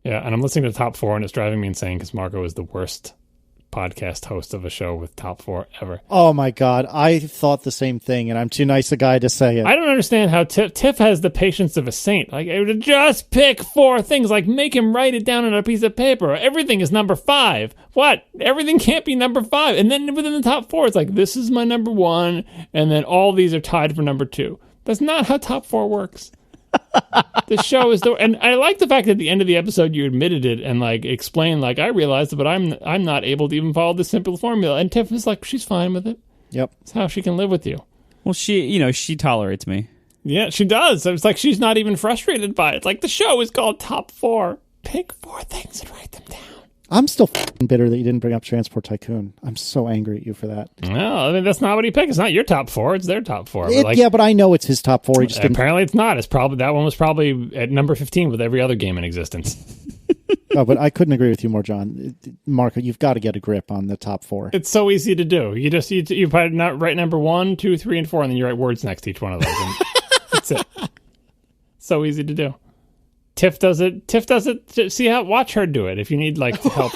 Yeah, and I'm listening to the top 4, and it's driving me insane because Marco is the worst podcast host of a show with top 4 ever. Oh my God, I thought the same thing, and I'm too nice a guy to say it. I don't understand how Tiff has the patience of a saint. Like, it would just pick 4 things, like make him write it down on a piece of paper. Everything is number 5. What? Everything can't be number 5. And then within the top 4, it's like, this is my number 1, and then all these are tied for number 2. That's not how top 4 works. The show is and I like the fact that at the end of the episode you admitted it and like explained like I realized it, but I'm not able to even follow this simple formula. And Tiff is like, she's fine with it. Yep, it's how she can live with you. Well, she tolerates me. Yeah, she does. So it's like she's not even frustrated by it. It's like the show is called Top 4. Pick 4 things and write them down. I'm still bitter that you didn't bring up Transport Tycoon. I'm so angry at you for that. No, I mean, that's not what he picked. It's not your top 4. It's their top 4. Yeah, but I know it's his top 4. He just apparently it's not. It's probably that one was probably at number 15 with every other game in existence. No, but I couldn't agree with you more, John. Marco, you've got to get a grip on the top 4. It's so easy to do. You just you write number 1, 2, 3, and 4, and then you write words next to each one of those. And that's it. So easy to do. Tiff does it. See how? Watch her do it if you need like help.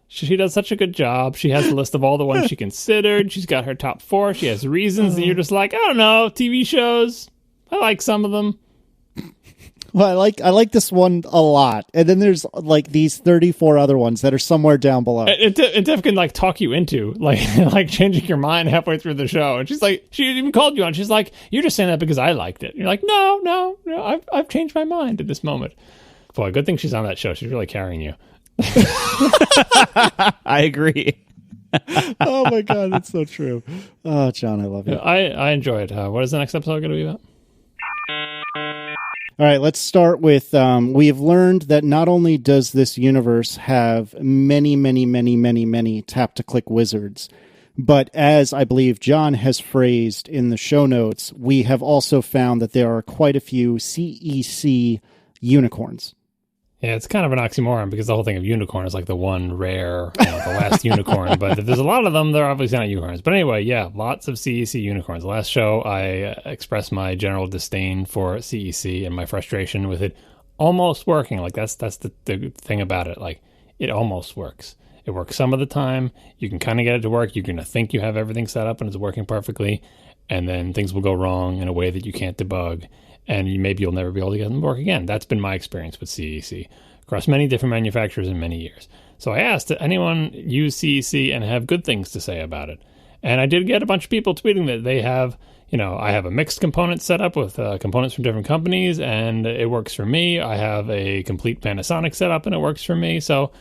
She does such a good job. She has a list of all the ones she considered. She's got her top 4. She has reasons, and you're just like, I don't know, TV shows. I like some of them. Well, I like this one a lot, and then there's like these 34 other ones that are somewhere down below. And Tiff can like talk you into like changing your mind halfway through the show, and she's like, she even called you on. She's like, you're just saying that because I liked it. And you're like, no, I've changed my mind at this moment. Boy, good thing she's on that show. She's really carrying you. I agree. Oh my God, that's so true. Oh, John, I love you. I enjoy it. What is the next episode going to be about? All right, let's start with, we have learned that not only does this universe have many, many, many, many, many tap-to-click wizards, but as I believe John has phrased in the show notes, we have also found that there are quite a few CEC unicorns. Yeah, it's kind of an oxymoron because the whole thing of unicorn is like the one rare, the last unicorn. But if there's a lot of them, they're obviously not unicorns. But anyway, yeah, lots of CEC unicorns. The last show, I expressed my general disdain for CEC and my frustration with it almost working. Like that's the thing about it. Like it almost works. It works some of the time. You can kind of get it to work. You're going to think you have everything set up and it's working perfectly. And then things will go wrong in a way that you can't debug. And maybe you'll never be able to get them to work again. That's been my experience with CEC across many different manufacturers in many years. So I asked, did anyone use CEC and have good things to say about it? And I did get a bunch of people tweeting that they have, I have a mixed component set up with components from different companies, and it works for me. I have a complete Panasonic setup, and it works for me. So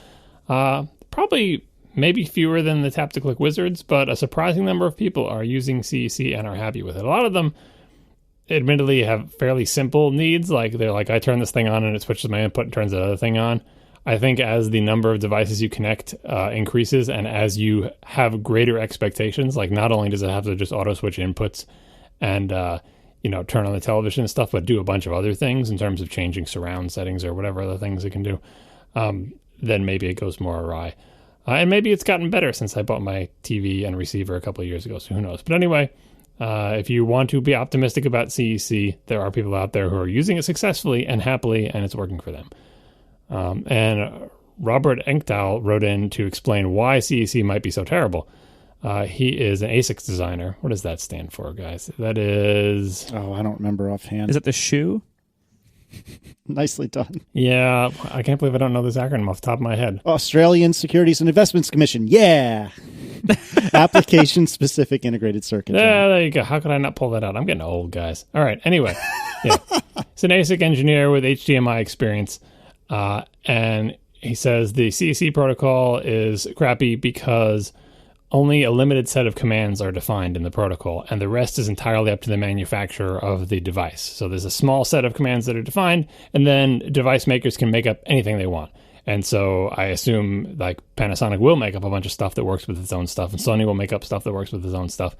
probably maybe fewer than the tap-to-click wizards, but a surprising number of people are using CEC and are happy with it. A lot of them admittedly have fairly simple needs. Like they're like, I turn this thing on and it switches my input and turns the other thing on. I think as the number of devices you connect increases and as you have greater expectations, like not only does it have to just auto switch inputs and, turn on the television and stuff, but do a bunch of other things in terms of changing surround settings or whatever other things it can do, then maybe it goes more awry. And maybe it's gotten better since I bought my TV and receiver a couple of years ago, so who knows. But anyway, if you want to be optimistic about CEC, there are people out there who are using it successfully and happily, and it's working for them. And Robert Engdahl wrote in to explain why CEC might be so terrible. He is an ASICS designer. What does that stand for, guys? That is... Oh, I don't remember offhand. Is it the shoe? Nicely done. Yeah, I can't believe I don't know this acronym off the top of my head. Australian Securities and Investments Commission. Yeah. Application-specific integrated circuit. Yeah, there you go. How could I not pull that out? I'm getting old, guys. All right, anyway. Yeah. He's an ASIC engineer with HDMI experience, and he says the CEC protocol is crappy because only a limited set of commands are defined in the protocol, and the rest is entirely up to the manufacturer of the device. So there's a small set of commands that are defined, and then device makers can make up anything they want. And so I assume like Panasonic will make up a bunch of stuff that works with its own stuff, and Sony will make up stuff that works with its own stuff.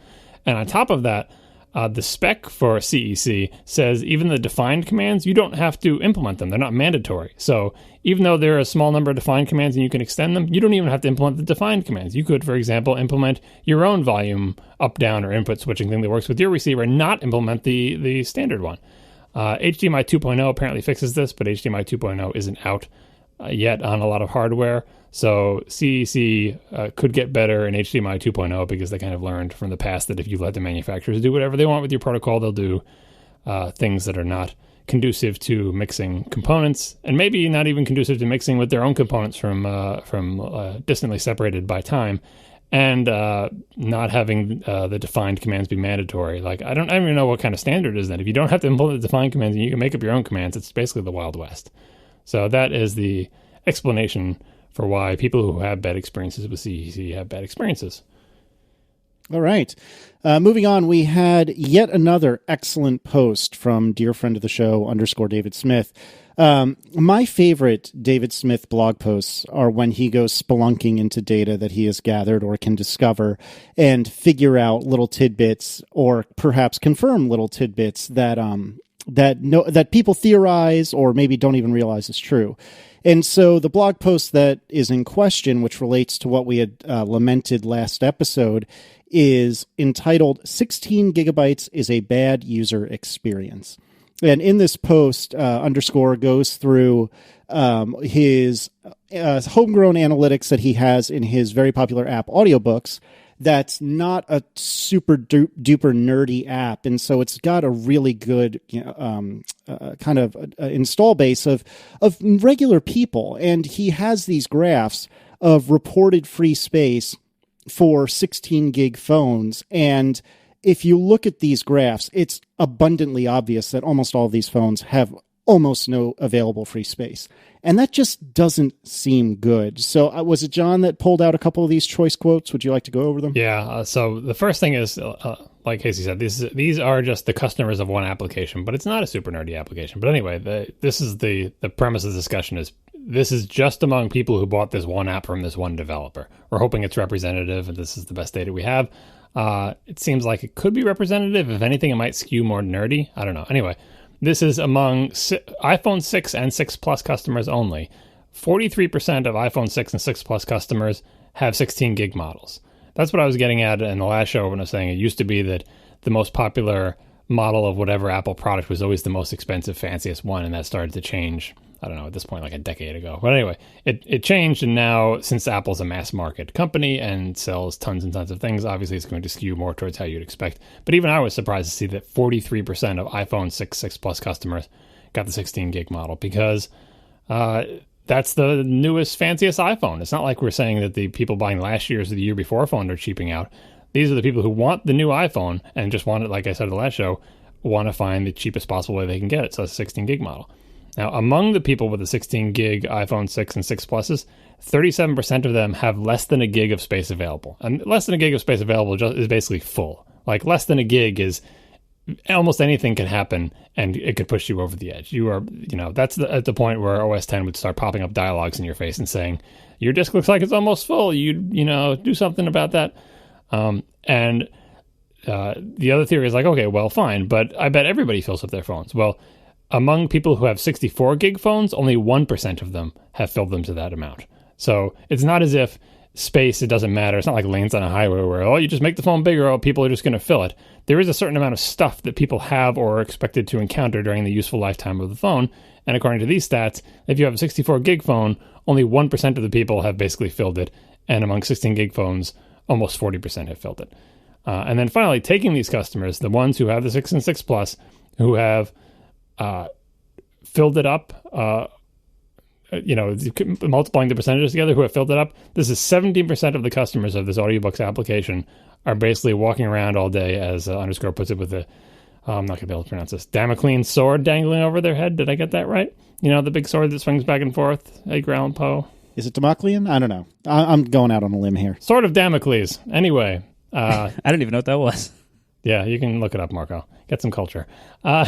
And on top of that, the spec for CEC says even the defined commands, you don't have to implement them. They're not mandatory. So even though there are a small number of defined commands and you can extend them, you don't even have to implement the defined commands. You could, for example, implement your own volume up, down, or input switching thing that works with your receiver and not implement the standard one. HDMI 2.0 apparently fixes this, but HDMI 2.0 isn't out. yet on a lot of hardware. So CEC could get better in HDMI 2.0 because they kind of learned from the past that if you let the manufacturers do whatever they want with your protocol, they'll do things that are not conducive to mixing components, and maybe not even conducive to mixing with their own components from distantly separated by time, and not having the defined commands be mandatory. Like, I don't even know what kind of standard is that. If you don't have to implement the defined commands and you can make up your own commands, it's basically the Wild West. So that is the explanation for why people who have bad experiences with CEC have bad experiences. All right. Moving on, we had yet another excellent post from dear friend of the show, _David Smith. My favorite David Smith blog posts are when he goes spelunking into data that he has gathered or can discover and figure out little tidbits or perhaps confirm little tidbits that people theorize or maybe don't even realize is true. And so the blog post that is in question, which relates to what we had lamented last episode, is entitled 16 Gigabytes is a Bad User Experience. And in this post, _ goes through his homegrown analytics that he has in his very popular app, Audiobooks. That's not a super duper nerdy app. And so it's got a really good kind of install base of regular people. And he has these graphs of reported free space for 16 gig phones. And if you look at these graphs, it's abundantly obvious that almost all of these phones have almost no available free space. And that just doesn't seem good. So was it John that pulled out a couple of these choice quotes? Would you like to go over them? Yeah. So the first thing is, like Casey said, these are just the customers of one application, but it's not a super nerdy application. But anyway, this is the premise of the discussion is this is just among people who bought this one app from this one developer. We're hoping it's representative, and this is the best data we have. It seems like it could be representative. If anything, it might skew more nerdy. I don't know. Anyway, this is among iPhone 6 and 6 Plus customers only. 43% of iPhone 6 and 6 Plus customers have 16 gig models. That's what I was getting at in the last show when I was saying it used to be that the most popular model of whatever Apple product was always the most expensive, fanciest one, and that started to change, I don't know, at this point, like a decade ago. But anyway, it changed, and now, since Apple's a mass market company and sells tons and tons of things, obviously it's going to skew more towards how you'd expect. But even I was surprised to see that 43% of iPhone 6 Plus customers got the 16 gig model, because that's the newest, fanciest iPhone. It's not like we're saying that the people buying last year's or the year before phone are cheaping out. These are the people who want the new iPhone and just want it, like I said in the last show, want to find the cheapest possible way they can get it. So it's a 16 gig model. Now, among the people with the 16 gig iPhone 6 and 6 Pluses, 37% of them have less than a gig of space available. And less than a gig of space available is basically full. Like, less than a gig is almost anything can happen, and it could push you over the edge. You are, that's at the point where OS X would start popping up dialogues in your face and saying, your disk looks like it's almost full. Do something about that. And the other theory is like, okay, well, fine, but I bet everybody fills up their phones. Well, among people who have 64 gig phones, only 1% of them have filled them to that amount. So it's not as if space, it doesn't matter. It's not like lanes on a highway where, you just make the phone bigger, people are just going to fill it. There is a certain amount of stuff that people have or are expected to encounter during the useful lifetime of the phone. And according to these stats, if you have a 64 gig phone, only 1% of the people have basically filled it. And among 16 gig phones, almost 40% have filled it. And then finally, taking these customers, the ones who have the 6 and 6 Plus, who have filled it up, multiplying the percentages together, who have filled it up, this is 17% of the customers of this audiobooks application are basically walking around all day, as _ puts it, with the, I'm not going to be able to pronounce this, Damocles sword dangling over their head. Did I get that right? The big sword that swings back and forth, Edgar Allan Poe. Is it Damoclean? I don't know. I'm going out on a limb here. Sword of Damocles. Anyway. I didn't even know what that was. Yeah, you can look it up, Marco. Get some culture. Yeah,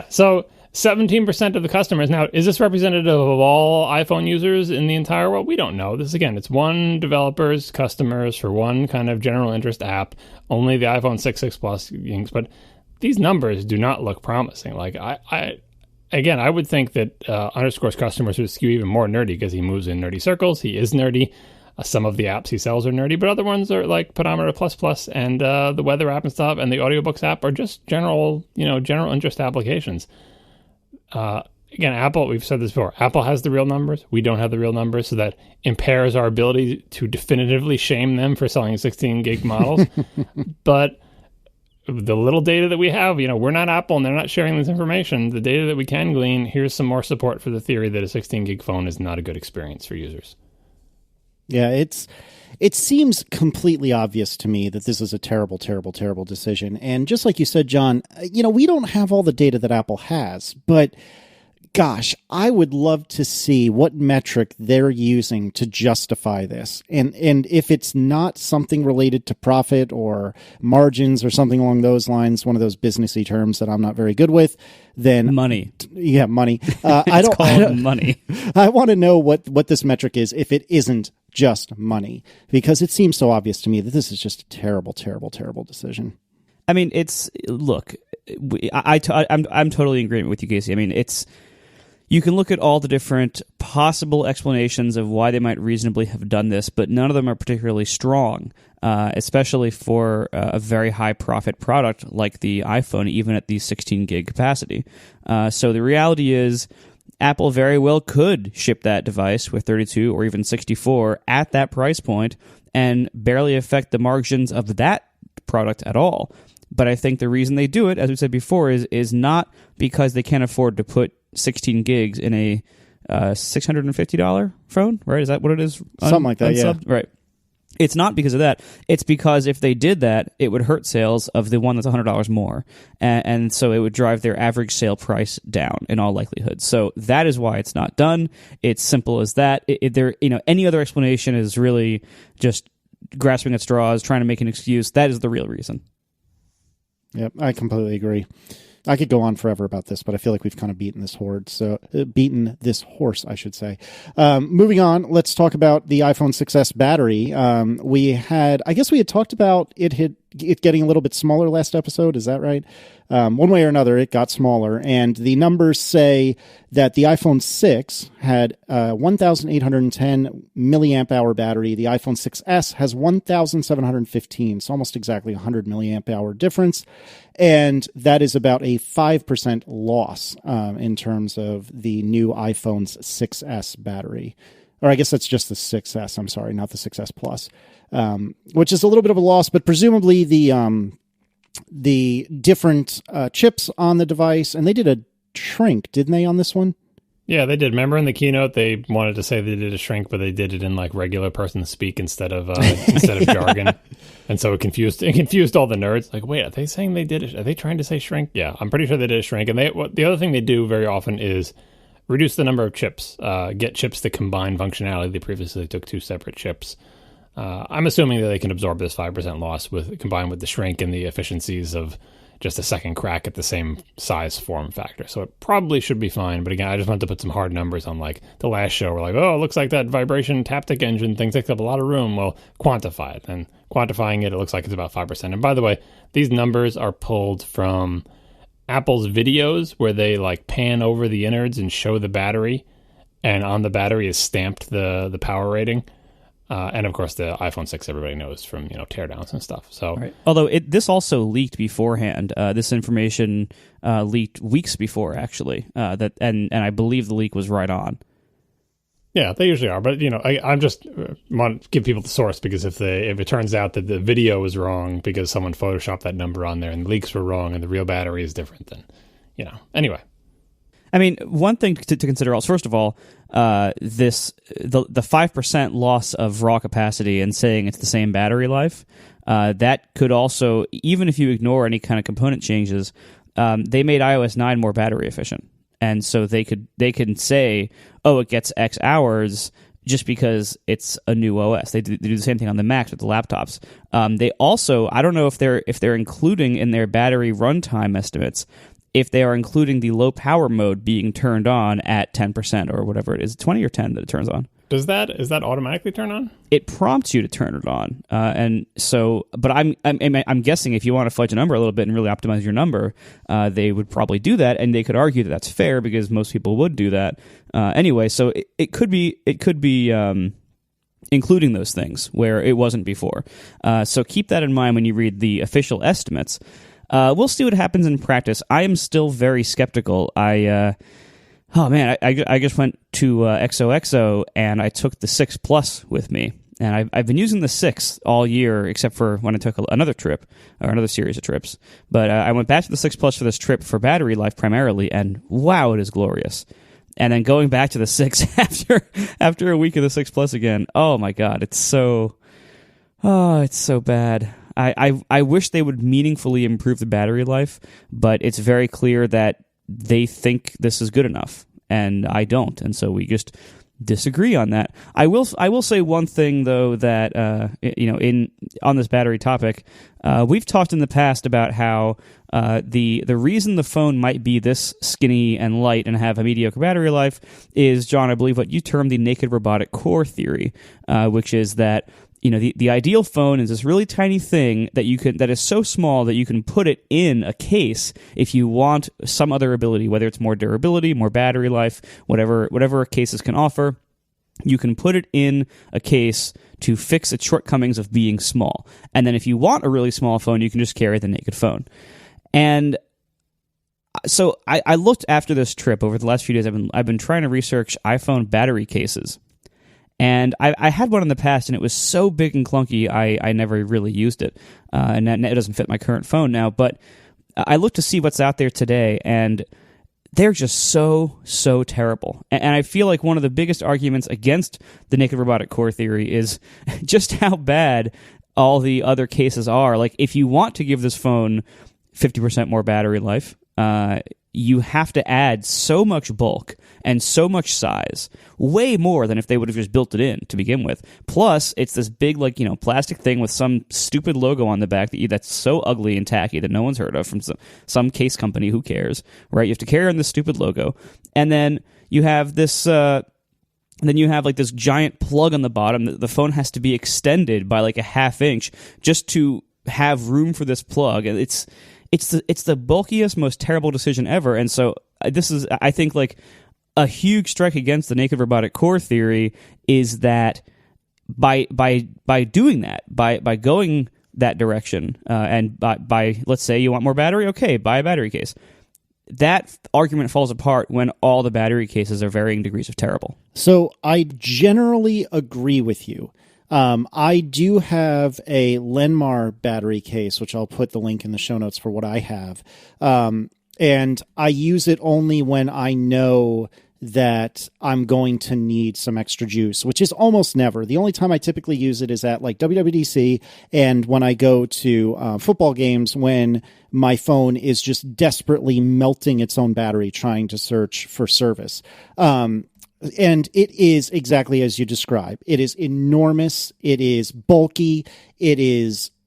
so 17% of the customers. Now, is this representative of all iPhone users in the entire world? We don't know. This, again, it's one developer's customers for one kind of general interest app, only the iPhone 6 Plus things, but these numbers do not look promising. Like, I would think that _'s customers would skew even more nerdy because he moves in nerdy circles. He is nerdy. Some of the apps he sells are nerdy, but other ones are like Pedometer Plus and the weather app and stuff, and the audiobooks app are just general interest applications. again, Apple, we've said this before, Apple has the real numbers. We don't have the real numbers, so that impairs our ability to definitively shame them for selling 16 gig models. But the little data that we have, we're not Apple and they're not sharing this information. The data that we can glean, here's some more support for the theory that a 16 gig phone is not a good experience for users. Yeah, it seems completely obvious to me that this is a terrible, terrible, terrible decision. And just like you said, John, we don't have all the data that Apple has, but gosh, I would love to see what metric they're using to justify this. And if it's not something related to profit or margins or something along those lines, one of those businessy terms that I'm not very good with, then money. Yeah, money. I don't money. I want to know what this metric is if it isn't just money, because it seems so obvious to me that this is just a terrible, terrible, terrible decision. I mean, I'm totally in agreement with you, Casey. I mean, you can look at all the different possible explanations of why they might reasonably have done this, but none of them are particularly strong, especially for a very high profit product like the iPhone, even at the 16 gig capacity. So the reality is Apple very well could ship that device with 32 or even 64 at that price point and barely affect the margins of that product at all. But I think the reason they do it, as we said before, is not because they can't afford to put 16 gigs in a $650 phone, right? Is that what it is? Something like that, yeah. Right. It's not because of that. It's because if they did that, it would hurt sales of the one that's $100 more. And so it would drive their average sale price down in all likelihood. So that is why it's not done. It's simple as that. Any other explanation is really just grasping at straws, trying to make an excuse. That is the real reason. Yep, I completely agree. I could go on forever about this, but I feel like we've kind of beaten this horse, I should say. Moving on, let's talk about the iPhone 6s battery. We had talked about it getting a little bit smaller last episode. Is that right? One way or another, it got smaller, and the numbers say that the iPhone 6 had 1,810 milliamp hour battery. The iPhone 6s has 1,715, so almost exactly 100 milliamp hour difference, and that is about a 5% loss in terms of the new iPhone's 6s battery. Or I guess that's just the 6s, I'm sorry, not the 6s Plus, which is a little bit of a loss, but presumably the different chips on the device, and they did a shrink, didn't they, on this one? Yeah, they did. Remember in the keynote, they wanted to say they did a shrink, but they did it in like regular person speak instead of jargon. And so it confused all the nerds. Like, wait, are they saying they did it? Are they trying to say shrink? Yeah, I'm pretty sure they did a shrink. And the other thing they do very often is reduce the number of chips, get chips to combine functionality. They previously took two separate chips. I'm assuming that they can absorb this 5% loss combined with the shrink and the efficiencies of just a second crack at the same size form factor. So it probably should be fine. But again, I just wanted to put some hard numbers on like the last show. We're like, oh, it looks like that vibration Taptic engine thing takes up a lot of room. Well, quantify it. And quantifying it looks like it's about 5%. And by the way, these numbers are pulled from Apple's videos where they like pan over the innards and show the battery. And on the battery is stamped the power rating. And of course, the iPhone 6, everybody knows from teardowns and stuff. So, right. Although this also leaked beforehand. This information leaked weeks before, actually. And I believe the leak was right on. Yeah, they usually are. But I just want to give people the source, because if it turns out that the video was wrong because someone photoshopped that number on there and the leaks were wrong and the real battery is different, then anyway. I mean, one thing to consider also, first of all, the 5% loss of raw capacity and saying it's the same battery life, that could also, even if you ignore any kind of component changes, they made iOS 9 more battery efficient. And so they can say, oh, it gets X hours just because it's a new OS. They do the same thing on the Macs with the laptops. They also, I don't know if they're including in their battery runtime estimates, if they are including the low power mode being turned on at 10% or whatever it is, 20 or 10 that it turns on. Is that automatically turn on? It prompts you to turn it on, and so. But I'm guessing if you want to fudge a number a little bit and really optimize your number, they would probably do that, and they could argue that that's fair because most people would do that anyway. So it could be including those things where it wasn't before. So keep that in mind when you read the official estimates. We'll see what happens in practice. I am still very skeptical. Oh man, I just went to XOXO and I took the 6 Plus with me, and I've been using the 6 all year except for when I took another trip or another series of trips. But I went back to the 6 Plus for this trip for battery life primarily, and wow, it is glorious. And then going back to the 6 after a week of the 6 Plus again, oh my god, it's so bad. I wish they would meaningfully improve the battery life, but it's very clear that they think this is good enough, and I don't, and so we just disagree on that. I will say one thing though, that on this battery topic, we've talked in the past about how the reason the phone might be this skinny and light and have a mediocre battery life is, John, I believe what you termed the naked robotic core theory, which is that the ideal phone is this really tiny thing that is so small that you can put it in a case if you want some other ability, whether it's more durability, more battery life, whatever cases can offer. You can put it in a case to fix its shortcomings of being small. And then if you want a really small phone, you can just carry the naked phone. And so I looked after this trip over the last few days. I've been trying to research iPhone battery cases. And I had one in the past, and it was so big and clunky, I never really used it. And it doesn't fit my current phone now. But I looked to see what's out there today, and they're just so terrible. And I feel like one of the biggest arguments against the naked robotic core theory is just how bad all the other cases are. Like, if you want to give this phone 50% more battery life, you have to add so much bulk and so much size, way more than if they would have just built it in to begin with. Plus, it's this big, plastic thing with some stupid logo on the back that's so ugly and tacky that no one's heard of from some case company. Who cares, right? You have to carry on this stupid logo, and then you have this. Then you have this giant plug on the bottom. The phone has to be extended by a half inch just to have room for this plug, and it's the bulkiest, most terrible decision ever. And so this is, I think, a huge strike against the naked robotic core theory is that by doing that, by going that direction, and by let's say you want more battery, okay, buy a battery case. That argument falls apart when all the battery cases are varying degrees of terrible. So I generally agree with you. I do have a Lenmar battery case, which I'll put the link in the show notes for what I have. And I use it only when I know that I'm going to need some extra juice, which is almost never. The only time I typically use it is at WWDC and when I go to football games when my phone is just desperately melting its own battery trying to search for service. And it is exactly as you describe. It is enormous. It is bulky. It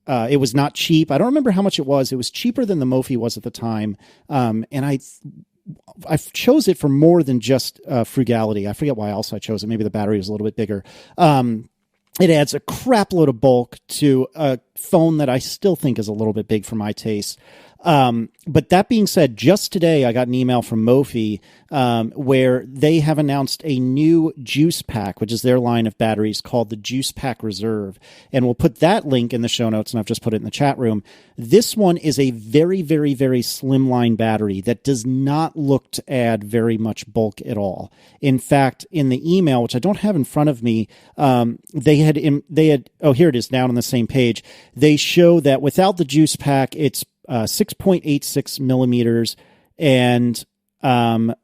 was not cheap. I don't remember how much it was. It was cheaper than the Mophie was at the time. And I chose it for more than just frugality. I forget why else I chose it. Maybe the battery was a little bit bigger. It adds a crap load of bulk to a phone that I still think is a little bit big for my taste. But that being said, just today I got an email from Mophie where they have announced a new juice pack, which is their line of batteries called the Juice Pack Reserve. And we'll put that link in the show notes, and I've just put it in the chat room. This one is a very, very, very slimline battery that does not look to add very much bulk at all. In fact, in the email, which I don't have in front of me, they had, oh, here it is down on the same page. They show that without the juice pack, it's 6.86 millimeters, and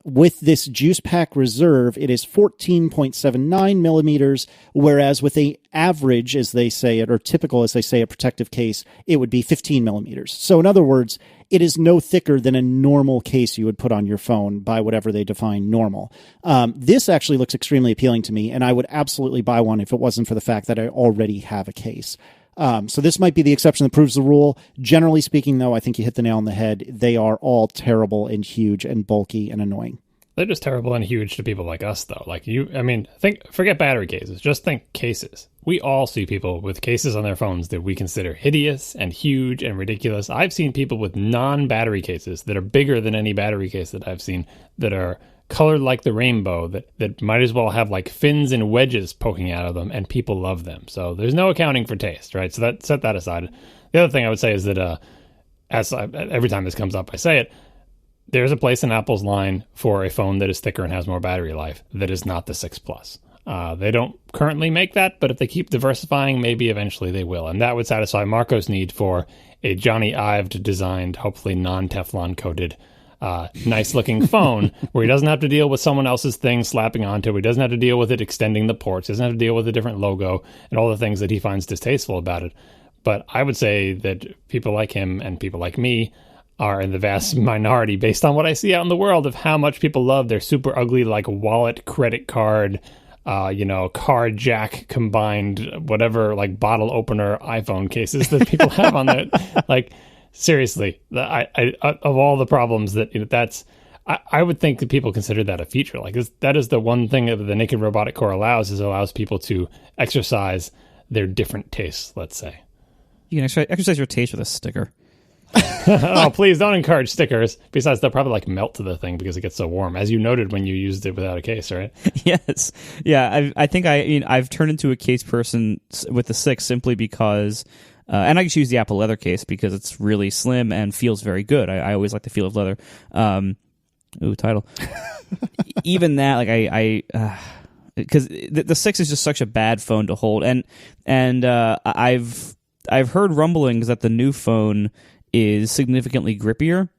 with this Juice Pack Reserve, it is 14.79 millimeters, whereas with a average, as they say it, or typical, as they say, a protective case, it would be 15 millimeters. So in other words, it is no thicker than a normal case you would put on your phone by whatever they define normal. This actually looks extremely appealing to me, and I would absolutely buy one if it wasn't for the fact that I already have a case. So this might be the exception that proves the rule. Generally speaking, though, I think you hit the nail on the head. They are all terrible and huge and bulky and annoying. They're just terrible and huge to people like us, though. Forget battery cases. Just think cases. We all see people with cases on their phones that we consider hideous and huge and ridiculous. I've seen people with non-battery cases that are bigger than any battery case that I've seen, that are colored like the rainbow, that might as well have fins and wedges poking out of them, and people love them. So there's no accounting for taste, right? So set that aside. The other thing I would say is that, every time this comes up, I say it, there's a place in Apple's line for a phone that is thicker and has more battery life that is not the 6 Plus. They don't currently make that, but if they keep diversifying, maybe eventually they will. And that would satisfy Marco's need for a Johnny Ived designed, hopefully non-Teflon coated, nice looking phone where he doesn't have to deal with someone else's thing slapping onto it. He doesn't have to deal with it extending the ports. He doesn't have to deal with a different logo and all the things that he finds distasteful about it. But I would say that people like him and people like me are in the vast minority based on what I see out in the world of how much people love their super ugly, like wallet, credit card, card jack combined, whatever, like bottle opener iPhone cases that people have on there. Like, seriously, I of all the problems that, I would think that people consider that a feature. Like, that is the one thing that the Naked Robotic Core allows people to exercise their different tastes, let's say. You can exercise your taste with a sticker. Oh, please don't encourage stickers. Besides, they'll probably like melt to the thing because it gets so warm, as you noted when you used it without a case, right? Yes. Yeah, I think I've turned into a case person with the 6 simply because, and I just use the Apple leather case because it's really slim and feels very good. I always like the feel of leather. Title. Even that, like because the 6 is just such a bad phone to hold, and I've heard rumblings that the new phone is significantly grippier,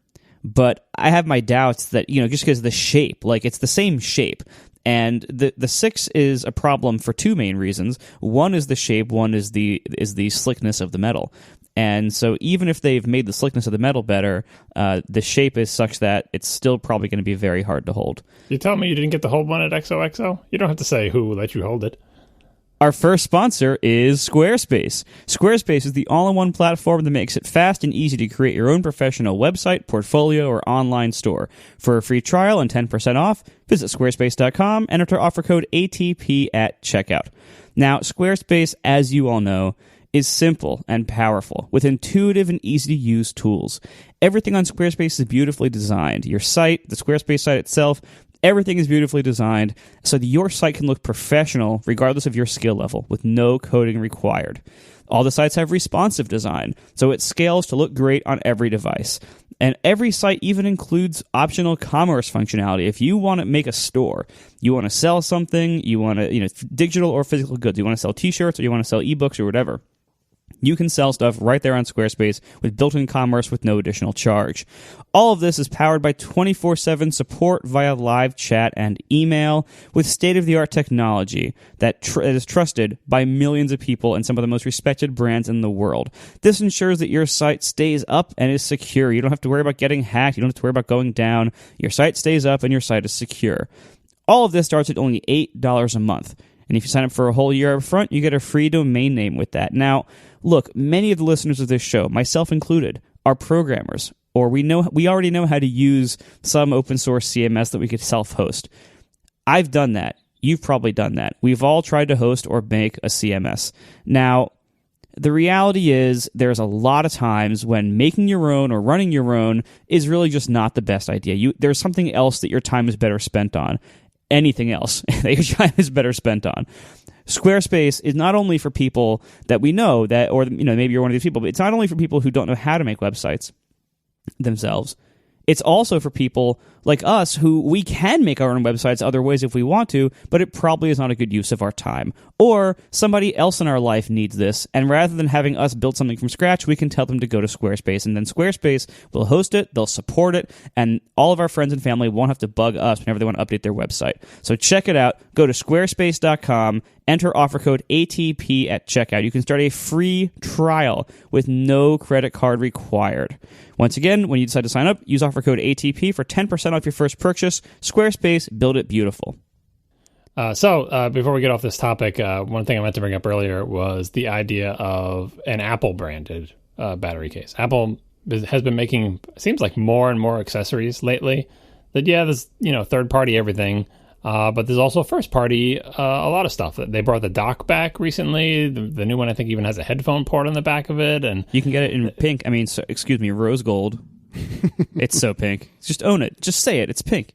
but I have my doubts that, just because of the shape, like it's the same shape. And the 6 is a problem for two main reasons. One is the shape, one is the slickness of the metal. And so even if they've made the slickness of the metal better, the shape is such that it's still probably going to be very hard to hold. You tell me you didn't get to hold one at XOXO? You don't have to say who let you hold it. Our first sponsor is Squarespace. Squarespace is the all-in-one platform that makes it fast and easy to create your own professional website, portfolio, or online store. For a free trial and 10% off, visit squarespace.com and enter offer code ATP at checkout. Now, Squarespace, as you all know, is simple and powerful with intuitive and easy-to-use tools. Everything on Squarespace is beautifully designed. Your site, the Squarespace site itself, everything is beautifully designed so that your site can look professional regardless of your skill level with no coding required. All the sites have responsive design, so it scales to look great on every device. And every site even includes optional commerce functionality. If you want to make a store, you want to sell something, you want to, digital or physical goods, you want to sell t-shirts or you want to sell ebooks or whatever, you can sell stuff right there on Squarespace with built-in commerce with no additional charge. All of this is powered by 24/7 support via live chat and email with state-of-the-art technology that is trusted by millions of people and some of the most respected brands in the world. This ensures that your site stays up and is secure. You don't have to worry about getting hacked. You don't have to worry about going down. Your site stays up and your site is secure. All of this starts at only $8 a month. And if you sign up for a whole year up front, you get a free domain name with that. Now, look, many of the listeners of this show, myself included, are programmers, or we already know how to use some open source CMS that we could self-host. I've done that. You've probably done that. We've all tried to host or make a CMS. Now, the reality is there's a lot of times when making your own or running your own is really just not the best idea. There's something else that your time is better spent on. Anything else that your time is better spent on. Squarespace is not only for people that we know that, or maybe you're one of these people, but it's not only for people who don't know how to make websites themselves. It's also for people like us who we can make our own websites other ways if we want to, but it probably is not a good use of our time. Or somebody else in our life needs this, and rather than having us build something from scratch, we can tell them to go to Squarespace, and then Squarespace will host it, they'll support it, and all of our friends and family won't have to bug us whenever they want to update their website. So check it out. Go to squarespace.com, enter offer code ATP at checkout. You can start a free trial with no credit card required. Once again, when you decide to sign up, use offer code ATP for 10% off your first purchase. Squarespace, build it beautiful. So before we get off this topic, one thing I meant to bring up earlier was the idea of an Apple-branded battery case. Apple has been making, seems like, more and more accessories lately. That, there's, third-party everything, but there's also first-party a lot of stuff. They brought the dock back recently. The new one, I think, even has a headphone port on the back of it. And you can get it in pink. Rose gold. It's so pink. Just own it. Just say it. It's pink.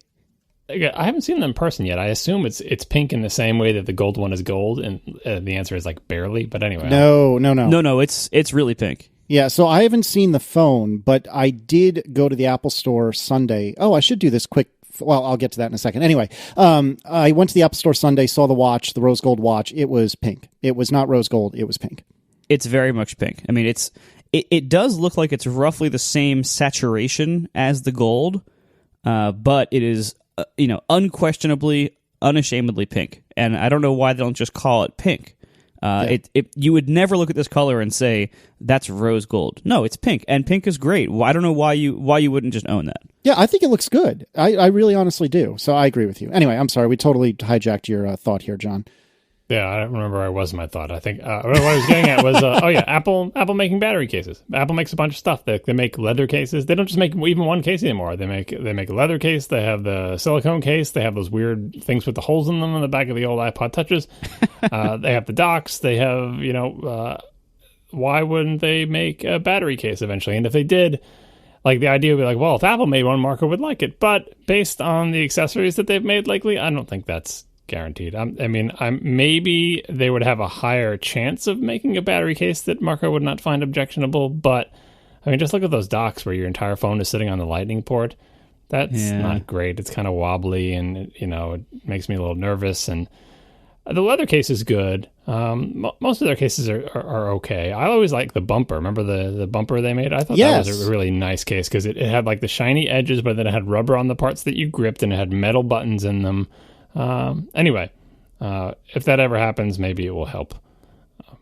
I haven't seen them in person yet. I assume it's pink in the same way that the gold one is gold, and the answer is like barely. But anyway, no. It's really pink. Yeah, so I haven't seen the phone, but I did go to the Apple Store Sunday. Oh, I should do this quick. Well, I'll get to that in a second. Anyway, I went to the Apple Store Sunday, saw the watch, the rose gold watch. It was pink. It was not rose gold. It was pink. It's very much pink. I mean, it does look like it's roughly the same saturation as the gold, but it is, unquestionably, unashamedly pink. And I don't know why they don't just call it pink. You would never look at this color and say that's rose gold. No, it's pink, and pink is great. I don't know why you wouldn't just own that. Yeah, I think it looks good. I really honestly do. So I agree with you. Anyway, I'm sorry. We totally hijacked your thought here, John. Yeah, I don't remember where I was in my thought. I think what I was getting at was, Apple making battery cases. Apple makes a bunch of stuff. They make leather cases. They don't just make even one case anymore. They make a leather case. They have the silicone case. They have those weird things with the holes in them on the back of the old iPod Touches. They have the docks. They have, why wouldn't they make a battery case eventually? And if they did, like, the idea would be like, well, if Apple made one, Marco would like it. But based on the accessories that they've made lately, I don't think that's guaranteed. Maybe they would have a higher chance of making a battery case that Marco would not find objectionable. But just look at those docks where your entire phone is sitting on the Lightning port. That's not great. It's kind of wobbly, and it makes me a little nervous. And the leather case is good. Most of their cases are okay. I always like the bumper. Remember the bumper they made? I thought that was a really nice case because it had like the shiny edges, but then it had rubber on the parts that you gripped, and it had metal buttons in them. Anyway, if that ever happens, maybe it will help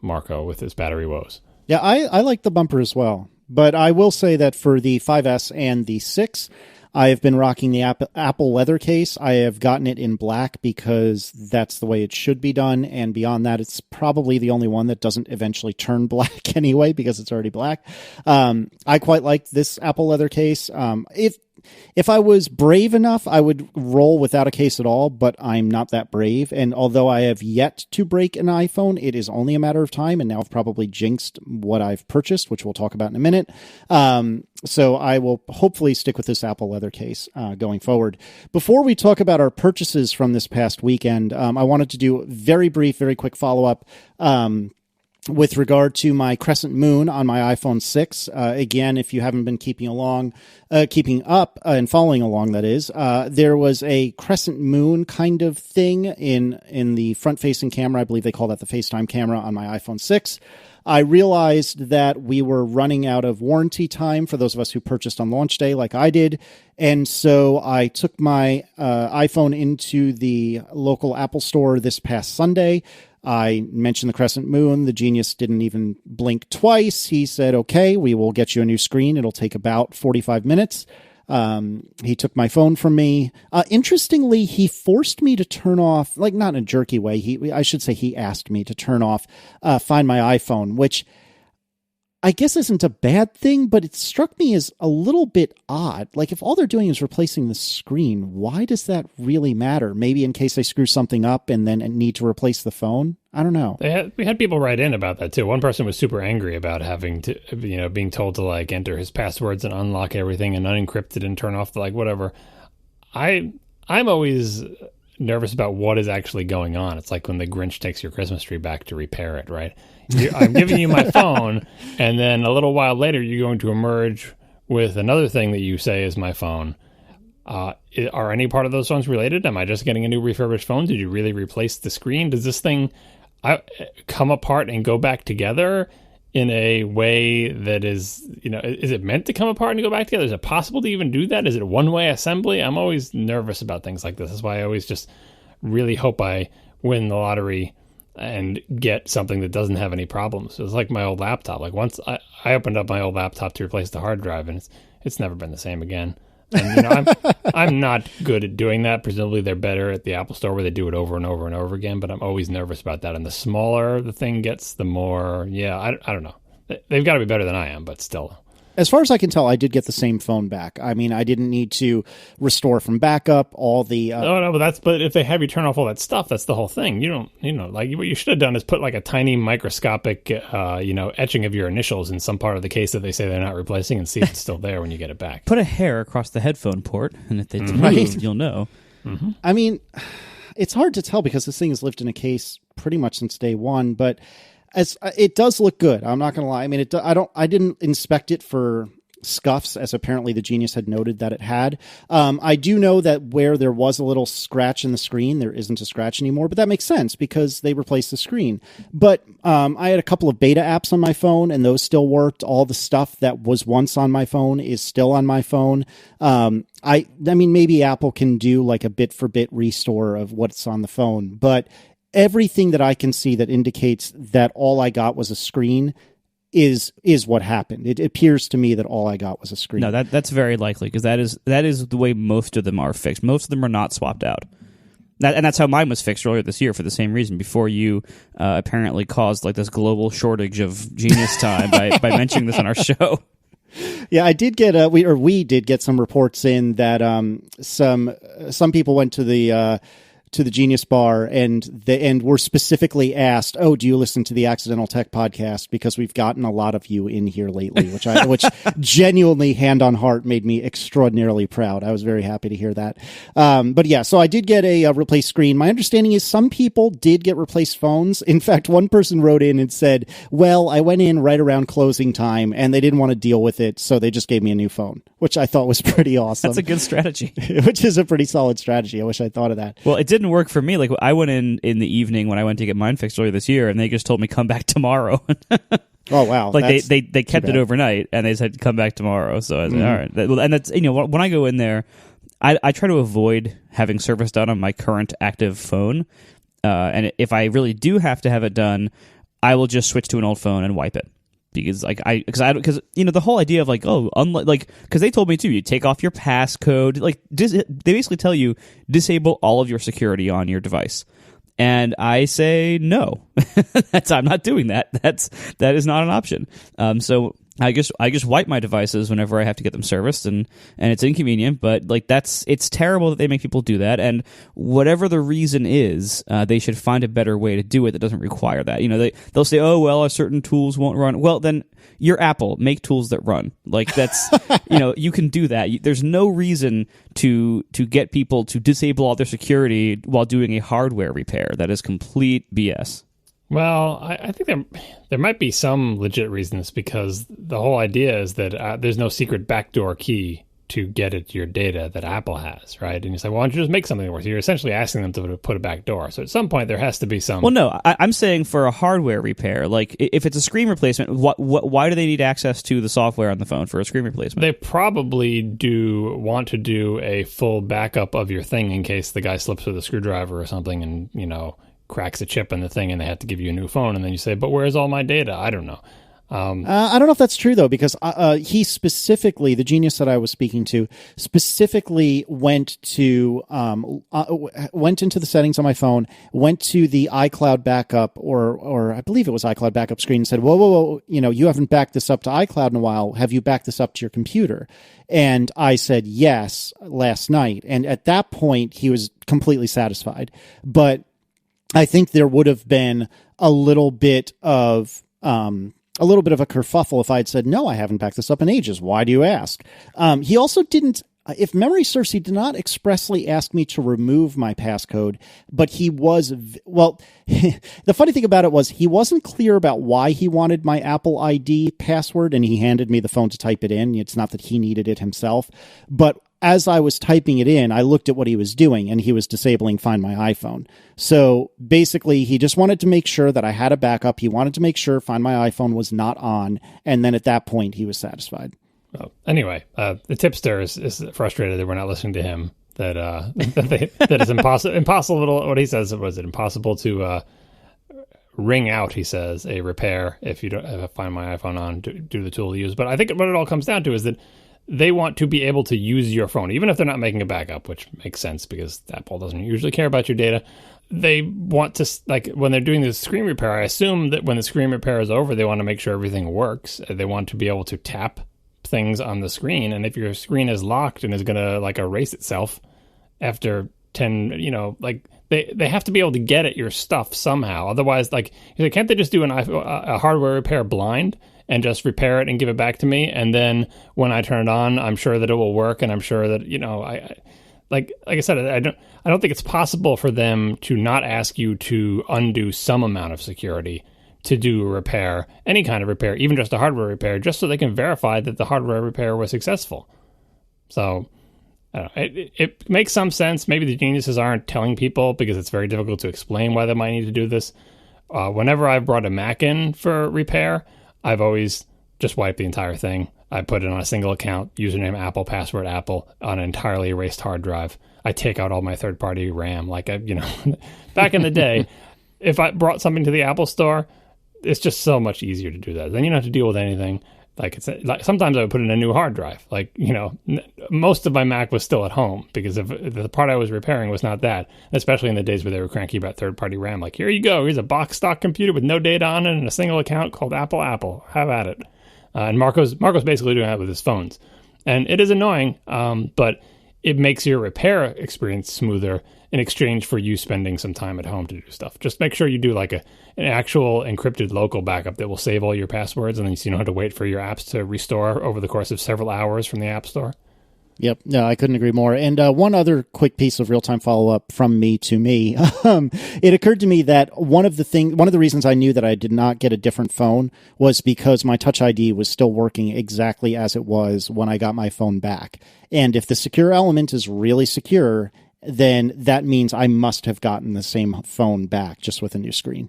Marco with his battery woes. Yeah, I like the bumper as well. But I will say that for the 5S and the 6, I have been rocking the Apple leather case. I have gotten it in black because that's the way it should be done. And beyond that, it's probably the only one that doesn't eventually turn black anyway because it's already black. I quite like this Apple leather case. If I was brave enough, I would roll without a case at all, but I'm not that brave. And although I have yet to break an iPhone, it is only a matter of time. And now I've probably jinxed what I've purchased, which we'll talk about in a minute. So I will hopefully stick with this Apple leather case going forward. Before we talk about our purchases from this past weekend, I wanted to do a very brief, very quick follow-up. With regard to my crescent moon on my iPhone 6, again, if you haven't been keeping up and following along, that is, there was a crescent moon kind of thing in the front-facing camera. I believe they call that the FaceTime camera on my iPhone 6. I realized that we were running out of warranty time for those of us who purchased on launch day like I did. And so I took my iPhone into the local Apple store this past Sunday. I mentioned the crescent moon. The genius didn't even blink twice. He said, okay, we will get you a new screen. It'll take about 45 minutes. He took my phone from me. Interestingly, he forced me to turn off, like not in a jerky way. I should say he asked me to turn off Find My iPhone, which I guess isn't a bad thing, but it struck me as a little bit odd. Like, if all they're doing is replacing the screen, why does that really matter? Maybe in case they screw something up and then need to replace the phone? I don't know. We had people write in about that too. One person was super angry about having to, being told to like enter his passwords and unlock everything and unencrypt it and turn off the whatever. I'm always nervous about what is actually going on. It's like when the Grinch takes your Christmas tree back to repair it, right? I'm giving you my phone, and then a little while later, you're going to emerge with another thing that you say is my phone. Are any part of those phones related? Am I just getting a new refurbished phone? Did you really replace the screen? Does this thing come apart and go back together in a way that is, is it meant to come apart and go back together? Is it possible to even do that? Is it a one-way assembly? I'm always nervous about things like this. That's why I always just really hope I win the lottery and get something that doesn't have any problems. It's like my old laptop. Like once I opened up my old laptop to replace the hard drive, and it's never been the same again. And I'm not good at doing that. Presumably they're better at the Apple Store where they do it over and over and over again. But I'm always nervous about that. And the smaller the thing gets, the more. I don't know. They've got to be better than I am, but still. As far as I can tell, I did get the same phone back. I mean, I didn't need to restore from backup all the... No, but if they have you turn off all that stuff, that's the whole thing. You don't, like what you should have done is put like a tiny microscopic, etching of your initials in some part of the case that they say they're not replacing and see if it's still there when you get it back. Put a hair across the headphone port, and if it's moved, you'll know. Mm-hmm. I mean, it's hard to tell because this thing has lived in a case pretty much since day one, but as it does look good. I'm not going to lie. I mean, I didn't inspect it for scuffs, as apparently the Genius had noted that it had. I do know that where there was a little scratch in the screen, there isn't a scratch anymore, but that makes sense because they replaced the screen. But I had a couple of beta apps on my phone, and those still worked. All the stuff that was once on my phone is still on my phone. I mean, maybe Apple can do like a bit-for-bit restore of what's on the phone, but everything that I can see that indicates that all I got was a screen is what happened. It appears to me that all I got was a screen. No, that's very likely because that is the way most of them are fixed. Most of them are not swapped out. And that's how mine was fixed earlier this year for the same reason. Before you apparently caused like this global shortage of Genius time by mentioning this on our show. Yeah, I did get we did get some reports in that some people went to the Genius Bar and were specifically asked, "Oh, do you listen to the Accidental Tech podcast? Because we've gotten a lot of you in here lately," which genuinely, hand on heart, made me extraordinarily proud. I was very happy to hear that. But yeah, so I did get a replaced screen. My understanding is some people did get replaced phones. In fact, one person wrote in and said, "Well, I went in right around closing time and they didn't want to deal with it, so they just gave me a new phone," which I thought was pretty awesome. That's a good strategy. Which is a pretty solid strategy. I wish I thought of that. Well, it didn't work for me. Like I went in the evening when I went to get mine fixed earlier this year, and they just told me come back tomorrow. Oh wow! Like they kept it overnight, and they said come back tomorrow. So I was like, all right. And that's when I go in there, I try to avoid having service done on my current active phone. And if I really do have to have it done, I will just switch to an old phone and wipe it. Because because the whole idea of because they told me too, you take off your passcode, they basically tell you disable all of your security on your device, and I say no, I'm not doing that. That is not an option. So I just wipe my devices whenever I have to get them serviced, and it's inconvenient, but it's terrible that they make people do that. And whatever the reason is, they should find a better way to do it that doesn't require that. They'll say, "Oh well, certain tools won't run." Well, then you're Apple, make tools that run. That's you can do that. There's no reason to get people to disable all their security while doing a hardware repair. That is complete BS. Well, I think there might be some legit reasons, because the whole idea is that there's no secret backdoor key to get at your data that Apple has, right? And you say, well, why don't you just make something that works? You're essentially asking them to put a backdoor. So at some point, there has to be some... Well, no, I'm saying for a hardware repair. Like, if it's a screen replacement, why do they need access to the software on the phone for a screen replacement? They probably do want to do a full backup of your thing in case the guy slips with a screwdriver or something and, cracks a chip in the thing and they have to give you a new phone, and then you say, but where's all my data? I don't know. I don't know if that's true though, because he specifically, the Genius that I was speaking to, specifically went into the settings on my phone, went to the iCloud backup, or I believe it was iCloud backup screen, and said, whoa, you haven't backed this up to iCloud in a while. Have you backed this up to your computer? And I said yes last night, and at that point he was completely satisfied. But I think there would have been a little bit of a kerfuffle if I had said, no, I haven't backed this up in ages. Why do you ask? He also didn't, if memory serves, he did not expressly ask me to remove my passcode, but he was, the funny thing about it was he wasn't clear about why he wanted my Apple ID password, and he handed me the phone to type it in. It's not that he needed it himself, but as I was typing it in, I looked at what he was doing, and he was disabling Find My iPhone. So basically, he just wanted to make sure that I had a backup. He wanted to make sure Find My iPhone was not on, and then at that point, he was satisfied. Well, anyway, the tipster is frustrated that we're not listening to him. That it's impossible. What he says was it impossible to ring out? He says a repair if you don't have Find My iPhone on to do the tool to use. But I think what it all comes down to is that they want to be able to use your phone, even if they're not making a backup, which makes sense because Apple doesn't usually care about your data. They want to, when they're doing the screen repair, I assume that when the screen repair is over, they want to make sure everything works. They want to be able to tap things on the screen. And if your screen is locked and is going to erase itself after 10, they have to be able to get at your stuff somehow. Otherwise, can't they just do a hardware repair blind and just repair it and give it back to me? And then when I turn it on, I'm sure that it will work. And I'm sure that, like I said, I don't think it's possible for them to not ask you to undo some amount of security to do a repair, any kind of repair, even just a hardware repair, just so they can verify that the hardware repair was successful. So I don't know, it makes some sense. Maybe the geniuses aren't telling people because it's very difficult to explain why they might need to do this. Whenever I've brought a Mac in for repair, I've always just wiped the entire thing. I put it on a single account, username Apple, password Apple, on an entirely erased hard drive. I take out all my third-party RAM. Like, back in the day, if I brought something to the Apple store, it's just so much easier to do that. Then you don't have to deal with anything. Like sometimes I would put in a new hard drive. Like, most of my Mac was still at home because if the part I was repairing was not that, especially in the days where they were cranky about third-party RAM. Like, here you go. Here's a box stock computer with no data on it and a single account called Apple. Have at it. And Marco's basically doing that with his phones. And it is annoying, but it makes your repair experience smoother in exchange for you spending some time at home to do stuff. Just make sure you do like an actual encrypted local backup that will save all your passwords, and then you don't have to wait for your apps to restore over the course of several hours from the App Store. Yep. No, I couldn't agree more. And one other quick piece of real-time follow-up from me to me. It occurred to me that one of the reasons I knew that I did not get a different phone was because my Touch ID was still working exactly as it was when I got my phone back. And if the secure element is really secure, then that means I must have gotten the same phone back just with a new screen.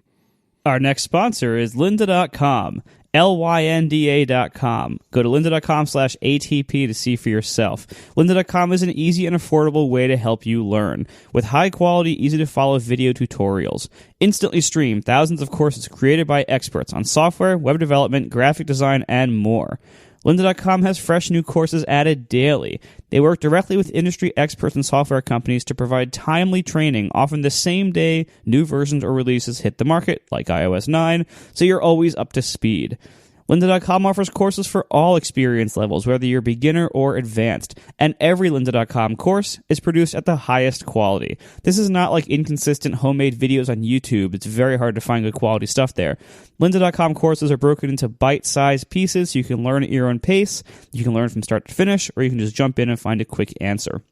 Our next sponsor is lynda.com. lynda.com. Go to lynda.com/ATP to see for yourself. Lynda.com is an easy and affordable way to help you learn. With high-quality, easy-to-follow video tutorials. Instantly stream thousands of courses created by experts on software, web development, graphic design, and more. Lynda.com has fresh new courses added daily. They work directly with industry experts and software companies to provide timely training, often the same day new versions or releases hit the market, like iOS 9, so you're always up to speed. Lynda.com offers courses for all experience levels, whether you're beginner or advanced, and every Lynda.com course is produced at the highest quality. This is not like inconsistent homemade videos on YouTube. It's very hard to find good quality stuff there. Lynda.com courses are broken into bite-sized pieces so you can learn at your own pace, you can learn from start to finish, or you can just jump in and find a quick answer.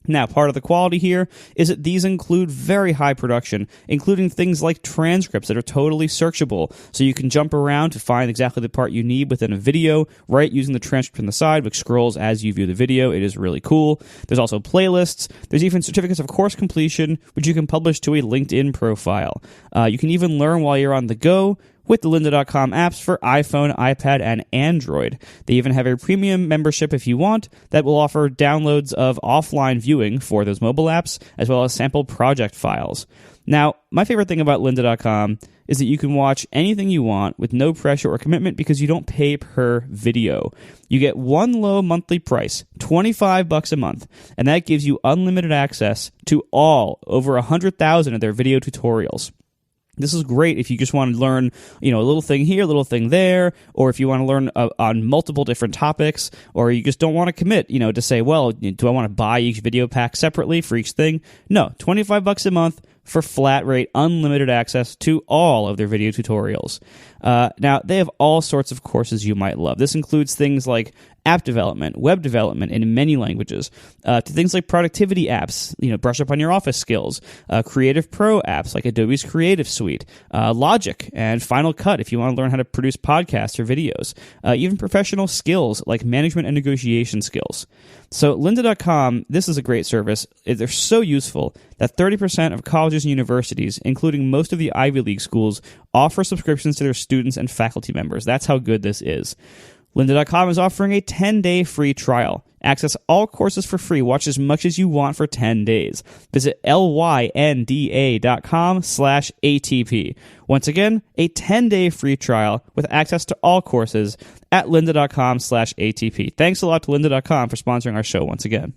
Now, part of the quality here is that these include very high production, including things like transcripts that are totally searchable, so you can jump around to find exactly the part you need within a video, right, using the transcript on the side, which scrolls as you view the video. It is really cool. There's also playlists. There's even certificates of course completion, which you can publish to a LinkedIn profile. You can even learn while you're on the go with the lynda.com apps for iPhone, iPad, and Android. They even have a premium membership if you want that will offer downloads of offline viewing for those mobile apps, as well as sample project files. Now, my favorite thing about lynda.com is that you can watch anything you want with no pressure or commitment because you don't pay per video. You get one low monthly price, $25 a month, and that gives you unlimited access to all over 100,000 of their video tutorials. This is great if you just want to learn, a little thing here, a little thing there, or if you want to learn on multiple different topics, or you just don't want to commit, to say, well, do I want to buy each video pack separately for each thing? No, $25 a month for flat rate, unlimited access to all of their video tutorials. Now, they have all sorts of courses you might love. This includes things like app development, web development in many languages, to things like productivity apps, brush up on your office skills, Creative Pro apps like Adobe's Creative Suite, Logic and Final Cut if you want to learn how to produce podcasts or videos, even professional skills like management and negotiation skills. So lynda.com, this is a great service. They're so useful that 30% of colleges and universities, including most of the Ivy League schools, offer subscriptions to their students and faculty members. That's how good this is. Lynda.com is offering a 10-day free trial. Access all courses for free. Watch as much as you want for 10 days. Visit lynda.com/ATP. Once again, a 10-day free trial with access to all courses at lynda.com/ATP. Thanks a lot to lynda.com for sponsoring our show once again.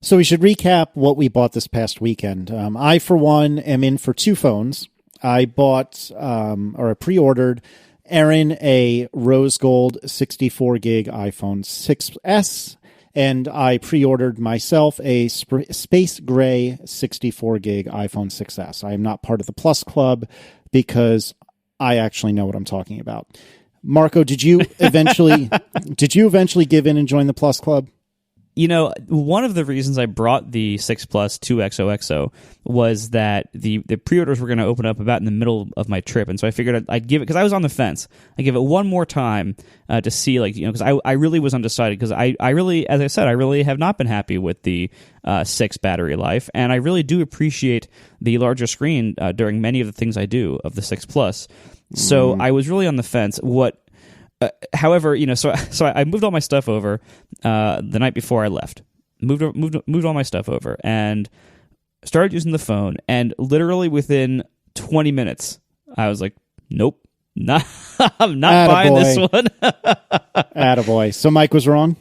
So we should recap what we bought this past weekend. I, for one, am in for two phones. I bought, or I pre-ordered, Aaron a rose gold 64 gig iPhone 6S, and I pre-ordered myself a space gray 64 gig iPhone 6S. I am not part of the Plus Club because I actually know what I'm talking about. Marco, did you eventually give in and join the Plus Club? one of the reasons I brought the 6 Plus to XOXO was that the pre-orders were going to open up about in the middle of my trip, and so I figured I'd give it, because I was on the fence, I'd give it one more time to see, because I really was undecided, because I really, as I said, I really have not been happy with the 6 battery life, and I really do appreciate the larger screen during many of the things I do of the 6 Plus. So I was really on the fence. However, so I moved all my stuff over the night before I left. Moved all my stuff over and started using the phone. And literally within 20 minutes, I was like, "Nope, I'm not buying this one." Attaboy. So Mike was wrong.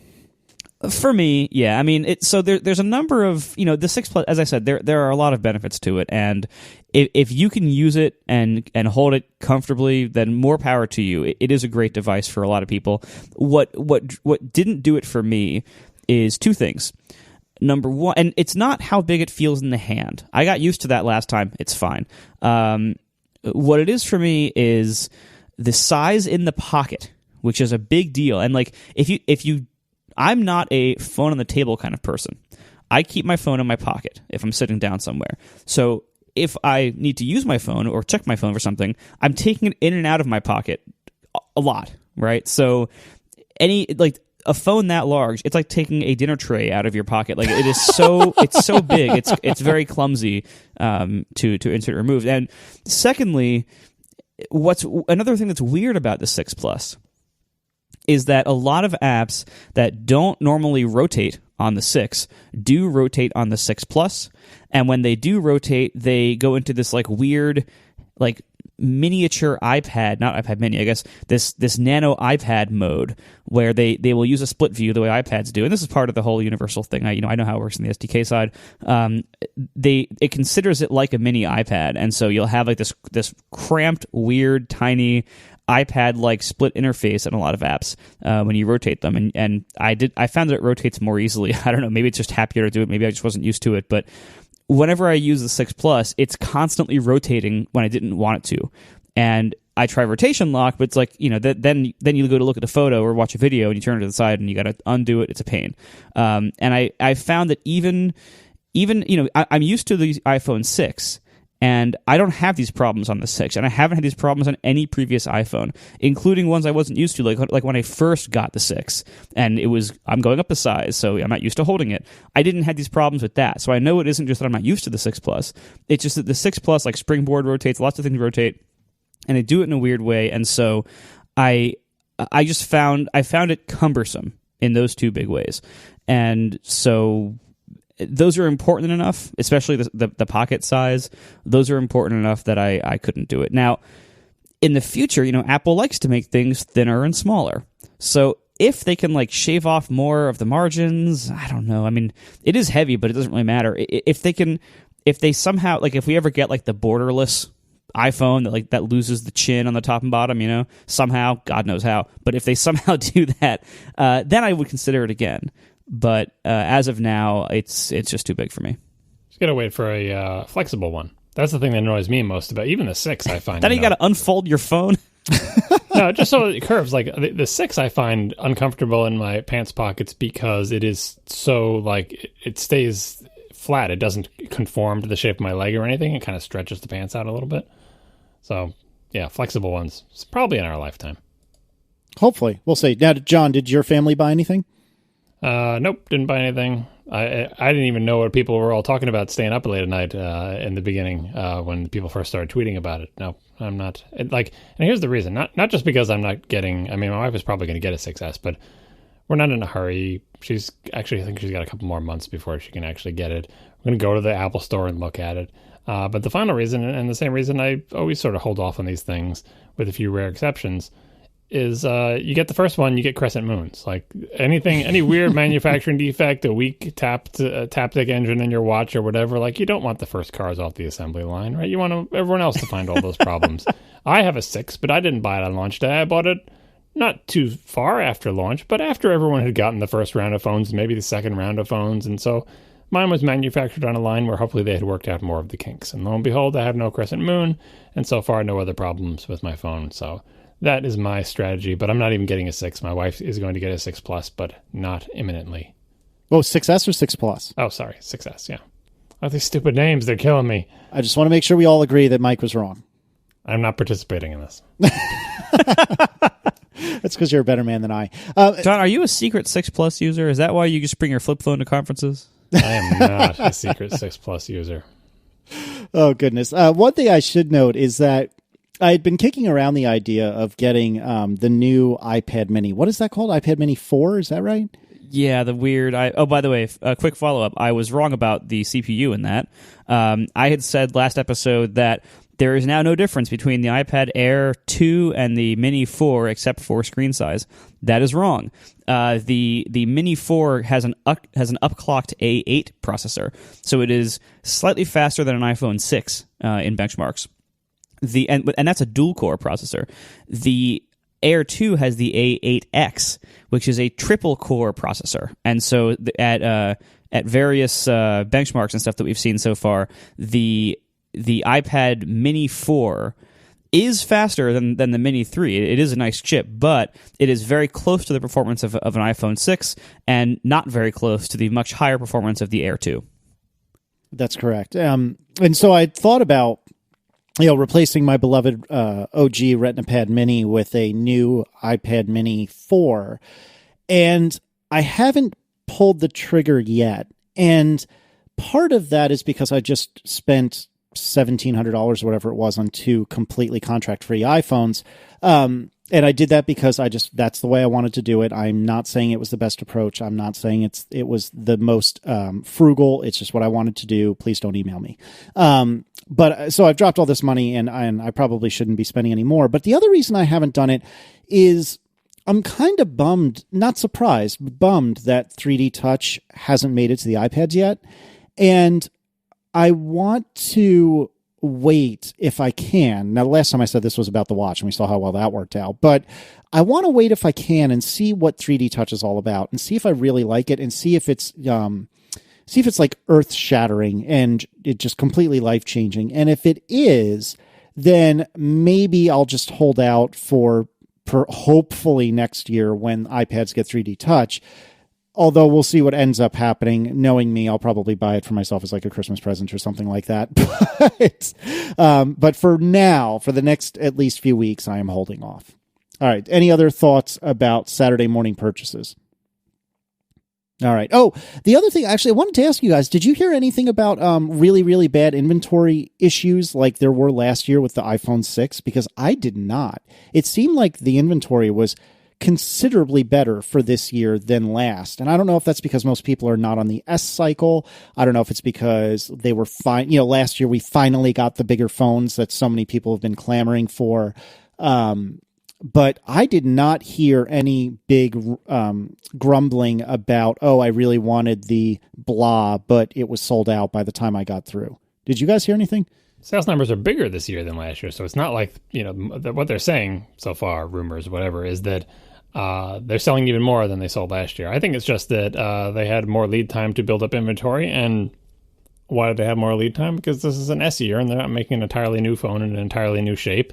For me, yeah. I mean, there's a number of, the 6 Plus, as I said, there are a lot of benefits to it, and if you can use it and hold it comfortably, then more power to you. It is a great device for a lot of people. What didn't do it for me is two things. Number one, and it's not how big it feels in the hand. I got used to that last time. It's fine. What it is for me is the size in the pocket, which is a big deal. And if you I'm not a phone on the table kind of person. I keep my phone in my pocket if I'm sitting down somewhere. So if I need to use my phone or check my phone for something, I'm taking it in and out of my pocket a lot, right? So a phone that large, it's like taking a dinner tray out of your pocket. It is so it's so big. It's very clumsy to insert and remove. And secondly, what's another thing that's weird about the 6 Plus is that a lot of apps that don't normally rotate on the 6 do rotate on the 6 Plus, and when they do rotate, they go into this weird miniature iPad, not iPad mini, I guess, this nano iPad mode where they will use a split view the way iPads do, and this is part of the whole universal thing. I know how it works on the SDK side. It considers it like a mini iPad, and so you'll have this cramped, weird, tiny iPad-like split interface in a lot of apps when you rotate them, and I found that it rotates more easily. I don't know, maybe it's just happier to do it, maybe I just wasn't used to it, but whenever I use the 6 Plus, it's constantly rotating when I didn't want it to, and I try rotation lock, but it's then you go to look at a photo or watch a video and you turn it to the side and you got to undo it. It's a pain, and I found that even I'm used to the iPhone 6. And I don't have these problems on the 6, and I haven't had these problems on any previous iPhone, including ones I wasn't used to, like when I first got the 6, and I'm going up the size, so I'm not used to holding it. I didn't have these problems with that, so I know it isn't just that I'm not used to the 6 Plus. It's just that the 6 Plus, springboard rotates, lots of things rotate, and they do it in a weird way, and so I found it cumbersome in those two big ways, and so those are important enough, especially the pocket size. Those are important enough that I couldn't do it. Now, in the future, Apple likes to make things thinner and smaller. So if they can shave off more of the margins, I don't know. I mean, it is heavy, but it doesn't really matter. If they somehow, if we ever get the borderless iPhone that loses the chin on the top and bottom, somehow, God knows how. But if they somehow do that, then I would consider it again. But as of now, it's just too big for me. Just gotta wait for a flexible one. That's the thing that annoys me most about even the 6. I find then you gotta unfold your phone. No, just so it curves. The 6, I find uncomfortable in my pants pockets because it is so it stays flat. It doesn't conform to the shape of my leg or anything. It kind of stretches the pants out a little bit. So yeah, flexible ones. It's probably in our lifetime. Hopefully, we'll see. Now, John, did your family buy anything? Nope, didn't buy anything. I didn't even know what people were all talking about staying up late at night in the beginning when people first started tweeting about it. No, I'm not. And here's the reason. Not just because I'm not getting. I mean, my wife is probably going to get a 6S, but we're not in a hurry. I think she's got a couple more months before she can actually get it. We're going to go to the Apple store and look at it. But the final reason, and the same reason I always sort of hold off on these things, with a few rare exceptions, is you get the first one, you get crescent moons. Any weird manufacturing defect, a weak taptic engine in your watch or whatever, you don't want the first cars off the assembly line, right? You want everyone else to find all those problems. I have a 6, but I didn't buy it on launch day. I bought it not too far after launch, but after everyone had gotten the first round of phones, maybe the second round of phones, and so mine was manufactured on a line where hopefully they had worked out more of the kinks. And lo and behold, I have no crescent moon, and so far no other problems with my phone, so that is my strategy, but I'm not even getting a 6. My wife is going to get a 6 Plus, but not imminently. Oh, 6S or 6 Plus? Oh, sorry, 6S, yeah. Oh, these stupid names, they're killing me. I just want to make sure we all agree that Mike was wrong. I'm not participating in this. That's because you're a better man than I. John, are you a secret 6 Plus user? Is that why you just bring your flip phone to conferences? I am not a secret 6 Plus user. Oh, goodness. One thing I should note is that I had been kicking around the idea of getting the new iPad mini. What is that called? iPad mini 4? Is that right? Yeah, the weird... Oh, by the way, a quick follow-up. I was wrong about the CPU in that. I had said last episode that there is now no difference between the iPad Air 2 and the Mini 4 except for screen size. That is wrong. The Mini 4 has an upclocked A8 processor, so it is slightly faster than an iPhone 6 in benchmarks. And that's a dual-core processor. The Air 2 has the A8X, which is a triple-core processor. And so at various benchmarks and stuff that we've seen so far, the iPad Mini 4 is faster than the Mini 3. It is a nice chip, but it is very close to the performance of an iPhone 6 and not very close to the much higher performance of the Air 2. That's correct. And so I thought about replacing my beloved OG RetinaPad Mini with a new iPad Mini 4. And I haven't pulled the trigger yet. And part of that is because I just spent $1,700 or whatever it was on 2 completely contract-free iPhones. And I did that because that's the way I wanted to do it. I'm not saying it was the best approach. I'm not saying it was the most frugal. It's just what I wanted to do. Please don't email me. But so I've dropped all this money and I probably shouldn't be spending any more. But the other reason I haven't done it is I'm kind of bummed, not surprised, but bummed that 3D Touch hasn't made it to the iPads yet. And I want to wait if I can. Now, the last time I said this was about the watch, and we saw how well that worked out. But I want to wait if I can and see what 3D Touch is all about, and see if I really like it, and see if it's like earth shattering and it just completely life changing. And if it is, then maybe I'll just hold out for hopefully next year when iPads get 3D Touch. Although we'll see what ends up happening. Knowing me, I'll probably buy it for myself as like a Christmas present or something like that. But for now, for the next at least few weeks, I am holding off. All right. Any other thoughts about Saturday morning purchases? All right. Oh, the other thing, actually, I wanted to ask you guys, did you hear anything about really, really bad inventory issues like there were last year with the iPhone 6? Because I did not. It seemed like the inventory was considerably better for this year than last. And I don't know if that's because most people are not on the S cycle. I don't know if it's because they were fine. Last year we finally got the bigger phones that so many people have been clamoring for. But I did not hear any big grumbling about, I really wanted the blah, but it was sold out by the time I got through. Did you guys hear anything? Sales numbers are bigger this year than last year, so it's not like, what they're saying so far, rumors, whatever, is that they're selling even more than they sold last year. I think it's just that they had more lead time to build up inventory. And why did they have more lead time? Because this is an S year, and they're not making an entirely new phone in an entirely new shape.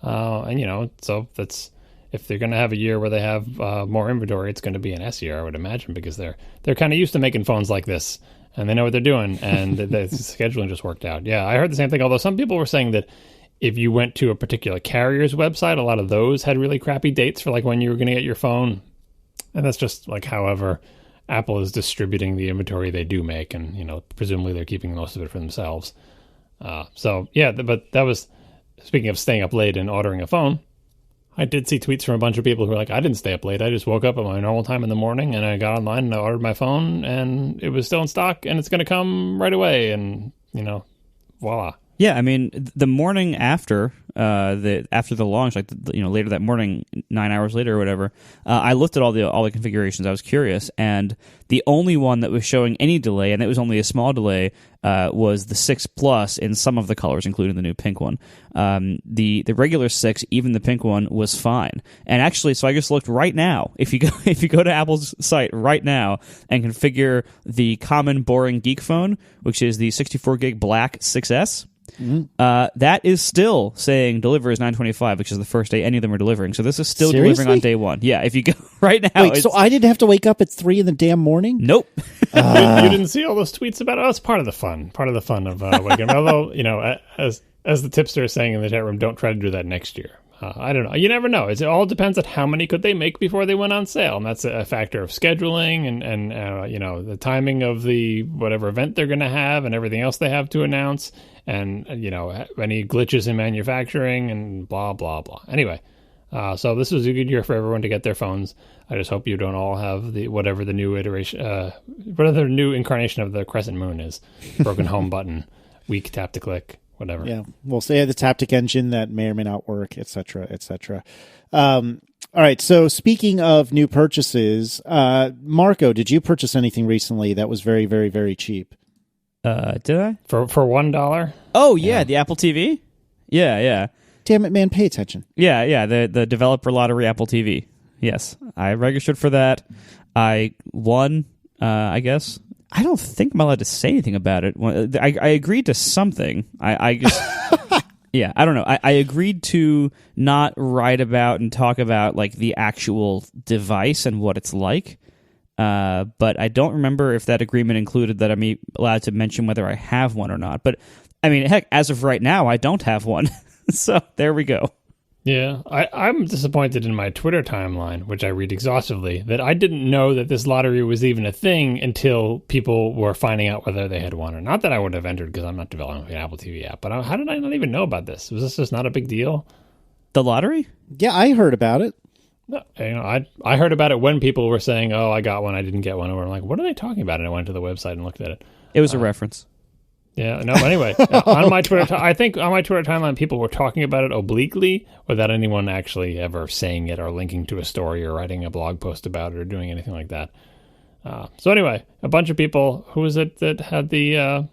So that's, if they're going to have a year where they have more inventory, it's going to be an S year, I would imagine, because they're kind of used to making phones like this, and they know what they're doing, and the scheduling just worked out. Yeah, I heard the same thing, although some people were saying that if you went to a particular carrier's website, a lot of those had really crappy dates for like when you were going to get your phone. And that's just like however Apple is distributing the inventory they do make, and presumably they're keeping most of it for themselves. But that was, speaking of staying up late and ordering a phone, I did see tweets from a bunch of people who were like, I didn't stay up late. I just woke up at my normal time in the morning and I got online and I ordered my phone and it was still in stock and it's going to come right away. And, voila. Yeah, I mean, the morning after the launch, like later that morning, 9 hours later or whatever, I looked at all the configurations. I was curious, and the only one that was showing any delay, and it was only a small delay, was the 6 Plus in some of the colors, including the new pink one. The regular 6, even the pink one, was fine. And actually, so I just looked right now. If you go to Apple's site right now and configure the common boring geek phone, which is the 64 gig black 6S. That is still saying delivers 9/25, which is the first day any of them are delivering. So this is still Seriously? delivering on day one. Yeah, if you go right now. Wait, so I didn't have to wake up at 3 in the damn morning? Nope. You didn't see all those tweets about it? Oh, it's part of the fun. Part of the fun of waking up. Although, as the tipster is saying in the chat room, don't try to do that next year. I don't know. You never know. It all depends on how many could they make before they went on sale, and that's a factor of scheduling and the timing of the whatever event they're going to have and everything else they have to announce, and any glitches in manufacturing and blah blah blah. Anyway, so this was a good year for everyone to get their phones. I just hope you don't all have whatever the new iteration, whatever the new incarnation of the crescent moon is, broken home button, weak tap to click. Whatever. Yeah, we'll say the Taptic engine that may or may not work, etc., etc. All right. So speaking of new purchases, Marco, did you purchase anything recently that was very, very, very cheap? Did I? For $1? Oh yeah, the Apple TV. Yeah. Damn it, man! Pay attention. Yeah. The developer lottery Apple TV. Yes, I registered for that. I won. I guess. I don't think I'm allowed to say anything about it. I agreed to something. I just, yeah, I don't know. I agreed to not write about and talk about like the actual device and what it's like. But I don't remember if that agreement included that I'm allowed to mention whether I have one or not. But I mean, heck, as of right now, I don't have one. So there we go. Yeah, I'm disappointed in my Twitter timeline, which I read exhaustively, that I didn't know that this lottery was even a thing until people were finding out whether they had won or not. That I would have entered because I'm not developing an Apple TV app. But how did I not even know about this? Was this just not a big deal? The lottery? Yeah, I heard about it. No, I heard about it when people were saying, "Oh, I got one, I didn't get one," or I'm like, "What are they talking about?" And I went to the website and looked at it. It was a reference. Yeah, no, anyway, on my Twitter, I think on my Twitter timeline, people were talking about it obliquely without anyone actually ever saying it or linking to a story or writing a blog post about it or doing anything like that. So anyway, a bunch of people, who was it that had I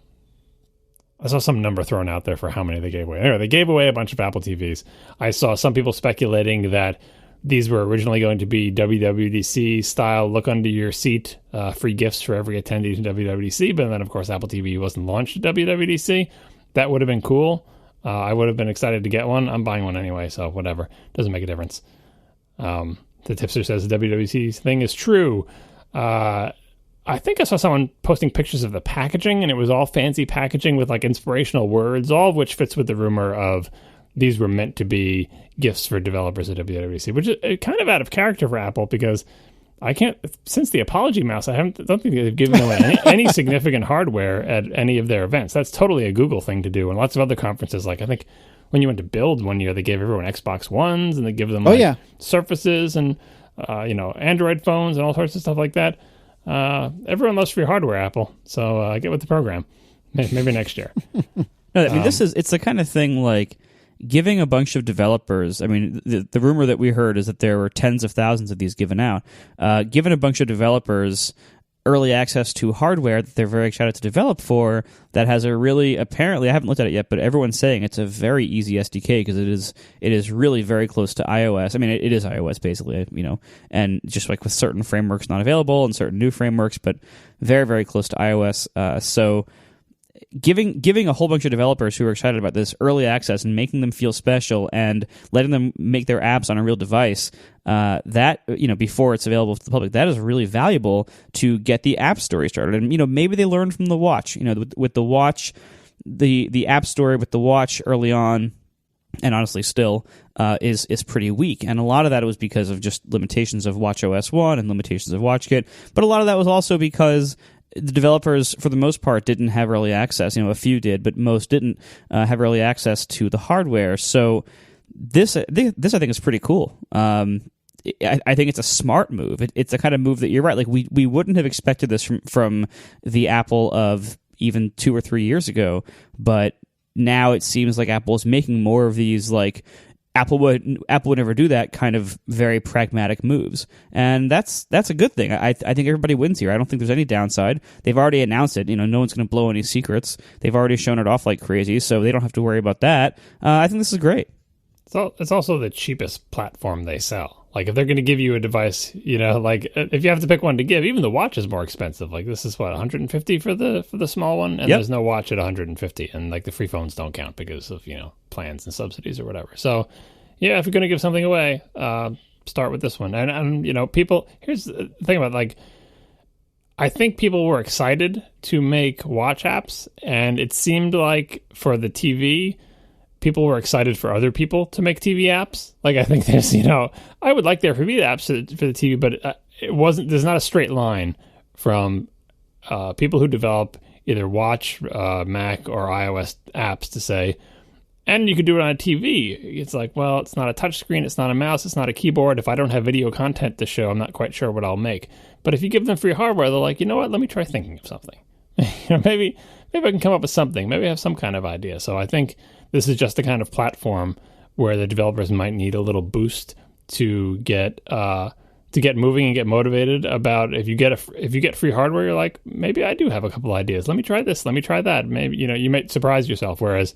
saw some number thrown out there for how many they gave away. Anyway, they gave away a bunch of Apple TVs. I saw some people speculating that these were originally going to be WWDC style, look under your seat, free gifts for every attendee to WWDC. But then, of course, Apple TV wasn't launched at WWDC. That would have been cool. I would have been excited to get one. I'm buying one anyway, so whatever. Doesn't make a difference. The tipster says the WWDC thing is true. I think I saw someone posting pictures of the packaging, and it was all fancy packaging with like inspirational words, all of which fits with the rumor of these were meant to be gifts for developers at WWDC, which is kind of out of character for Apple because I can't, since the Apology Mouse, don't think they've given away any significant hardware at any of their events. That's totally a Google thing to do. And lots of other conferences, like I think when you went to Build one year, they gave everyone Xbox Ones and they give them Surfaces and Android phones and all sorts of stuff like that. Everyone loves free hardware, Apple. So get with the program. Maybe next year. No, I mean, it's the kind of thing like giving a bunch of developers, I mean, the rumor that we heard is that there were tens of thousands of these given out. Giving a bunch of developers early access to hardware that they're very excited to develop for that has a really, apparently, I haven't looked at it yet, but everyone's saying it's a very easy SDK because it is really very close to iOS. I mean, it is iOS basically, and just like with certain frameworks not available and certain new frameworks, but very, very close to iOS. So giving a whole bunch of developers who are excited about this early access and making them feel special and letting them make their apps on a real device before it's available to the public, that is really valuable to get the app story started. And maybe they learned from the watch, with the watch, the app story with the watch early on, and honestly still is pretty weak. And a lot of that was because of just limitations of watchOS 1 and limitations of WatchKit, but a lot of that was also because the developers, for the most part, didn't have early access. A few did, but most didn't have early access to the hardware. So this I think is pretty cool. I think it's a smart move. It's a kind of move that you're right. Like we wouldn't have expected this from the Apple of even 2 or 3 years ago, but now it seems like Apple is making more of these like Apple would never do that kind of very pragmatic moves, and that's a good thing. I think everybody wins here. I don't think there's any downside. They've already announced it. No one's going to blow any secrets. They've already shown it off like crazy, so they don't have to worry about that. I think this is great. So it's also the cheapest platform they sell. Like if they're going to give you a device, like if you have to pick one to give, even the watch is more expensive. Like this is what, 150 for the small one, and there's no watch at 150, and like the free phones don't count because of plans and subsidies or whatever. So yeah, if you're going to give something away, start with this one. And people. Here's the thing about like, I think people were excited to make watch apps, and it seemed like for the TV, people were excited for other people to make TV apps. Like, I think there's, I would like there to be apps for the TV, but there's not a straight line from people who develop either watch, Mac, or iOS apps to say, and you could do it on a TV. It's like, well, it's not a touch screen, it's not a mouse, it's not a keyboard. If I don't have video content to show, I'm not quite sure what I'll make. But if you give them free hardware, they're like, you know what, let me try thinking of something. Maybe I can come up with something. Maybe I have some kind of idea. So I think this is just the kind of platform where the developers might need a little boost to get moving and get motivated about if you get free hardware, you're like, maybe I do have a couple ideas. Let me try this. Let me try that. Maybe you might surprise yourself. Whereas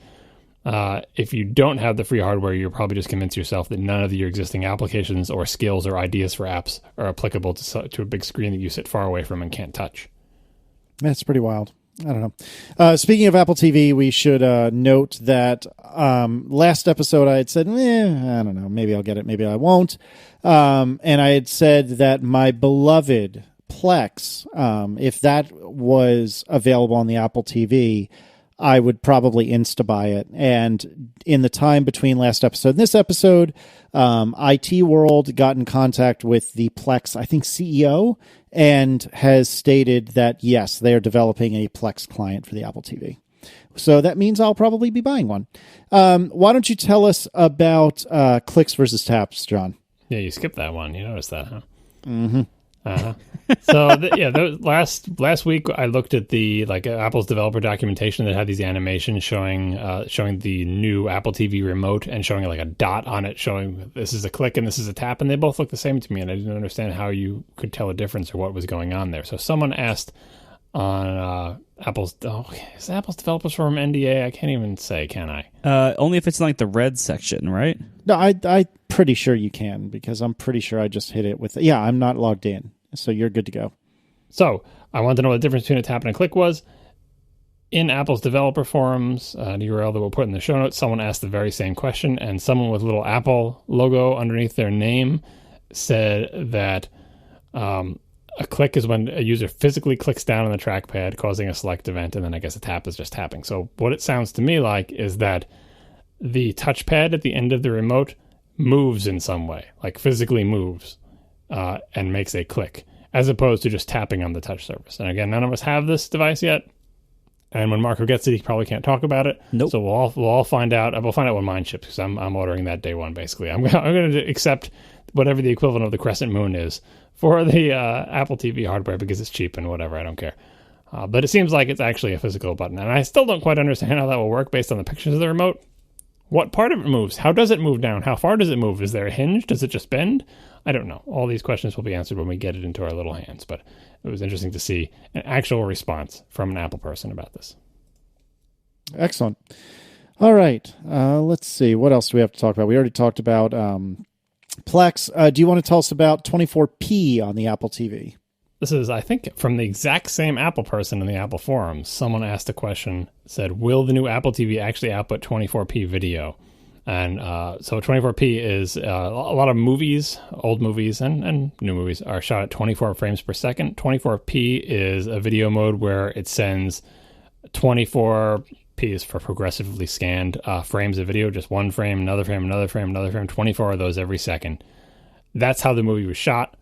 if you don't have the free hardware, you're probably just convince yourself that none of your existing applications or skills or ideas for apps are applicable to a big screen that you sit far away from and can't touch. That's pretty wild. I don't know. Speaking of Apple TV, we should note that last episode I had said, I don't know, maybe I'll get it, maybe I won't. And I had said that my beloved Plex, if that was available on the Apple TV, I would probably insta-buy it. And in the time between last episode and this episode, IT World got in contact with the Plex, I think, CEO, and has stated that, yes, they are developing a Plex client for the Apple TV. So that means I'll probably be buying one. Why don't you tell us about clicks versus taps, John? Yeah, you skipped that one. You noticed that, huh? Mm-hmm. Uh-huh. So last week I looked at the Apple's developer documentation that had these animations showing the new Apple TV remote and showing like a dot on it showing this is a click and this is a tap, and they both look the same to me, and I didn't understand how you could tell a difference or what was going on there. So someone asked on Apple's Developers Forum NDA, I can't even say, can I? Only if it's in like the red section, right? No, I'm pretty sure you can, because I'm pretty sure I just hit it with, I'm not logged in. So you're good to go. So I wanted to know what the difference between a tap and a click was. In Apple's developer forums, the URL that we'll put in the show notes, someone asked the very same question, and someone with a little Apple logo underneath their name said that a click is when a user physically clicks down on the trackpad, causing a select event, and then I guess a tap is just tapping. So what it sounds to me like is that the touchpad at the end of the remote moves in some way, like physically moves. And makes a click, as opposed to just tapping on the touch surface. And again, none of us have this device yet. And when Marco gets it, he probably can't talk about it. Nope. So we'll all find out. We'll find out when mine ships, because I'm ordering that day one. Basically, I'm going to accept whatever the equivalent of the crescent moon is for the Apple TV hardware, because it's cheap and whatever. I don't care. But it seems like it's actually a physical button, and I still don't quite understand how that will work based on the pictures of the remote. What part of it moves? How does it move down? How far does it move? Is there a hinge? Does it just bend? I don't know. All these questions will be answered when we get it into our little hands, but it was interesting to see an actual response from an Apple person about this. Excellent. All right. Let's see. What else do we have to talk about? We already talked about Plex. Do you want to tell us about 24p on the Apple TV? This is, I think, from the exact same Apple person in the Apple forums. Someone asked a question, said, will the new Apple TV actually output 24p video? And so 24p is a lot of movies, old movies and new movies, are shot at 24 frames per second. 24p is a video mode where it sends 24p is for progressively scanned frames of video, just one frame, another frame, another frame, another frame, 24 of those every second. That's how the movie was shot.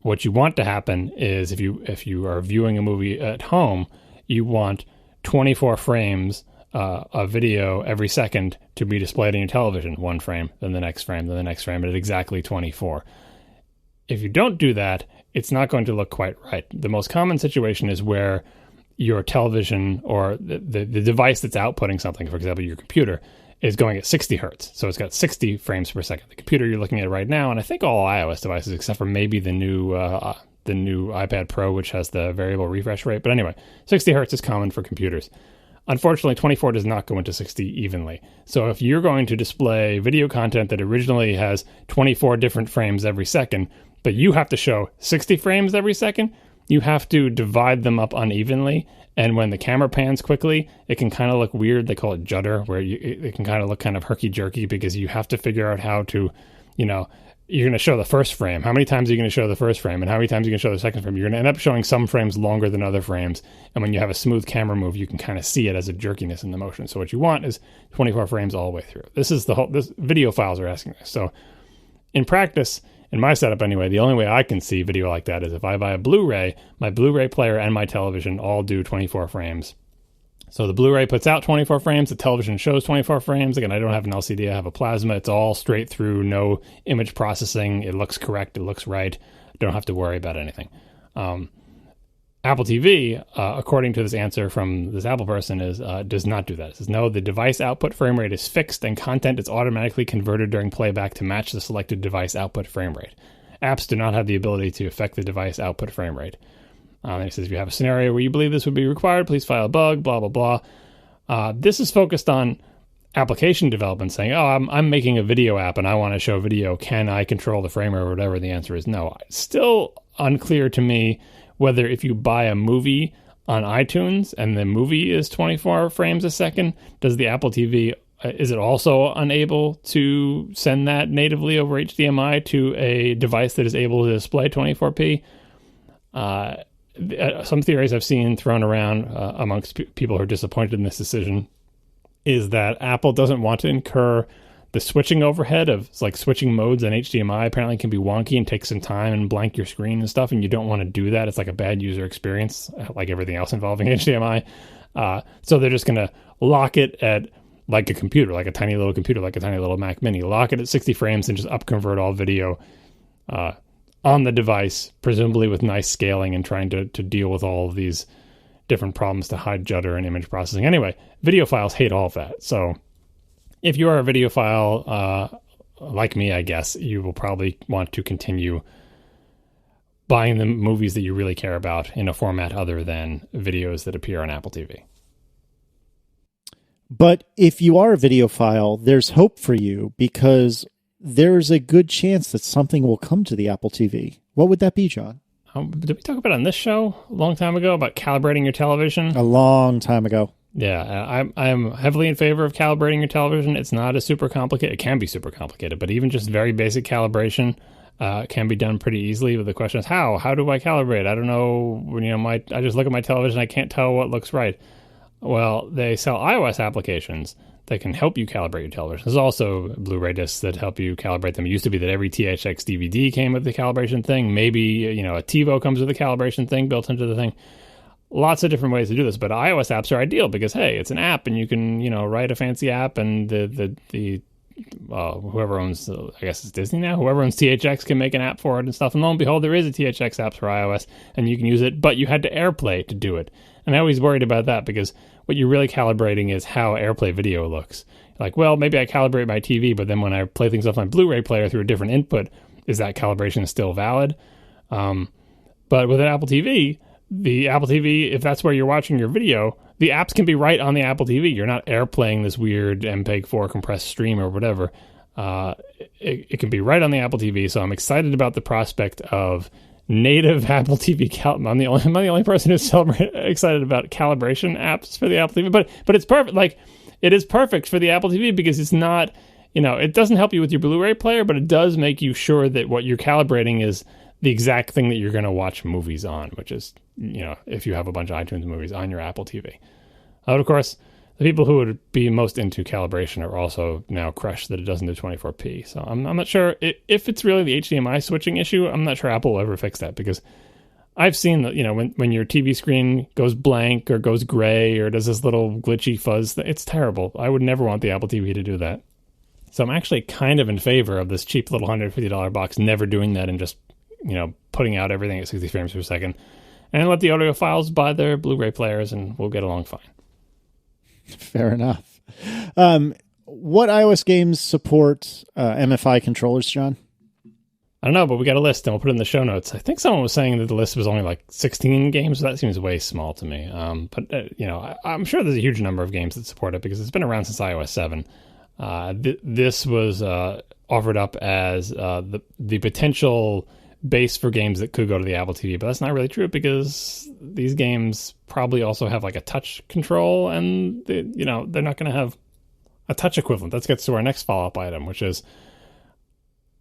What you want to happen is if you are viewing a movie at home, you want 24 frames of video every second to be displayed on your television. One frame, then the next frame, then the next frame, at exactly 24. If you don't do that, it's not going to look quite right. The most common situation is where your television or the device that's outputting something, for example, your computer, is going at 60 hertz. So it's got 60 frames per second. The computer you're looking at right now, and I think all iOS devices, except for maybe the new iPad Pro, which has the variable refresh rate. But anyway, 60 hertz is common for computers. Unfortunately, 24 does not go into 60 evenly. So if you're going to display video content that originally has 24 different frames every second, but you have to show 60 frames every second, you have to divide them up unevenly. And when the camera pans quickly, it can kind of look weird. They call it judder, where it can kind of look kind of herky-jerky because you have to figure out how to, you're going to show the first frame. How many times are you going to show the first frame? And how many times are you going to show the second frame? You're going to end up showing some frames longer than other frames. And when you have a smooth camera move, you can kind of see it as a jerkiness in the motion. So what you want is 24 frames all the way through. This video files are asking this. So in practice, in my setup anyway, the only way I can see video like that is if I buy a Blu-ray, my Blu-ray player and my television all do 24 frames. So the Blu-ray puts out 24 frames, the television shows 24 frames. Again, I don't have an LCD, I have a plasma. It's all straight through, no image processing. It looks correct, it looks right. I don't have to worry about anything. Apple TV, according to this answer from this Apple person, does not do that. It says, no, the device output frame rate is fixed and content is automatically converted during playback to match the selected device output frame rate. Apps do not have the ability to affect the device output frame rate. And it says, if you have a scenario where you believe this would be required, please file a bug, blah, blah, blah. This is focused on application development, saying, I'm making a video app and I want to show video. Can I control the frame rate or whatever? The answer is no. It's still unclear to me whether if you buy a movie on iTunes and the movie is 24 frames a second, does the Apple TV, is it also unable to send that natively over HDMI to a device that is able to display 24p? Some theories I've seen thrown around amongst people who are disappointed in this decision is that Apple doesn't want to incur the switching overhead of like switching modes on HDMI. Apparently can be wonky and take some time and blank your screen and stuff, and you don't want to do that. It's like a bad user experience, like everything else involving HDMI. So they're just going to lock it at like a computer, like a tiny little computer, like a tiny little Mac Mini. Lock it at 60 frames and just upconvert all video on the device, presumably with nice scaling and trying to deal with all of these different problems to hide judder and image processing. Anyway, video files hate all of that. So if you are a videophile like me, I guess, you will probably want to continue buying the movies that you really care about in a format other than videos that appear on Apple TV. But if you are a videophile, there's hope for you because there's a good chance that something will come to the Apple TV. What would that be, John? Did we talk about it on this show a long time ago about calibrating your television? A long time ago. Yeah, I'm heavily in favor of calibrating your television. It's not as super complicated. It can be super complicated, but even just very basic calibration can be done pretty easily. But the question is how? How do I calibrate? I don't know. I just look at my television. I can't tell what looks right. Well, they sell iOS applications that can help you calibrate your television. There's also Blu-ray discs that help you calibrate them. It used to be that every THX DVD came with the calibration thing. Maybe, a TiVo comes with a calibration thing built into the thing. Lots of different ways to do this, but iOS apps are ideal because, hey, it's an app and you can, write a fancy app and whoever owns, I guess it's Disney now, whoever owns THX can make an app for it and stuff. And lo and behold, there is a THX app for iOS and you can use it, but you had to AirPlay to do it. And I always worried about that because what you're really calibrating is how AirPlay video looks. Like, well, maybe I calibrate my TV, but then when I play things off my Blu-ray player through a different input, is that calibration still valid? But with an Apple TV, the Apple TV, if that's where you're watching your video, the apps can be right on the Apple TV. You're not AirPlaying this weird MPEG-4 compressed stream or whatever. It can be right on the Apple TV, so I'm excited about the prospect of native Apple TV. I'm the only person who's excited about calibration apps for the Apple TV, but it's perfect. Like, it is perfect for the Apple TV because it's not, it doesn't help you with your Blu-ray player, but it does make you sure that what you're calibrating is the exact thing that you're going to watch movies on, which is, if you have a bunch of iTunes movies on your Apple TV. Of course, the people who would be most into calibration are also now crushed that it doesn't do 24p. So I'm not sure if it's really the HDMI switching issue. I'm not sure Apple will ever fix that because I've seen that, when your TV screen goes blank or goes gray or does this little glitchy fuzz, it's terrible. I would never want the Apple TV to do that. So I'm actually kind of in favor of this cheap little $150 box never doing that and just, putting out everything at 60 frames per second and let the audiophiles buy their Blu-ray players and we'll get along fine. Fair enough. What iOS games support MFI controllers, John? I don't know, but we got a list and we'll put it in the show notes. I think someone was saying that the list was only like 16 games. So that seems way small to me. I'm sure there's a huge number of games that support it because it's been around since iOS 7. This was offered up as the potential base for games that could go to the Apple TV, but that's not really true because these games probably also have like a touch control, and they're not going to have a touch equivalent. That gets to our next follow-up item, which is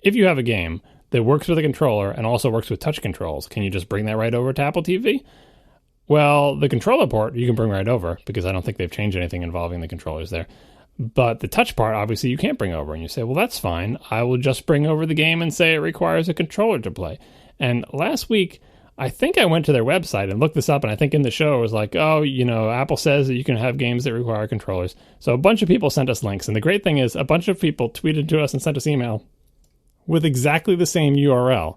if you have a game that works with a controller and also works with touch controls, can you just bring that right over to Apple TV? Well, the controller port you can bring right over because I don't think they've changed anything involving the controllers there. But the touch part, obviously, you can't bring over. And you say, well, that's fine. I will just bring over the game and say it requires a controller to play. And last week, I think I went to their website and looked this up. And I think in the show, it was like, Apple says that you can have games that require controllers. So a bunch of people sent us links. And the great thing is a bunch of people tweeted to us and sent us email with exactly the same URL.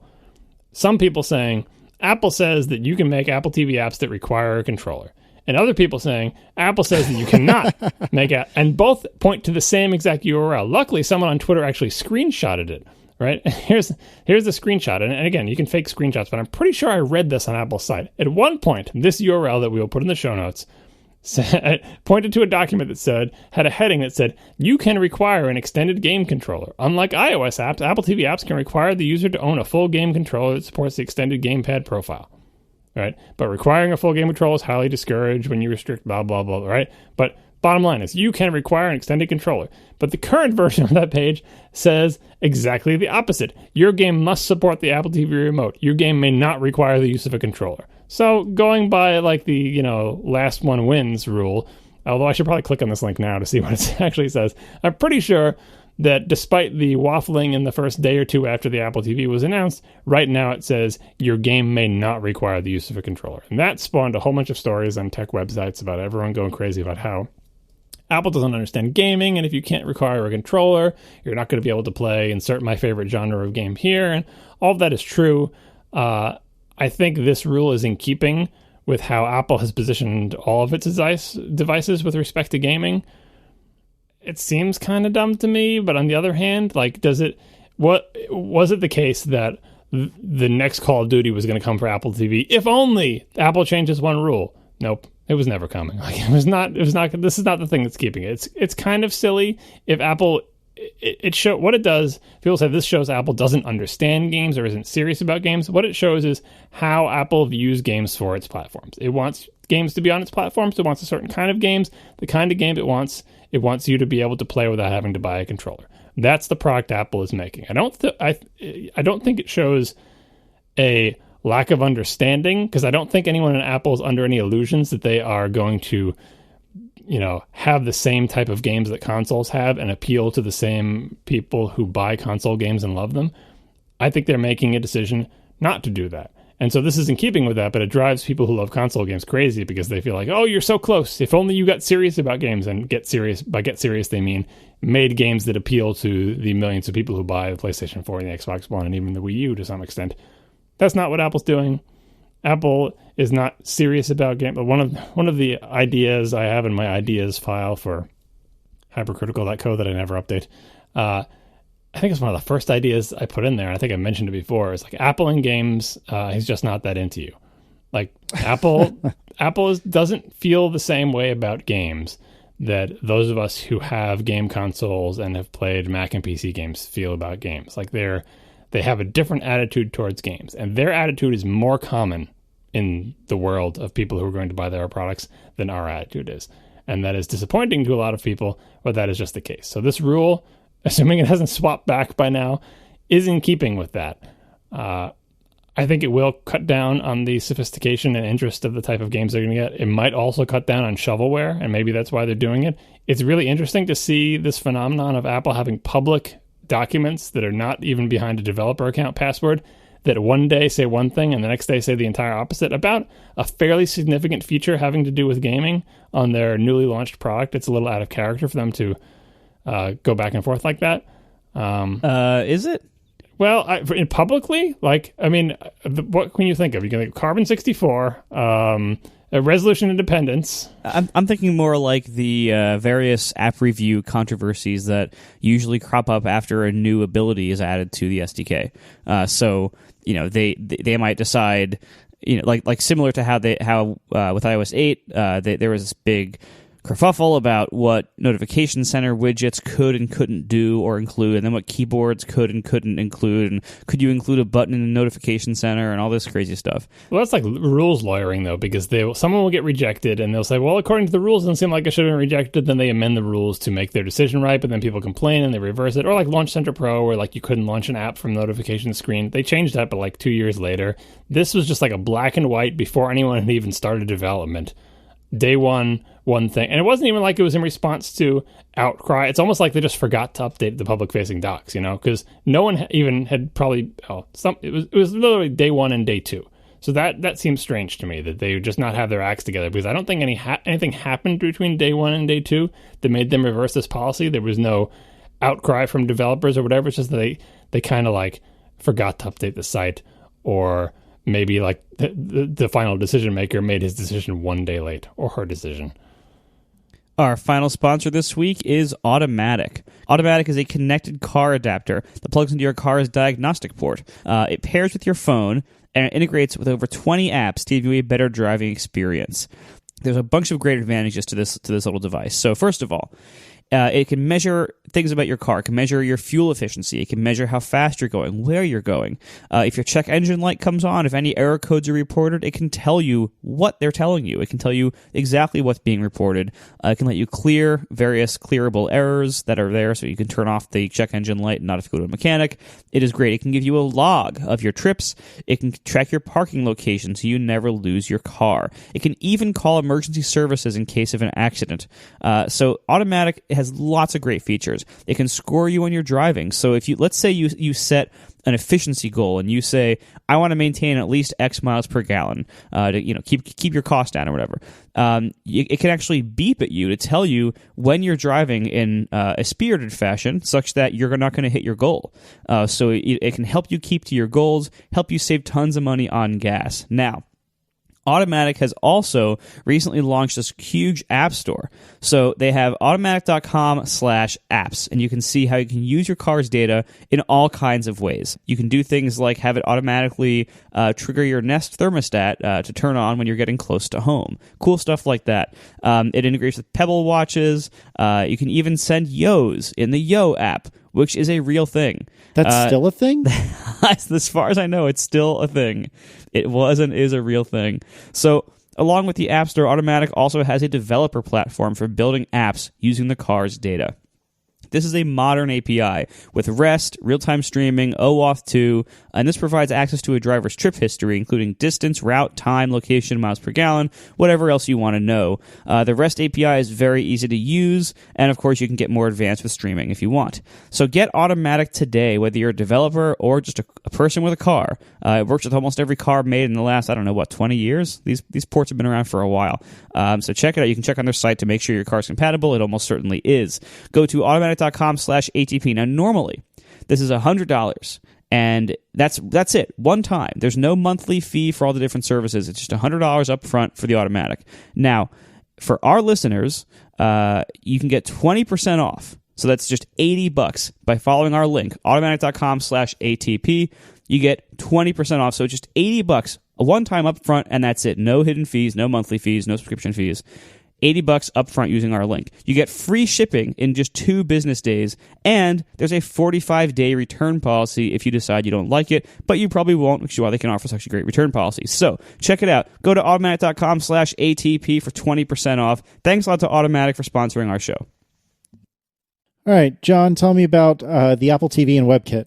Some people saying, Apple says that you can make Apple TV apps that require a controller. And other people saying, Apple says that you cannot make it. And both point to the same exact URL. Luckily, someone on Twitter actually screenshotted it, right? Here's the screenshot. And again, you can fake screenshots, but I'm pretty sure I read this on Apple's site. At one point, this URL that we will put in the show notes pointed to a document that had a heading that said, you can require an extended game controller. Unlike iOS apps, Apple TV apps can require the user to own a full game controller that supports the extended gamepad profile. Right? But requiring a full game controller is highly discouraged when you restrict blah, blah, blah, right? But bottom line is you can require an extended controller. But the current version of that page says exactly the opposite. Your game must support the Apple TV remote. Your game may not require the use of a controller. So going by like the, last one wins rule, although I should probably click on this link now to see what it actually says. I'm pretty sure that despite the waffling in the first day or two after the Apple TV was announced, right now it says your game may not require the use of a controller. And that spawned a whole bunch of stories on tech websites about everyone going crazy about how Apple doesn't understand gaming, and if you can't require a controller, you're not going to be able to play insert my favorite genre of game here. And all of that is true. I think this rule is in keeping with how Apple has positioned all of its devices with respect to gaming. It seems kind of dumb to me, but on the other hand, like, was it the case that the next Call of Duty was going to come for Apple TV if only Apple changes one rule? Nope, it was never coming. Like, it was not. This is not the thing that's keeping it. It's kind of silly if Apple. It show what it does. People say this shows Apple doesn't understand games or isn't serious about games. What it shows is how Apple views games for its platforms. It wants games to be on its platforms. It wants a certain kind of games. The kind of game it wants you to be able to play without having to buy a controller. That's the product Apple is making. I don't think it shows a lack of understanding, because I don't think anyone in Apple is under any illusions that they are going to have the same type of games that consoles have and appeal to the same people who buy console games and love them. I think they're making a decision not to do that. And so this is in keeping with that, but it drives people who love console games crazy because they feel like, oh, you're so close. If only you got serious about games. And by get serious, they mean made games that appeal to the millions of people who buy the PlayStation 4 and the Xbox One and even the Wii U to some extent. That's not what Apple's doing. Apple is not serious about games. But one of the ideas I have in my ideas file for hypercritical.co that I never update, I think it's one of the first ideas I put in there. I think I mentioned it before. It's like Apple in games, he's just not that into you. Like Apple doesn't feel the same way about games that those of us who have game consoles and have played Mac and PC games feel about games. Like they have a different attitude towards games, and their attitude is more common in the world of people who are going to buy their products than our attitude is. And that is disappointing to a lot of people, but that is just the case. So this rule, assuming it hasn't swapped back by now, is in keeping with that. I think it will cut down on the sophistication and interest of the type of games they're going to get. It might also cut down on shovelware, and maybe that's why they're doing it. It's really interesting to see this phenomenon of Apple having public documents that are not even behind a developer account password that one day say one thing and the next day say the entire opposite about a fairly significant feature having to do with gaming on their newly launched product. It's a little out of character for them to go back and forth like that. Is it? Well, publicly, like, I mean, what can you think of? You can think of Carbon 64, resolution independence. I'm thinking more like the various app review controversies that usually crop up after a new ability is added to the SDK. So they might decide, like similar to how with iOS 8 there was this big kerfuffle about what notification center widgets could and couldn't do or include, and then what keyboards could and couldn't include, and could you include a button in the notification center, and all this crazy stuff. Well, that's like rules lawyering, though, because someone will get rejected, and they'll say, well, according to the rules, it doesn't seem like it should have been rejected. Then they amend the rules to make their decision right, but then people complain, and they reverse it. Or like Launch Center Pro, where like you couldn't launch an app from notification screen. They changed that, but like 2 years later. This was just like a black and white before anyone had even started development. Day one thing. And it wasn't even like it was in response to outcry. It's almost like they just forgot to update the public-facing docs, because no one even had probably... it was literally day one and day two. So that seems strange to me, that they would just not have their acts together, because I don't think anything happened between day one and day two that made them reverse this policy. There was no outcry from developers or whatever. It's just that they kind of like forgot to update the site, or... maybe like the final decision maker made his decision 1 day late, or her decision. Our final sponsor this week is Automatic. Automatic is a connected car adapter that plugs into your car's diagnostic port. It pairs with your phone and it integrates with over 20 apps to give you a better driving experience. There's a bunch of great advantages to this little device. So first of all, it can measure things about your car. It can measure your fuel efficiency. It can measure how fast you're going, where you're going. If your check engine light comes on, if any error codes are reported, it can tell you what they're telling you. It can tell you exactly what's being reported. It can let you clear various clearable errors that are there, so you can turn off the check engine light and not have to go to a mechanic. It is great. It can give you a log of your trips. It can track your parking location so you never lose your car. It can even call emergency services in case of an accident. So Automatic has lots of great features. It can score you when you're driving. So if let's say you set an efficiency goal and you say, I want to maintain at least X miles per gallon to keep your cost down or whatever. It can actually beep at you to tell you when you're driving in a spirited fashion, such that you're not going to hit your goal. So it can help you keep to your goals, help you save tons of money on gas. Now, Automatic has also recently launched this huge app store. So they have automatic.com/apps, and you can see how you can use your car's data in all kinds of ways. You can do things like have it automatically trigger your Nest thermostat to turn on when you're getting close to home. Cool stuff like that. It integrates with Pebble watches. You can even send Yo's in the Yo app, which is a real thing. That's still a thing? As far as I know, it's still a thing. It was and is a real thing. So, along with the App Store, Automatic also has a developer platform for building apps using the car's data. This is a modern API with REST, real-time streaming, OAuth 2, and this provides access to a driver's trip history, including distance, route, time, location, miles per gallon, whatever else you want to know. The REST API is very easy to use, and of course you can get more advanced with streaming if you want. So get Automatic today, whether you're a developer or just a person with a car. It works with almost every car made in the last, 20 years? These ports have been around for a while. So check it out. You can check on their site to make sure your car's compatible. It almost certainly is. Go to automatic.com/ATP. Now, normally, this is $100, and that's it, one time. There's no monthly fee for all the different services. It's just $100 up front for the Automatic. Now, for our listeners, you can get 20% off. So that's just $80 by following our link, automatic.com/ATP. You get 20% off. So just $80, a one-time up front, and that's it. No hidden fees, no monthly fees, no subscription fees. $80 up front using our link. You get free shipping in just 2 business days, and there's a 45-day return policy if you decide you don't like it, but you probably won't, which is why they can offer such a great return policy. So check it out. Go to automatic.com/ATP for 20% off. Thanks a lot to Automatic for sponsoring our show. All right, John, tell me about the Apple TV and WebKit.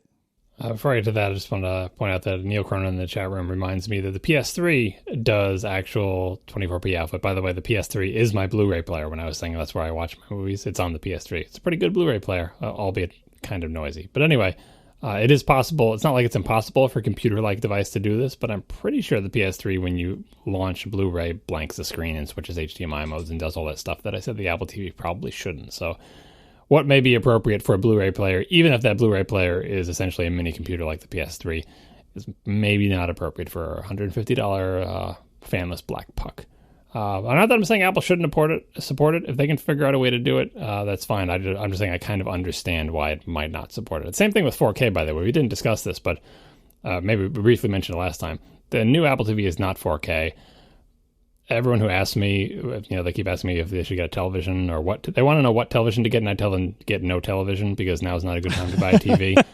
Before I get to that, I just want to point out that Neil Cronin in the chat room reminds me that the PS3 does actual 24p output. By the way, the PS3 is my Blu-ray player. When I was saying that's where I watch my movies, it's on the PS3. It's a pretty good Blu-ray player, albeit kind of noisy. But anyway, it is possible. It's not like it's impossible for a computer-like device to do this, but I'm pretty sure the PS3, when you launch Blu-ray, blanks the screen and switches HDMI modes and does all that stuff that I said the Apple TV probably shouldn't. So what may be appropriate for a Blu-ray player, even if that Blu-ray player is essentially a mini computer like the PS3, is maybe not appropriate for a $150 fanless black puck. Not that I'm saying Apple shouldn't support it. If they can figure out a way to do it, that's fine. I'm just saying I kind of understand why it might not support it. Same thing with 4K, by the way. We didn't discuss this, but maybe we briefly mentioned it last time. The new Apple TV is not 4K. Everyone who asks me, they keep asking me if they should get a television or what. They want to know what television to get, and I tell them get no television because now is not a good time to buy a TV.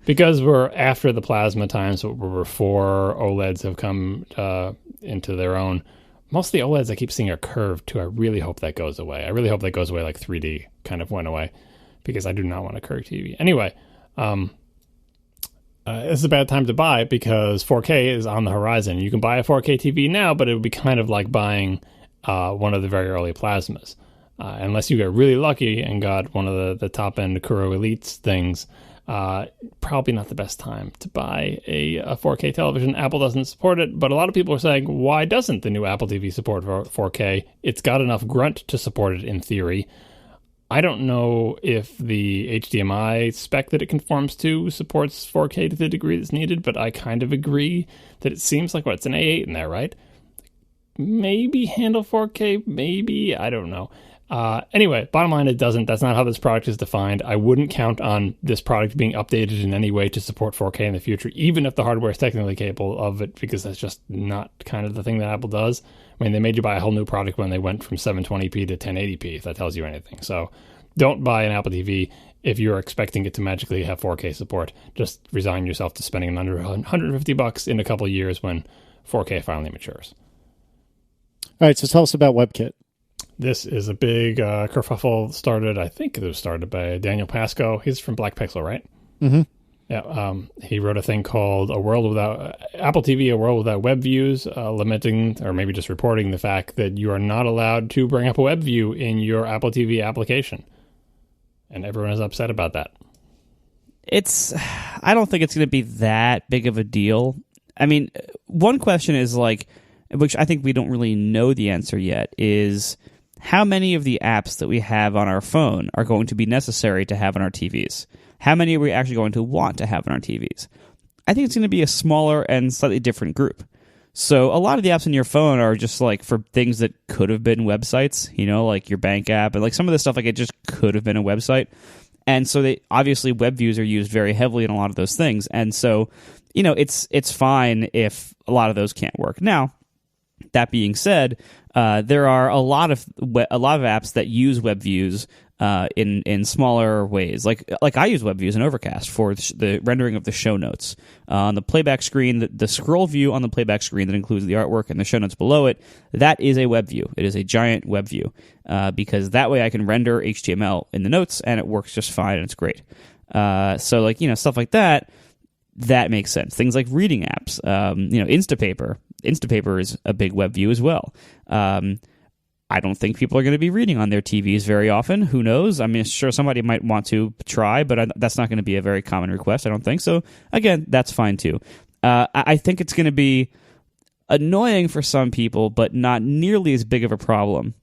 Because we're after the plasma times where 4 OLEDs have come into their own. Most of the OLEDs I keep seeing are curved too. I really hope that goes away. I really hope that goes away like 3D kind of went away because I do not want a curved TV. Anyway, this is a bad time to buy because 4K is on the horizon. You can buy a 4K TV now, but it would be kind of like buying one of the very early plasmas. Unless you get really lucky and got one of the top-end Kuro Elites things, probably not the best time to buy a 4K television. Apple doesn't support it, but a lot of people are saying, why doesn't the new Apple TV support 4K? It's got enough grunt to support it in theory. I don't know if the HDMI spec that it conforms to supports 4K to the degree that's needed, but I kind of agree that it seems like, it's an A8 in there, right? Maybe handle 4K, maybe, I don't know. Anyway, bottom line, it doesn't. That's not how this product is defined. I wouldn't count on this product being updated in any way to support 4K in the future, even if the hardware is technically capable of it, because that's just not kind of the thing that Apple does. I mean, they made you buy a whole new product when they went from 720p to 1080p, if that tells you anything. So don't buy an Apple TV if you're expecting it to magically have 4K support. Just resign yourself to spending under $150 in a couple of years when 4K finally matures. All right, so tell us about WebKit. This is a big kerfuffle started, I think it was started by Daniel Pasco. He's from Black Pixel, right? Mm-hmm. Yeah, he wrote a thing called Apple TV, A World Without Web Views, lamenting or maybe just reporting the fact that you are not allowed to bring up a web view in your Apple TV application. And everyone is upset about that. I don't think it's going to be that big of a deal. I mean, one question is which I think we don't really know the answer yet, is how many of the apps that we have on our phone are going to be necessary to have on our TVs? How many are we actually going to want to have on our TVs? I think it's going to be a smaller and slightly different group. So a lot of the apps on your phone are just for things that could have been websites, like your bank app, and some of the stuff it just could have been a website. And so obviously web views are used very heavily in a lot of those things. And so, it's fine if a lot of those can't work. Now, that being said, there are a lot of apps that use web views in smaller ways. Like I use web views in Overcast for the rendering of the show notes. On the playback screen, the scroll view on the playback screen that includes the artwork and the show notes below it, that is a web view. It is a giant web view because that way I can render HTML in the notes and it works just fine and it's great. So stuff like that makes sense. Things like reading apps, Instapaper. Instapaper is a big web view as well. I don't think people are going to be reading on their TVs very often. Who knows? I mean, sure, somebody might want to try, but that's not going to be a very common request, I don't think. So, again, that's fine too. I think it's going to be annoying for some people, but not nearly as big of a problem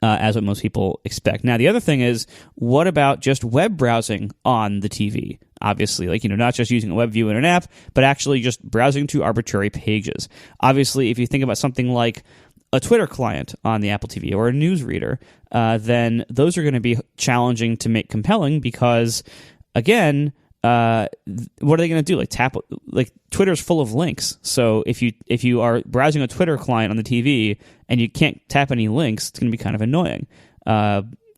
as what most people expect. Now, the other thing is, what about just web browsing on the TV? Obviously, not just using a web view in an app, but actually just browsing to arbitrary pages. Obviously, if you think about something like a Twitter client on the Apple TV or a newsreader, then those are going to be challenging to make compelling because, again, what are they going to do? Twitter's full of links. So if you are browsing a Twitter client on the TV and you can't tap any links, it's going to be kind of annoying.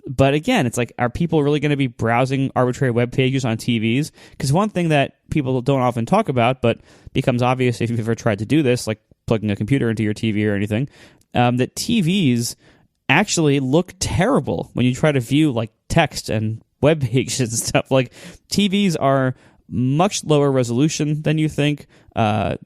But again, it's are people really going to be browsing arbitrary web pages on TVs? Because one thing that people don't often talk about, but becomes obvious if you've ever tried to do this, like plugging a computer into your TV or anything, that TVs actually look terrible when you try to view text and web pages and stuff. TVs are much lower resolution than you think,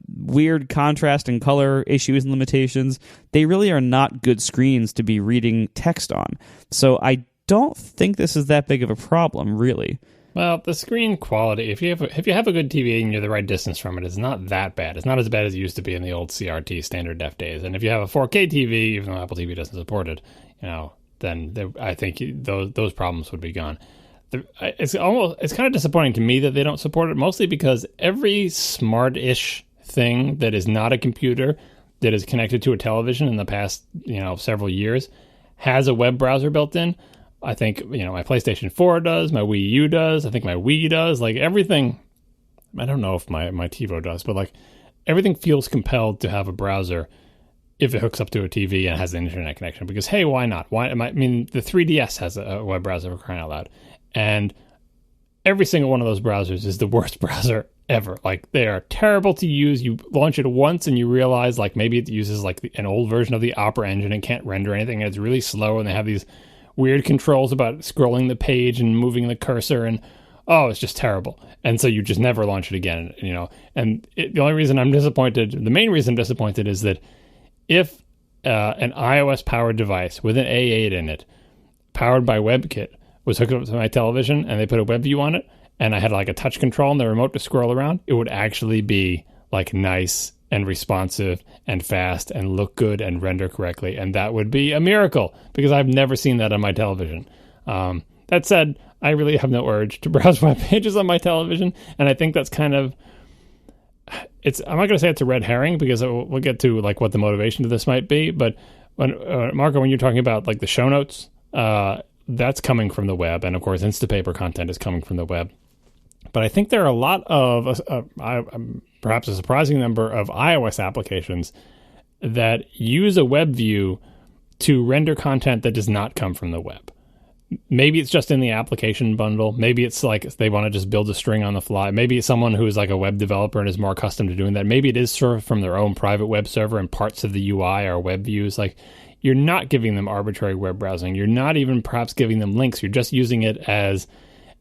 weird contrast and color issues and limitations. They really are not good screens to be reading text on. So I don't think this is that big of a problem, really. Well, the screen quality, if you have a good TV and you're the right distance from it, it's not that bad. It's not as bad as it used to be in the old CRT standard def days. And if you have a 4K TV, even though Apple TV doesn't support it, then I think those problems would be gone. It's kind of disappointing to me that they don't support it, mostly because every smart-ish thing that is not a computer that is connected to a television in the past, several years has a web browser built in. I think, my PlayStation 4 does, my Wii U does, I think my Wii does, like everything. I don't know if my TiVo does, but like everything feels compelled to have a browser if it hooks up to a TV and has an internet connection, because, hey, why not? The 3DS has a web browser, for crying out loud. And every single one of those browsers is the worst browser ever. Like, they are terrible to use. You launch it once and you realize, like, maybe it uses like an old version of the Opera engine and can't render anything, and it's really slow, and they have these weird controls about scrolling the page and moving the cursor, and it's just terrible. And so you just never launch it again, And the only reason I'm disappointed, the main reason I'm disappointed, is that if an iOS-powered device with an A8 in it, powered by WebKit, was hooked up to my television and they put a web view on it, and I had like a touch control and the remote to scroll around, it would actually be like nice and responsive and fast and look good and render correctly. And that would be a miracle, because I've never seen that on my television. That said, I really have no urge to browse web pages on my television. And I think that's kind of, I'm not going to say it's a red herring, because we'll get to like what the motivation to this might be. But Marco, when you're talking about like the show notes, that's coming from the web. And of course, Instapaper content is coming from the web. But I think there are a lot of, perhaps a surprising number of iOS applications that use a web view to render content that does not come from the web. Maybe it's just in the application bundle. Maybe it's like they want to just build a string on the fly. Maybe it's someone who is like a web developer and is more accustomed to doing that. Maybe it is served from their own private web server and parts of the UI are web views. Like, you're not giving them arbitrary web browsing. You're not even perhaps giving them links. You're just using it as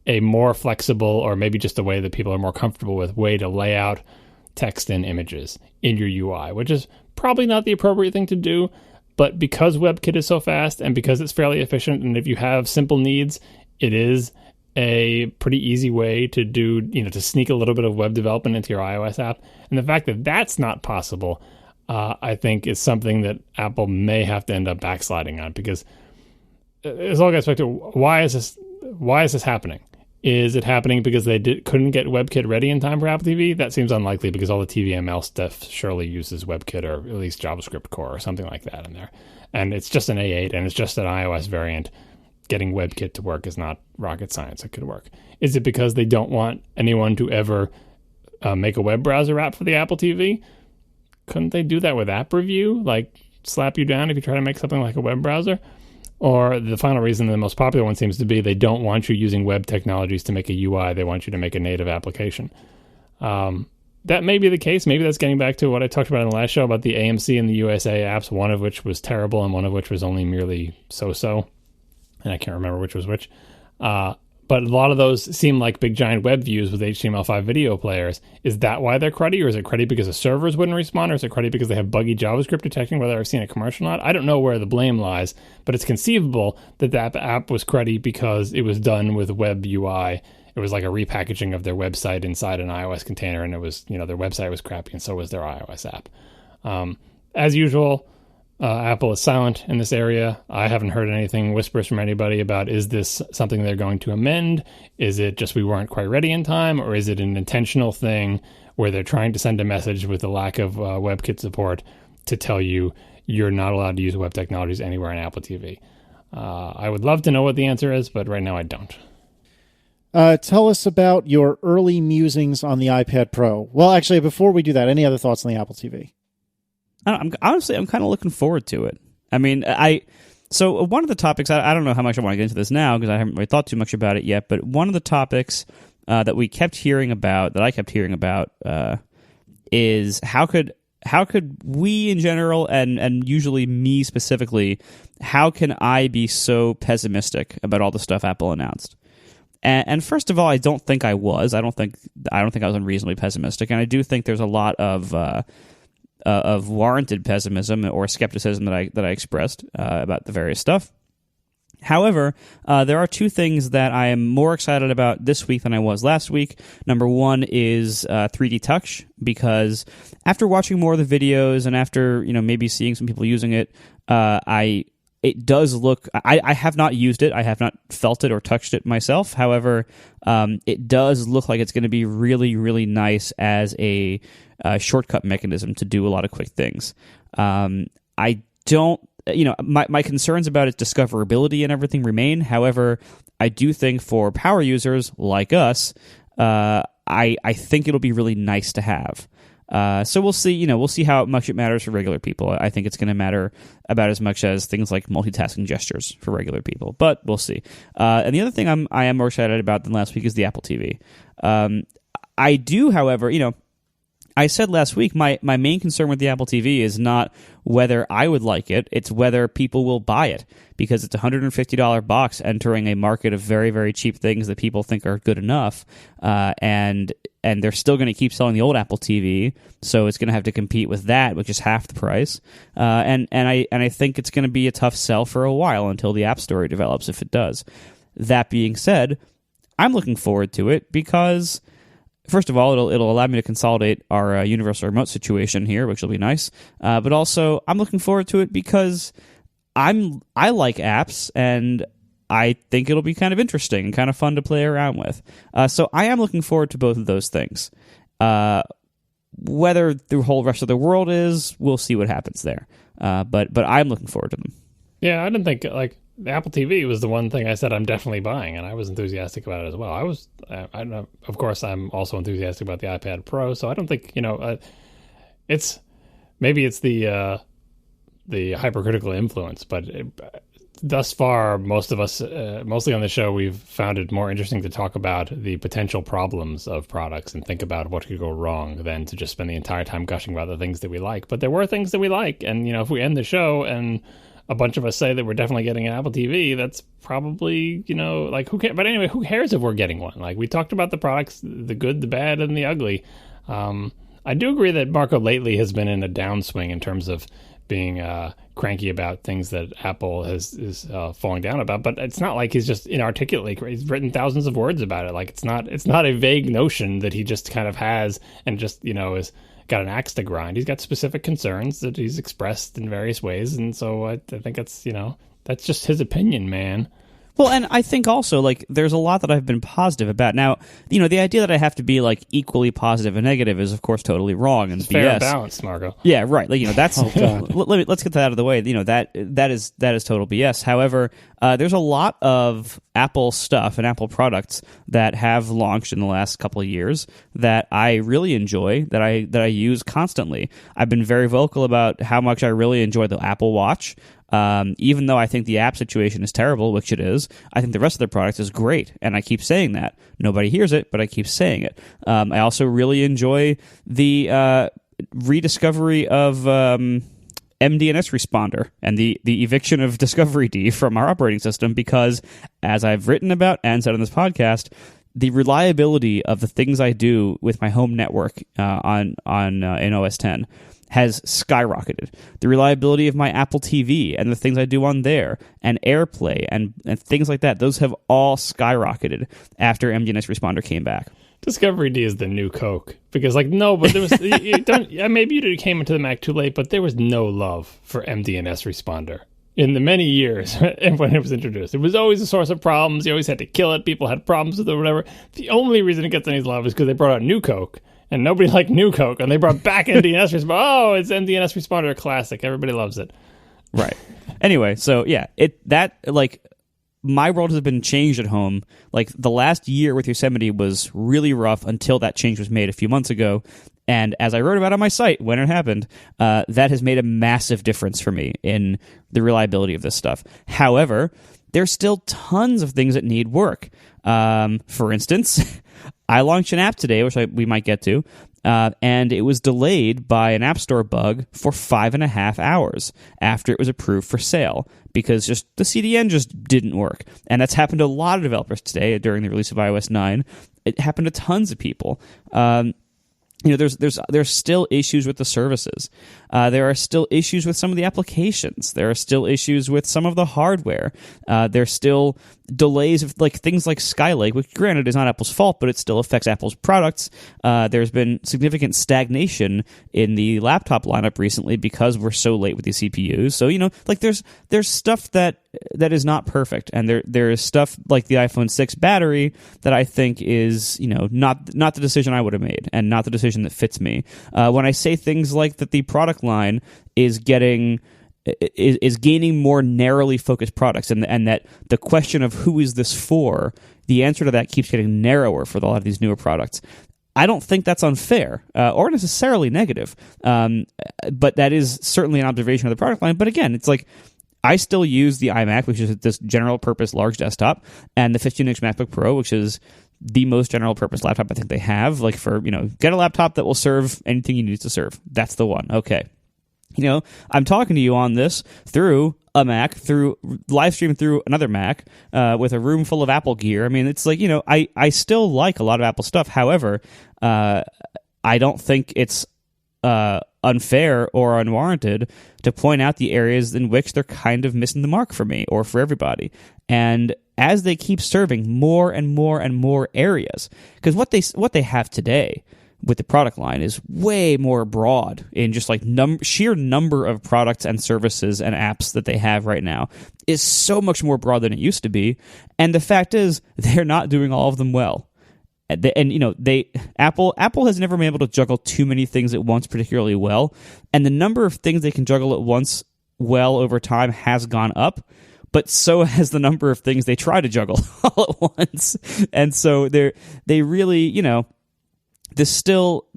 a more flexible, or maybe just a way that people are more comfortable with, way to lay out text and images in your UI, which is probably not the appropriate thing to do. But because WebKit is so fast and because it's fairly efficient, and if you have simple needs, it is a pretty easy way to do, to sneak a little bit of web development into your iOS app. And the fact that that's not possible, I think is something that Apple may have to end up backsliding on, because it's all goes back to, why is this happening? Is it happening because they couldn't get WebKit ready in time for Apple TV? That seems unlikely, because all the TVML stuff surely uses WebKit, or at least JavaScript core or something like that in there. And it's just an A8 and it's just an iOS variant. Getting WebKit to work is not rocket science. It could work. Is it because they don't want anyone to ever make a web browser app for the Apple TV? Couldn't they do that with App Review? Like, slap you down if you try to make something like a web browser? Or the final reason, the most popular one, seems to be they don't want you using web technologies to make a UI. They want you to make a native application. That may be the case. Maybe that's getting back to what I talked about in the last show about the AMC and the USA apps, one of which was terrible and one of which was only merely so-so. And I can't remember which was which. But a lot of those seem like big giant web views with HTML5 video players. Is that why they're cruddy? Or is it cruddy because the servers wouldn't respond? Or is it cruddy because they have buggy JavaScript detecting whether I've seen a commercial or not? I don't know where the blame lies, but it's conceivable that that app was cruddy because it was done with web UI. It was like a repackaging of their website inside an iOS container, and it was, their website was crappy, and so was their iOS app. As usual, Apple is silent in this area. I haven't heard anything, whispers from anybody about, is this something they're going to amend? Is it just we weren't quite ready in time? Or is it an intentional thing where they're trying to send a message with the lack of WebKit support to tell you you're not allowed to use web technologies anywhere on Apple TV? I would love to know what the answer is, but right now I don't. Tell us about your early musings on the iPad Pro. Well, actually, before we do that, any other thoughts on the Apple TV? I'm kind of looking forward to it. I mean, so one of the topics, I don't know how much I want to get into this now because I haven't really thought too much about it yet, but one of the topics that I kept hearing about, is how could we in general, and usually me specifically, how can I be so pessimistic about all the stuff Apple announced? And first of all, I don't think I was. I don't think I was unreasonably pessimistic, and I do think there's a lot of warranted pessimism or skepticism that I expressed about the various stuff. However, there are two things that I am more excited about this week than I was last week. Number one is 3D Touch, because after watching more of the videos and after maybe seeing some people using it, I it does look. I have not used it. I have not felt it or touched it myself. However, it does look like it's going to be really, really nice as a shortcut mechanism to do a lot of quick things. I don't. My concerns about its discoverability and everything remain. However, I do think for power users like us, I think it'll be really nice to have. So we'll see. We'll see how much it matters for regular people. I think it's going to matter about as much as things like multitasking gestures for regular people. But we'll see. And the other thing I am more excited about than last week is the Apple TV. I do, however, I said last week my main concern with the Apple TV is not whether I would like it, it's whether people will buy it, because it's a $150 box entering a market of very, very cheap things that people think are good enough, and they're still going to keep selling the old Apple TV, so it's going to have to compete with that, which is half the price, and I think it's going to be a tough sell for a while until the App Store develops, if it does. That being said, I'm looking forward to it because, first of all, it'll allow me to consolidate our universal remote situation here, which will be nice. But also, I'm looking forward to it because I like apps, and I think it'll be kind of interesting and kind of fun to play around with. So I am looking forward to both of those things. Whether the whole rest of the world is, we'll see what happens there. But I'm looking forward to them. Yeah, I didn't think the Apple TV was the one thing I said I'm definitely buying, and I was enthusiastic about it as well. I don't know. Of course, I'm also enthusiastic about the iPad Pro, so I don't think it's maybe it's the hypercritical influence, but thus far, most of us, mostly on the show, we've found it more interesting to talk about the potential problems of products and think about what could go wrong than to just spend the entire time gushing about the things that we like. But there were things that we like, and if we end the show and a bunch of us say that we're definitely getting an Apple TV, that's probably, who cares? But anyway, who cares if we're getting one? Like, we talked about the products, the good, the bad, and the ugly. I do agree that Marco lately has been in a downswing in terms of being cranky about things that Apple is falling down about. But it's not like he's just inarticulately. He's written thousands of words about it. Like, it's not a vague notion that he just kind of has and just, is got an axe to grind. He's got specific concerns that he's expressed in various ways, and so I think it's that's just his opinion, man. Well, and I think also, there's a lot that I've been positive about. Now, the idea that I have to be, equally positive and negative is, of course, totally wrong and it's BS. Fair and balanced, Marco. Yeah, right. That's... Oh, God. Let's get that out of the way. That is total BS. However, there's a lot of Apple stuff and Apple products that have launched in the last couple of years that I really enjoy, that I use constantly. I've been very vocal about how much I really enjoy the Apple Watch. Even though I think the app situation is terrible, which it is, I think the rest of their products is great, and I keep saying that. Nobody hears it, but I keep saying it. I also really enjoy the rediscovery of MDNS Responder and the eviction of Discovery D from our operating system because, as I've written about and said on this podcast, the reliability of the things I do with my home network in OS X has skyrocketed. The reliability of my Apple TV and the things I do on there, and AirPlay and things like that, those have all skyrocketed after MDNS Responder came back. Discovery D is the new Coke because, no, but there was maybe you came into the Mac too late, but there was no love for MDNS Responder in the many years when it was introduced. It was always a source of problems. You always had to kill it. People had problems with it or whatever. The only reason it gets any love is because they brought out New Coke. And nobody liked New Coke, and they brought back MDNS Responder. Oh, it's MDNS Responder classic. Everybody loves it. Right. Anyway, so yeah, my world has been changed at home. The last year with Yosemite was really rough until that change was made a few months ago. And as I wrote about on my site when it happened, that has made a massive difference for me in the reliability of this stuff. However, there's still tons of things that need work. For instance, I launched an app today, which we might get to, and it was delayed by an App Store bug for 5.5 hours after it was approved for sale because just the CDN just didn't work. And that's happened to a lot of developers today during the release of iOS 9. It happened to tons of people. there's still issues with the services. There are still issues with some of the applications. There are still issues with some of the hardware. There's still delays of things like Skylake, which granted is not Apple's fault, but it still affects Apple's products. There's been significant stagnation in the laptop lineup recently because we're so late with the CPUs. So there's stuff that is not perfect, and there is stuff like the iPhone 6 battery that I think is not the decision I would have made, and not the decision that fits me. When I say things like that, the product line is gaining more narrowly focused products, and that the question of who is this for, the answer to that keeps getting narrower for a lot of these newer products. I don't think that's unfair or necessarily negative, but that is certainly an observation of the product line. But again, it's like I still use the iMac, which is this general purpose large desktop, and the 15-inch MacBook Pro, which is the most general purpose laptop I think they have. Like for, get a laptop that will serve anything you need to serve. That's the one. Okay. I'm talking to you on this through a Mac, through live stream through another Mac, with a room full of Apple gear. I mean, it's like, I still like a lot of Apple stuff. However, I don't think it's unfair or unwarranted to point out the areas in which they're kind of missing the mark for me or for everybody. And as they keep serving more and more and more areas, because what they have today with the product line is way more broad in just like sheer number of products and services and apps that they have right now is so much more broad than it used to be. And the fact is, they're not doing all of them well. Apple has never been able to juggle too many things at once particularly well, and the number of things they can juggle at once well over time has gone up, but so has the number of things they try to juggle all at once. And so they really, there's still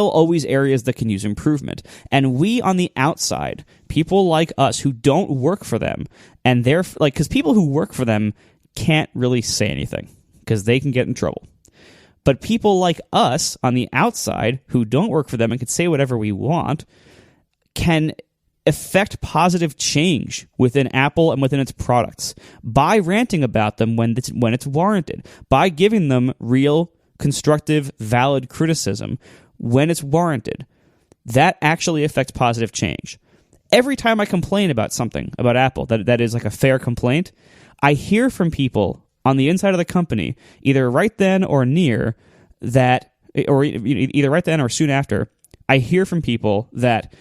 always areas that can use improvement. And we on the outside, people like us who don't work for them, and they're like, because people who work for them can't really say anything because they can get in trouble. But people like us on the outside who don't work for them and can say whatever we want can affect positive change within Apple and within its products by ranting about them when it's warranted, by giving them real, constructive, valid criticism when it's warranted. That actually affects positive change. Every time I complain about something about Apple that is like a fair complaint, I hear from people on the inside of the company, either right then or near that, or either right then or soon after, I hear from people that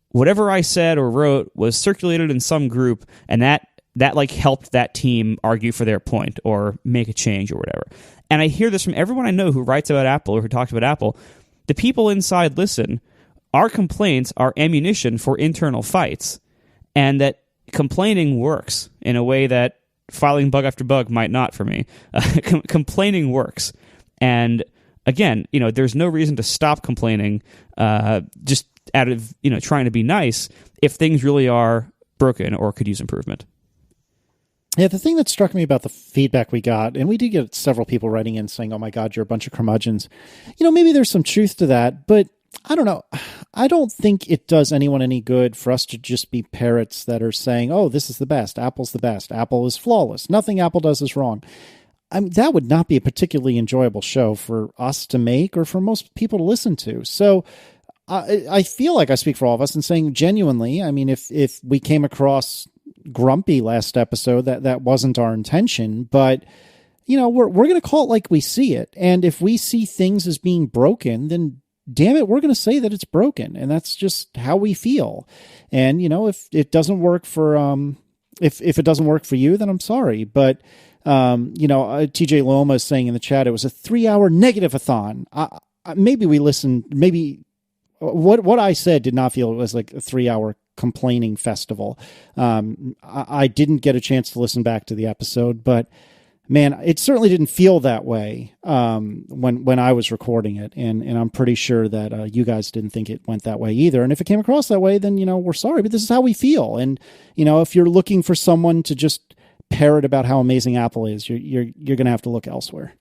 whatever I said or wrote was circulated in some group, and that like helped that team argue for their point or make a change or whatever. And I hear this from everyone I know who writes about Apple or who talks about Apple. The people inside listen. Our complaints are ammunition for internal fights, and that complaining works in a way that filing bug after bug might not for me. Complaining works. And again, there's no reason to stop complaining just out of, trying to be nice if things really are broken or could use improvement. Yeah, the thing that struck me about the feedback we got, and we did get several people writing in saying, oh my God, you're a bunch of curmudgeons. Maybe there's some truth to that, but I don't know. I don't think it does anyone any good for us to just be parrots that are saying, oh, this is the best. Apple's the best. Apple is flawless. Nothing Apple does is wrong. That would not be a particularly enjoyable show for us to make or for most people to listen to. So I feel like I speak for all of us in saying genuinely, if we came across grumpy last episode, that wasn't our intention, but we're going to call it like we see it. And if we see things as being broken, then damn it, we're going to say that it's broken, and that's just how we feel. And if it doesn't work for if it doesn't work for you, then I'm sorry. But TJ Loma is saying in the chat it was a 3-hour negative-a-thon. Maybe we listened. Maybe what I said did not feel it was like a 3-hour complaining festival. I didn't get a chance to listen back to the episode, but man, it certainly didn't feel that way when I was recording it, and I'm pretty sure that you guys didn't think it went that way either. And if it came across that way, then we're sorry, but this is how we feel. And if you're looking for someone to just parrot about how amazing Apple is, you're going to have to look elsewhere.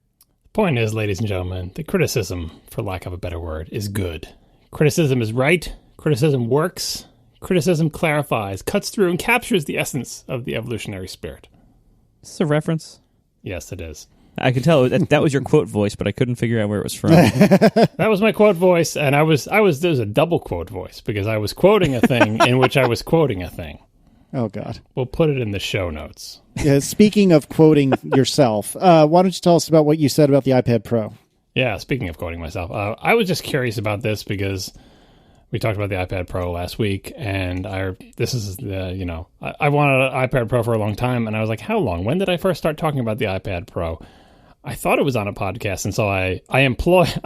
The point is, ladies and gentlemen, the criticism, for lack of a better word, is good. Criticism is right. Criticism works. Criticism clarifies, cuts through, and captures the essence of the evolutionary spirit. Is this a reference? Yes, it is. I could tell that was your quote voice, but I couldn't figure out where it was from. That was my quote voice, and there's a double quote voice because I was quoting a thing in which I was quoting a thing. Oh, God. We'll put it in the show notes. Yeah, speaking of quoting yourself, why don't you tell us about what you said about the iPad Pro? Yeah, speaking of quoting myself, I was just curious about this because we talked about the iPad Pro last week, and I wanted an iPad Pro for a long time, and I was like, how long? When did I first start talking about the iPad Pro? I thought it was on a podcast, and so I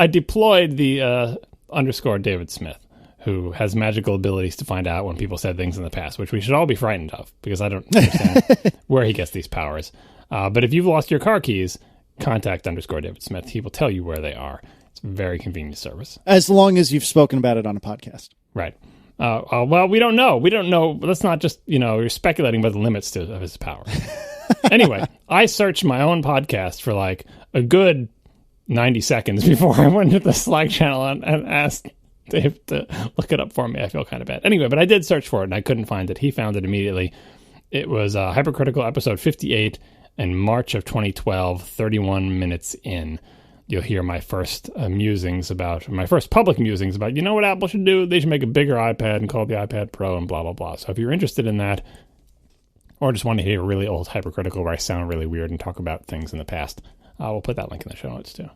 deployed the _ David Smith, who has magical abilities to find out when people said things in the past, which we should all be frightened of, because I don't understand where he gets these powers. But if you've lost your car keys, contact _ David Smith. He will tell you where they are. It's a very convenient service. As long as you've spoken about it on a podcast. Right. Well, we don't know. We don't know. Let's not just, you're speculating about the limits of his power. Anyway, I searched my own podcast for like a good 90 seconds before I went to the Slack channel and asked Dave to look it up for me. I feel kind of bad. Anyway, but I did search for it and I couldn't find it. He found it immediately. It was Hypercritical episode 58 in March of 2012, 31 minutes in. You'll hear my first public musings about, what Apple should do? They should make a bigger iPad and call it the iPad Pro and blah, blah, blah. So if you're interested in that, or just want to hear a really old Hypercritical where I sound really weird and talk about things in the past, we'll put that link in the show notes too.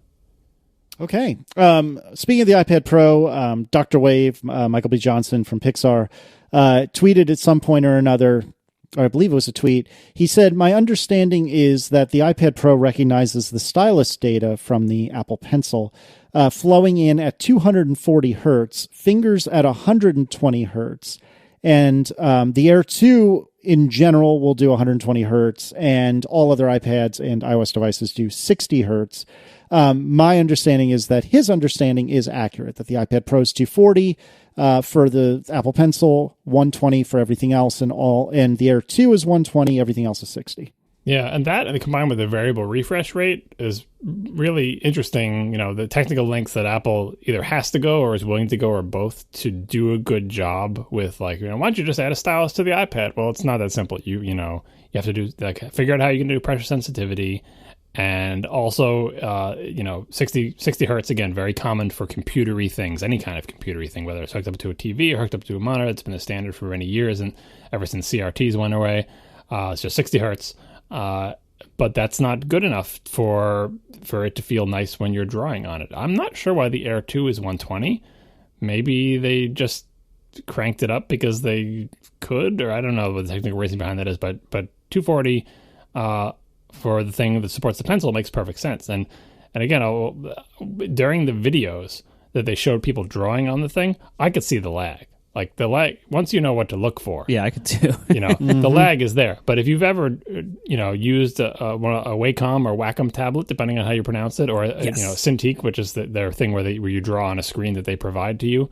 Okay. Speaking of the iPad Pro, Dr. Wave, Michael B. Johnson from Pixar, tweeted at some point or another, or I believe it was a tweet, he said, my understanding is that the iPad Pro recognizes the stylus data from the Apple Pencil flowing in at 240 hertz, fingers at 120 hertz, and the Air 2 in general will do 120 hertz, and all other iPads and iOS devices do 60 hertz. My understanding is that his understanding is accurate, that the iPad Pro is 240 for the Apple Pencil, 120 for everything else, and the Air 2 is 120, everything else is 60. Yeah, and combined with the variable refresh rate is really interesting. The technical lengths that Apple either has to go or is willing to go, or both, to do a good job with, why don't you just add a stylus to the iPad? Well, it's not that simple. You have to do figure out how you can do pressure sensitivity. And also, 60 hertz, again, very common for computery things, any kind of computery thing, whether it's hooked up to a TV or hooked up to a monitor. It's been a standard for many years, and ever since CRTs went away, it's just 60 hertz. But that's not good enough for it to feel nice when you're drawing on it. I'm not sure why the Air 2 is 120. Maybe they just cranked it up because they could, or I don't know what the technical reason behind that is, but 240... for the thing that supports the pencil makes perfect sense. And again, during the videos that they showed people drawing on the thing, I could see the lag. Like the lag, once you know what to look for. Yeah, I could too. The lag is there. But if you've ever, used a Wacom or Wacom tablet, depending on how you pronounce it, or Cintiq, which is their thing where you draw on a screen that they provide to you,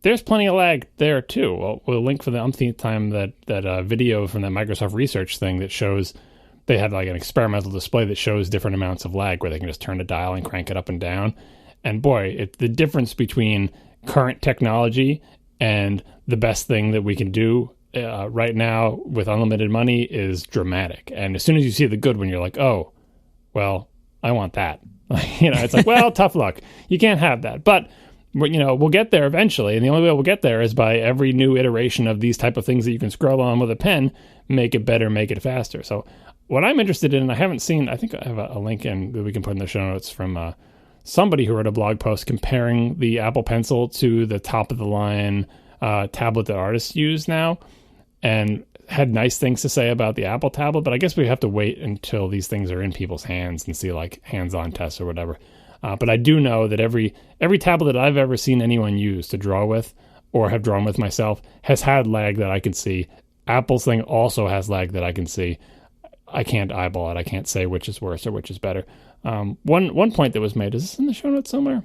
there's plenty of lag there too. We'll link for the umpteenth time that video from the Microsoft research thing that shows. They had an experimental display that shows different amounts of lag where they can just turn the dial and crank it up and down. And boy, the difference between current technology and the best thing that we can do right now with unlimited money is dramatic. And as soon as you see the good one, you're like, oh, well, I want that. It's like, well, tough luck. You can't have that. But we'll get there eventually. And the only way we'll get there is by every new iteration of these type of things that you can scroll on with a pen, make it better, make it faster. So what I'm interested in, I haven't seen, I think I have a link in that we can put in the show notes from somebody who wrote a blog post comparing the Apple Pencil to the top-of-the-line tablet that artists use now, and had nice things to say about the Apple tablet, but I guess we have to wait until these things are in people's hands and see hands-on tests or whatever. But I do know that every tablet that I've ever seen anyone use to draw with or have drawn with myself has had lag that I can see. Apple's thing also has lag that I can see. I can't eyeball it. I can't say which is worse or which is better. One point that was made, is this in the show notes somewhere?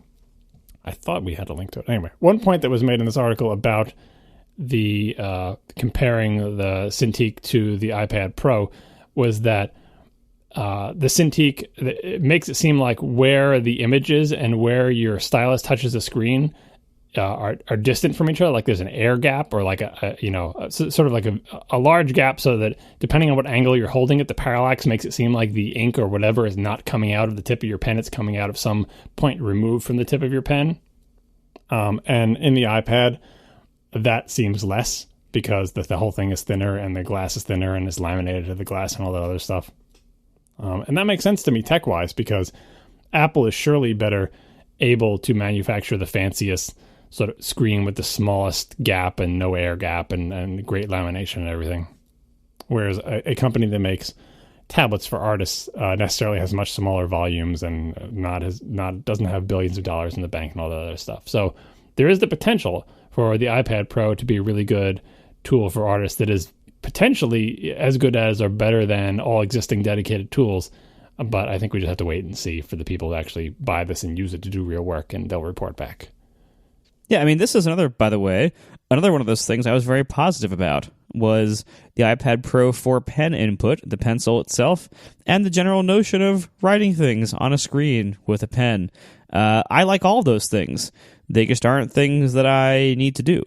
I thought we had a link to it. Anyway, one point that was made in this article about the comparing the Cintiq to the iPad Pro was that the Cintiq, it makes it seem like where the image is and where your stylus touches the screen are distant from each other, like there's an air gap or like sort of like a large gap, so that depending on what angle you're holding it, the parallax makes it seem like the ink or whatever is not coming out of the tip of your pen, it's coming out of some point removed from the tip of your pen. And in the iPad, that seems less because the whole thing is thinner and the glass is thinner and is laminated to the glass and all that other stuff. And that makes sense to me tech-wise, because Apple is surely better able to manufacture the fanciest sort of screen with the smallest gap and no air gap and great lamination and everything. Whereas a company that makes tablets for artists necessarily has much smaller volumes and doesn't have billions of dollars in the bank and all that other stuff. So there is the potential for the iPad Pro to be a really good tool for artists that is potentially as good as or better than all existing dedicated tools. But I think we just have to wait and see for the people who actually buy this and use it to do real work, and they'll report back. Yeah, I mean, this is another one of those things I was very positive about, was the iPad Pro for pen input, the pencil itself, and the general notion of writing things on a screen with a pen. I like all of those things. They just aren't things that I need to do.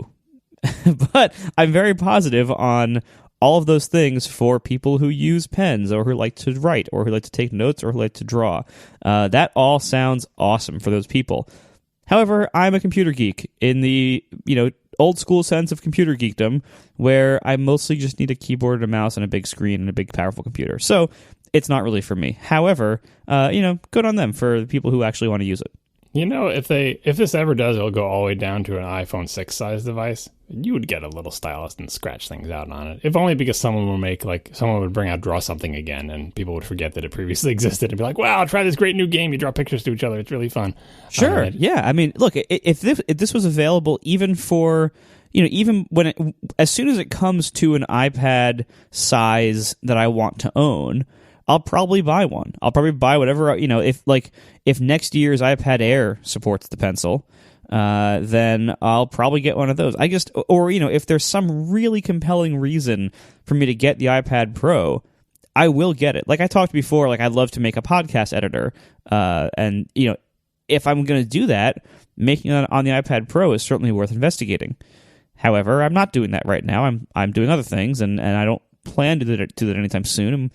But I'm very positive on all of those things for people who use pens or who like to write or who like to take notes or who like to draw. That all sounds awesome for those people. However, I'm a computer geek in the, old school sense of computer geekdom, where I mostly just need a keyboard and a mouse and a big screen and a big powerful computer. So it's not really for me. However, good on them for the people who actually want to use it. If this ever does, it'll go all the way down to an iPhone 6 size device. You would get a little stylus and scratch things out on it. If only because someone would bring out Draw Something again, and people would forget that it previously existed and be like, wow, try this great new game. You draw pictures to each other. It's really fun. Sure. Yeah. I mean, look, if this was available even for, even as soon as it comes to an iPad size that I want to own, I'll probably buy one. I'll probably buy whatever, if next year's iPad Air supports the pencil, then I'll probably get one of those. If there's some really compelling reason for me to get the iPad Pro, I will get it. Like I talked before, I'd love to make a podcast editor. And if I'm going to do that, making it on the iPad Pro is certainly worth investigating. However, I'm not doing that right now. I'm doing other things, and I don't plan to do that anytime soon.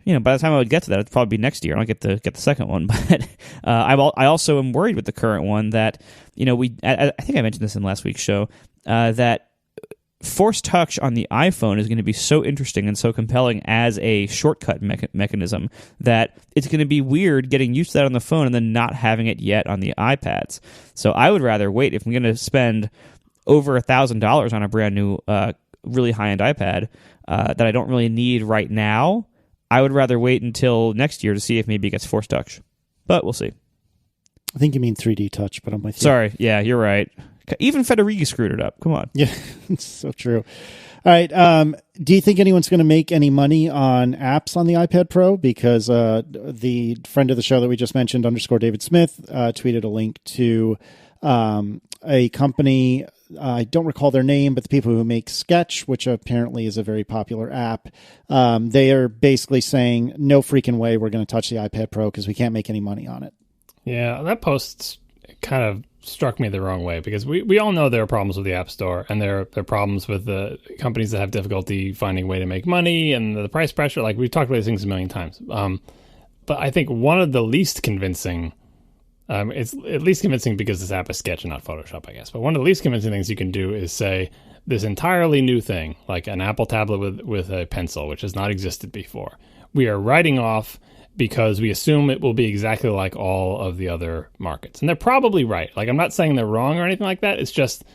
By the time I would get to that, it'd probably be next year. I'll get the second one, but I also am worried with the current one that I think I mentioned this in last week's show that Force Touch on the iPhone is going to be so interesting and so compelling as a shortcut mechanism that it's going to be weird getting used to that on the phone and then not having it yet on the iPads. So I would rather wait. If I'm going to spend over $1,000 on a brand new, really high end iPad that I don't really need right now, I would rather wait until next year to see if maybe it gets Force Touch. But we'll see. I think you mean 3D Touch, but I'm with you. Sorry. Yeah, you're right. Even Federighi screwed it up. Come on. Yeah, it's so true. All right. Do you think anyone's going to make any money on apps on the iPad Pro? Because the friend of the show that we just mentioned, _David Smith, tweeted a link to a company. I don't recall their name, but the people who make Sketch, which apparently is a very popular app, they are basically saying, no freaking way we're going to touch the iPad Pro because we can't make any money on it. Yeah, that post kind of struck me the wrong way, because we all know there are problems with the App Store, and there are problems with the companies that have difficulty finding a way to make money and the price pressure. Like, we've talked about these things a million times. But I think one of the least convincing... it's at least convincing because this app is Sketch and not Photoshop, I guess. But one of the least convincing things you can do is say this entirely new thing, like an Apple tablet with a pencil, which has not existed before, we are writing off because we assume it will be exactly like all of the other markets. And they're probably right. Like, I'm not saying they're wrong or anything like that. It's just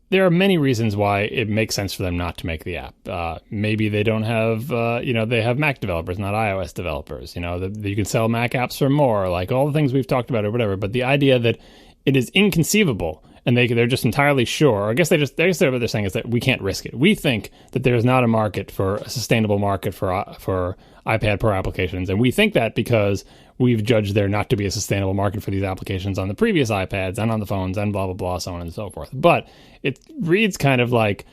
there are many reasons why it makes sense for them not to make the app. Maybe they don't have, they have Mac developers, not iOS developers. You can sell Mac apps for more, like all the things we've talked about or whatever. But the idea that it is inconceivable and they're just entirely sure, or I guess what they're saying is that we can't risk it. We think that there's not a sustainable market for iPad Pro applications. And we think that because we've judged there not to be a sustainable market for these applications on the previous iPads and on the phones and blah, blah, blah, so on and so forth. But it reads kind of like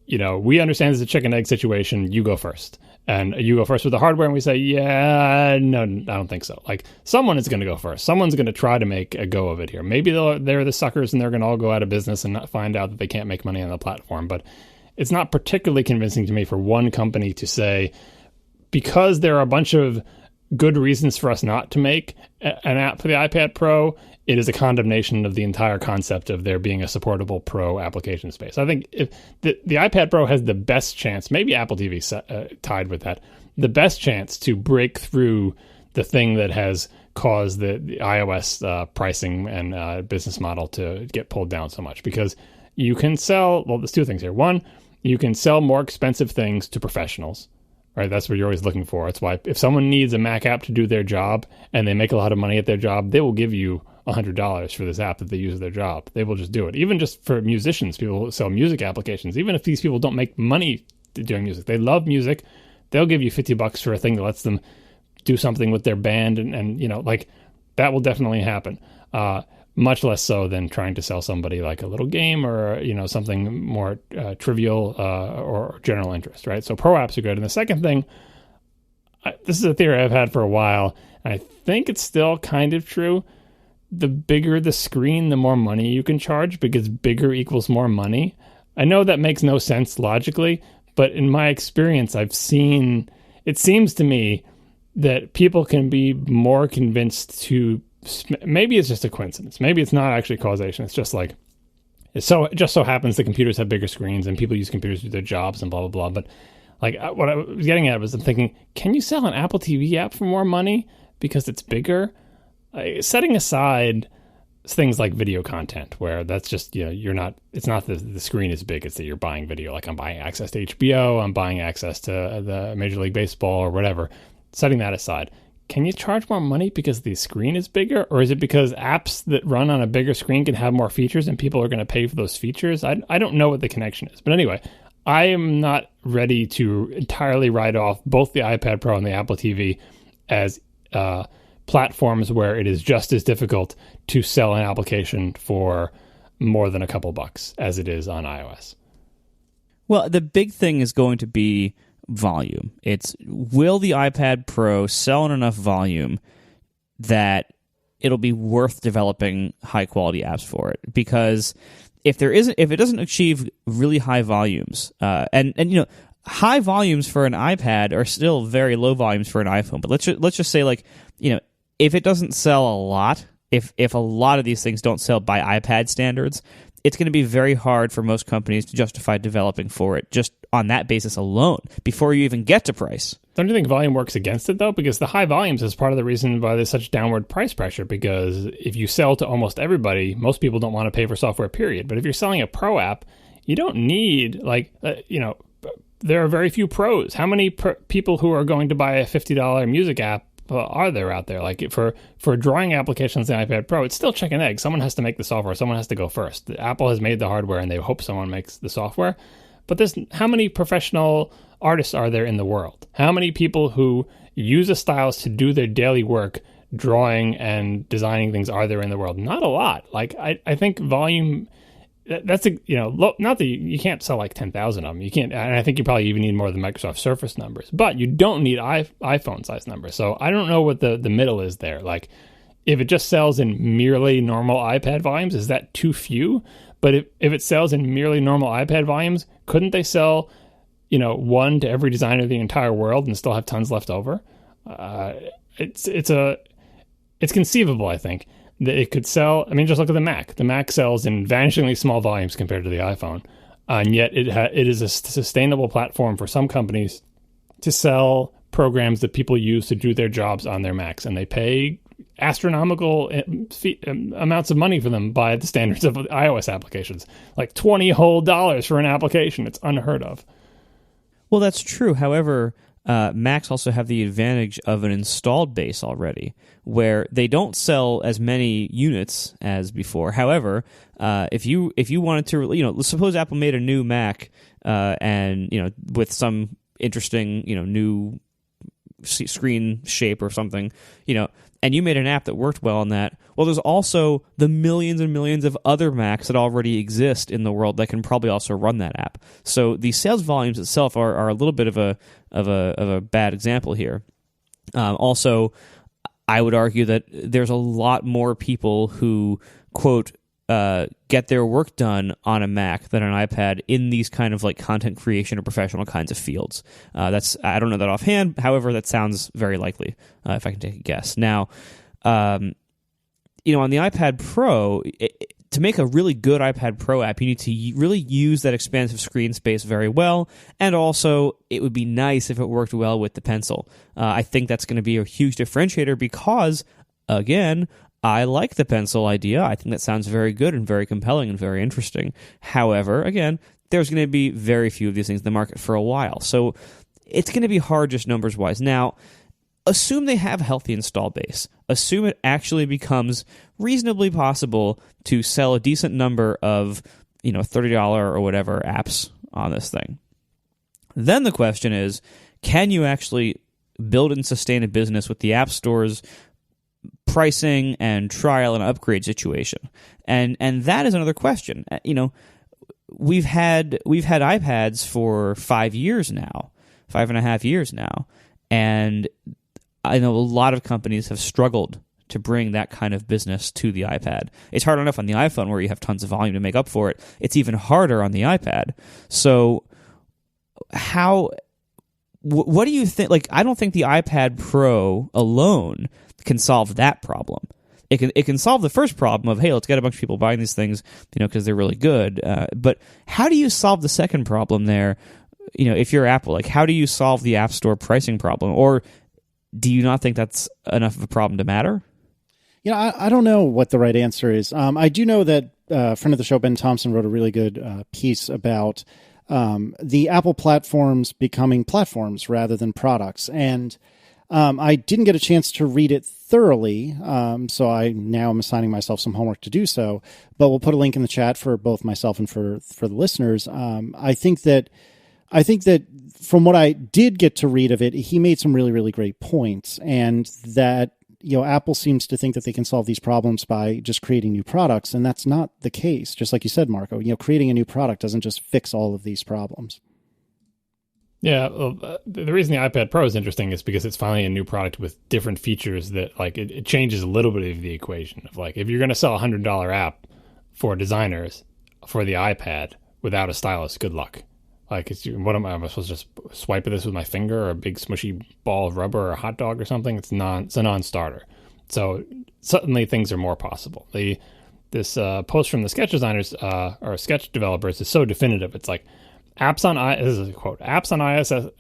we understand it's a chicken egg situation. You go first. And you go first with the hardware, and we say, yeah, no, I don't think so. Like, someone is going to go first. Someone's going to try to make a go of it here. Maybe they're the suckers, and they're going to all go out of business and not find out that they can't make money on the platform. But it's not particularly convincing to me for one company to say, because there are a bunch of good reasons for us not to make an app for the iPad Pro, it is a condemnation of the entire concept of there being a supportable Pro application space. I think if the iPad Pro has the best chance, maybe Apple TV tied with that, the best chance to break through the thing that has caused the iOS pricing and business model to get pulled down so much. Because you can sell, well, there's two things here. One, you can sell more expensive things to professionals. Right, that's what you're always looking for. It's why if someone needs a Mac app to do their job and they make a lot of money at their job, they will give you $100 for this app that they use at their job. They will just do it. Even just for musicians, people who sell music applications, even if these people don't make money doing music, they love music, they'll give you $50 for a thing that lets them do something with their band. And like that will definitely happen. Much less so than trying to sell somebody like a little game or, something more trivial or general interest, right? So pro apps are good. And the second thing, this is a theory I've had for a while, and I think it's still kind of true. The bigger the screen, the more money you can charge, because bigger equals more money. I know that makes no sense logically, but in my experience, it seems to me that people can be more convinced to, maybe it's just a coincidence. Maybe it's not actually causation. It's just like, it just so happens that computers have bigger screens and people use computers to do their jobs and blah, blah, blah. But like what I was getting at was I'm thinking, can you sell an Apple TV app for more money because it's bigger? Setting aside things like video content, where that's just, it's not the screen is big, it's that you're buying video. Like I'm buying access to HBO, I'm buying access to the Major League Baseball or whatever. Setting that aside, can you charge more money because the screen is bigger? Or is it because apps that run on a bigger screen can have more features and people are going to pay for those features? I don't know what the connection is. But anyway, I am not ready to entirely write off both the iPad Pro and the Apple TV as platforms where it is just as difficult to sell an application for more than a couple bucks as it is on iOS. Well, the big thing is going to be volume. It's, will the iPad Pro sell in enough volume that it'll be worth developing high quality apps for it? Because if it doesn't achieve really high volumes, and high volumes for an iPad are still very low volumes for an iPhone. But let's just say, like, if it doesn't sell a lot, if a lot of these things don't sell by iPad standards, it's going to be very hard for most companies to justify developing for it just on that basis alone before you even get to price. Don't you think volume works against it, though? Because the high volumes is part of the reason why there's such downward price pressure, because if you sell to almost everybody, most people don't want to pay for software, period. But if you're selling a pro app, you don't need, there are very few pros. How many people who are going to buy a $50 music app are there out there? Like for drawing applications in the iPad Pro, it's still chicken egg. Someone has to make the software. Someone has to go first. Apple has made the hardware, and they hope someone makes the software. But how many professional artists are there in the world? How many people who use a stylus to do their daily work, drawing and designing things, are there in the world? Not a lot. Like I think volume. That's not that you can't sell like 10,000 of them. You can't, and I think you probably even need more than Microsoft Surface numbers. But you don't need iPhone size numbers. So I don't know what the middle is there. Like, if it just sells in merely normal iPad volumes, is that too few? But if it sells in merely normal iPad volumes, couldn't they sell, one to every designer in the entire world and still have tons left over? It's conceivable, I think, that it could sell. I mean, just look at the Mac. The Mac sells in vanishingly small volumes compared to the iPhone, and yet it is a sustainable platform for some companies to sell programs that people use to do their jobs on their Macs, and they pay astronomical amounts of money for them by the standards of iOS applications, like $20 whole for an application. It's unheard of. Well, that's true. However, Macs also have the advantage of an installed base already, where they don't sell as many units as before. However, if you wanted to, suppose Apple made a new Mac, and with some interesting, new screen shape or something, and you made an app that worked well on that, well, there's also the millions and millions of other Macs that already exist in the world that can probably also run that app. So the sales volumes itself are a little bit of a bad example here. Also, I would argue that there's a lot more people who, quote, get their work done on a Mac than an iPad in these kind of like content creation or professional kinds of fields. I don't know that offhand. However, that sounds very likely, if I can take a guess. Now, on the iPad Pro, to make a really good iPad Pro app, you need to really use that expansive screen space very well, and also it would be nice if it worked well with the Pencil. I think that's going to be a huge differentiator because, again, I like the Pencil idea. I think that sounds very good and very compelling and very interesting. However, again, there's going to be very few of these things in the market for a while. So it's going to be hard just numbers-wise. Now, assume they have a healthy install base. Assume it actually becomes reasonably possible to sell a decent number of, $30 or whatever apps on this thing. Then the question is, can you actually build and sustain a business with the App Store's pricing and trial and upgrade situation? And that is another question. We've had iPads for 5 years now, 5.5 years now, and I know a lot of companies have struggled to bring that kind of business to the iPad. It's hard enough on the iPhone where you have tons of volume to make up for it. It's even harder on the iPad. So what do you think? Like, I don't think the iPad Pro alone can solve that problem. It can solve the first problem of, hey, let's get a bunch of people buying these things, because they're really good. But how do you solve the second problem there? If you're Apple, like, how do you solve the App Store pricing problem? Or do you not think that's enough of a problem to matter? I don't know what the right answer is. I do know that a friend of the show, Ben Thompson, wrote a really good piece about the Apple platforms becoming platforms rather than products. And I didn't get a chance to read it thoroughly, so I now am assigning myself some homework to do so. But we'll put a link in the chat for both myself and for the listeners. I think that from what I did get to read of it, he made some really, really great points, and that Apple seems to think that they can solve these problems by just creating new products, and that's not the case. Just like you said, Marco, creating a new product doesn't just fix all of these problems. Yeah, well, the reason the iPad Pro is interesting is because it's finally a new product with different features that, like, it changes a little bit of the equation of, like, if you're going to sell a $100 app for designers for the iPad without a stylus, good luck. Like, what am I supposed to just swipe this with my finger, or a big smushy ball of rubber, or a hot dog or something? It's a non-starter. So suddenly things are more possible. This post from the sketch designers or sketch developers is so definitive. It's like, this is a quote, apps on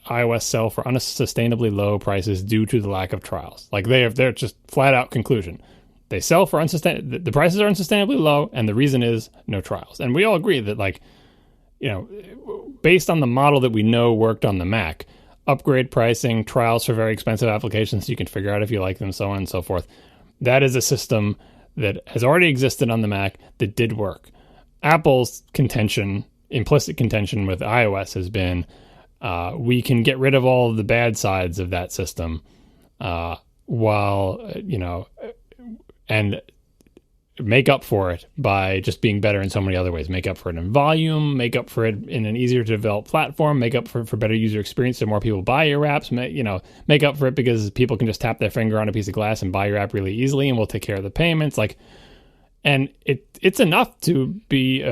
iOS sell for unsustainably low prices due to the lack of trials. Like, they're just flat out conclusion. They sell for the prices are unsustainably low, and the reason is no trials. And we all agree that, like, based on the model that we know worked on the Mac, upgrade pricing, trials for very expensive applications so you can figure out if you like them, so on and so forth. That is a system that has already existed on the Mac that did work. Apple's implicit contention with iOS has been, we can get rid of all of the bad sides of that system and make up for it by just being better in so many other ways. Make up for it in volume, make up for it in an easier to develop platform, make up for better user experience so more people buy your apps, make up for it because people can just tap their finger on a piece of glass and buy your app really easily, and we'll take care of the payments. And it's enough to be,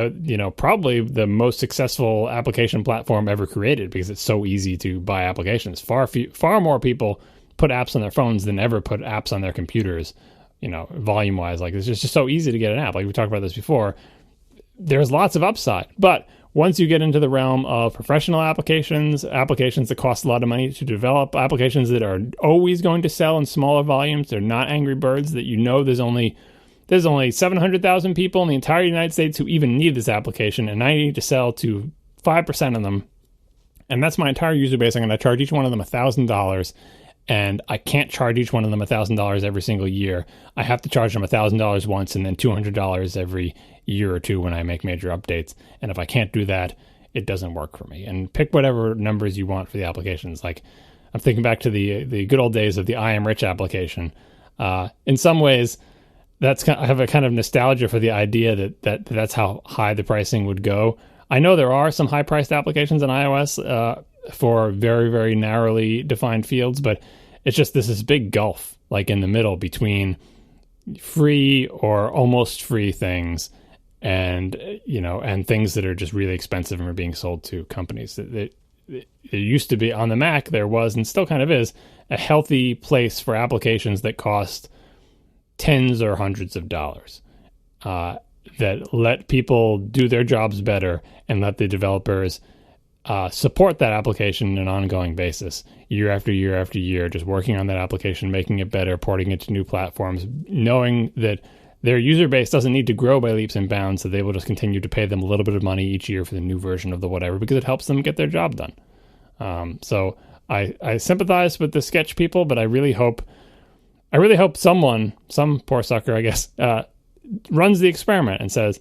probably the most successful application platform ever created, because it's so easy to buy applications. Far more people put apps on their phones than ever put apps on their computers, volume-wise. Like, it's just so easy to get an app. Like, we talked about this before. There's lots of upside. But once you get into the realm of professional applications that cost a lot of money to develop, applications that are always going to sell in smaller volumes, they're not Angry Birds, that there's only 700,000 people in the entire United States who even need this application, and I need to sell to 5% of them. And that's my entire user base. I'm going to charge each one of them $1,000, and I can't charge each one of them $1,000 every single year. I have to charge them $1,000 once and then $200 every year or two when I make major updates. And if I can't do that, it doesn't work for me. And pick whatever numbers you want for the applications. Like, I'm thinking back to the good old days of the I Am Rich application. In some ways, I have a kind of nostalgia for the idea that's how high the pricing would go. I know there are some high-priced applications in iOS for very, very narrowly defined fields, but it's just this big gulf, like in the middle between free or almost free things and things that are just really expensive and are being sold to companies. It used to be on the Mac, there was, and still kind of is, a healthy place for applications that cost tens or hundreds of dollars that let people do their jobs better and let the developers support that application on an ongoing basis, year after year after year, just working on that application, making it better, porting it to new platforms, knowing that their user base doesn't need to grow by leaps and bounds, so they will just continue to pay them a little bit of money each year for the new version of the whatever, because it helps them get their job done. So I sympathize with the Sketch people, but I really hope someone, some poor sucker, I guess, runs the experiment and says,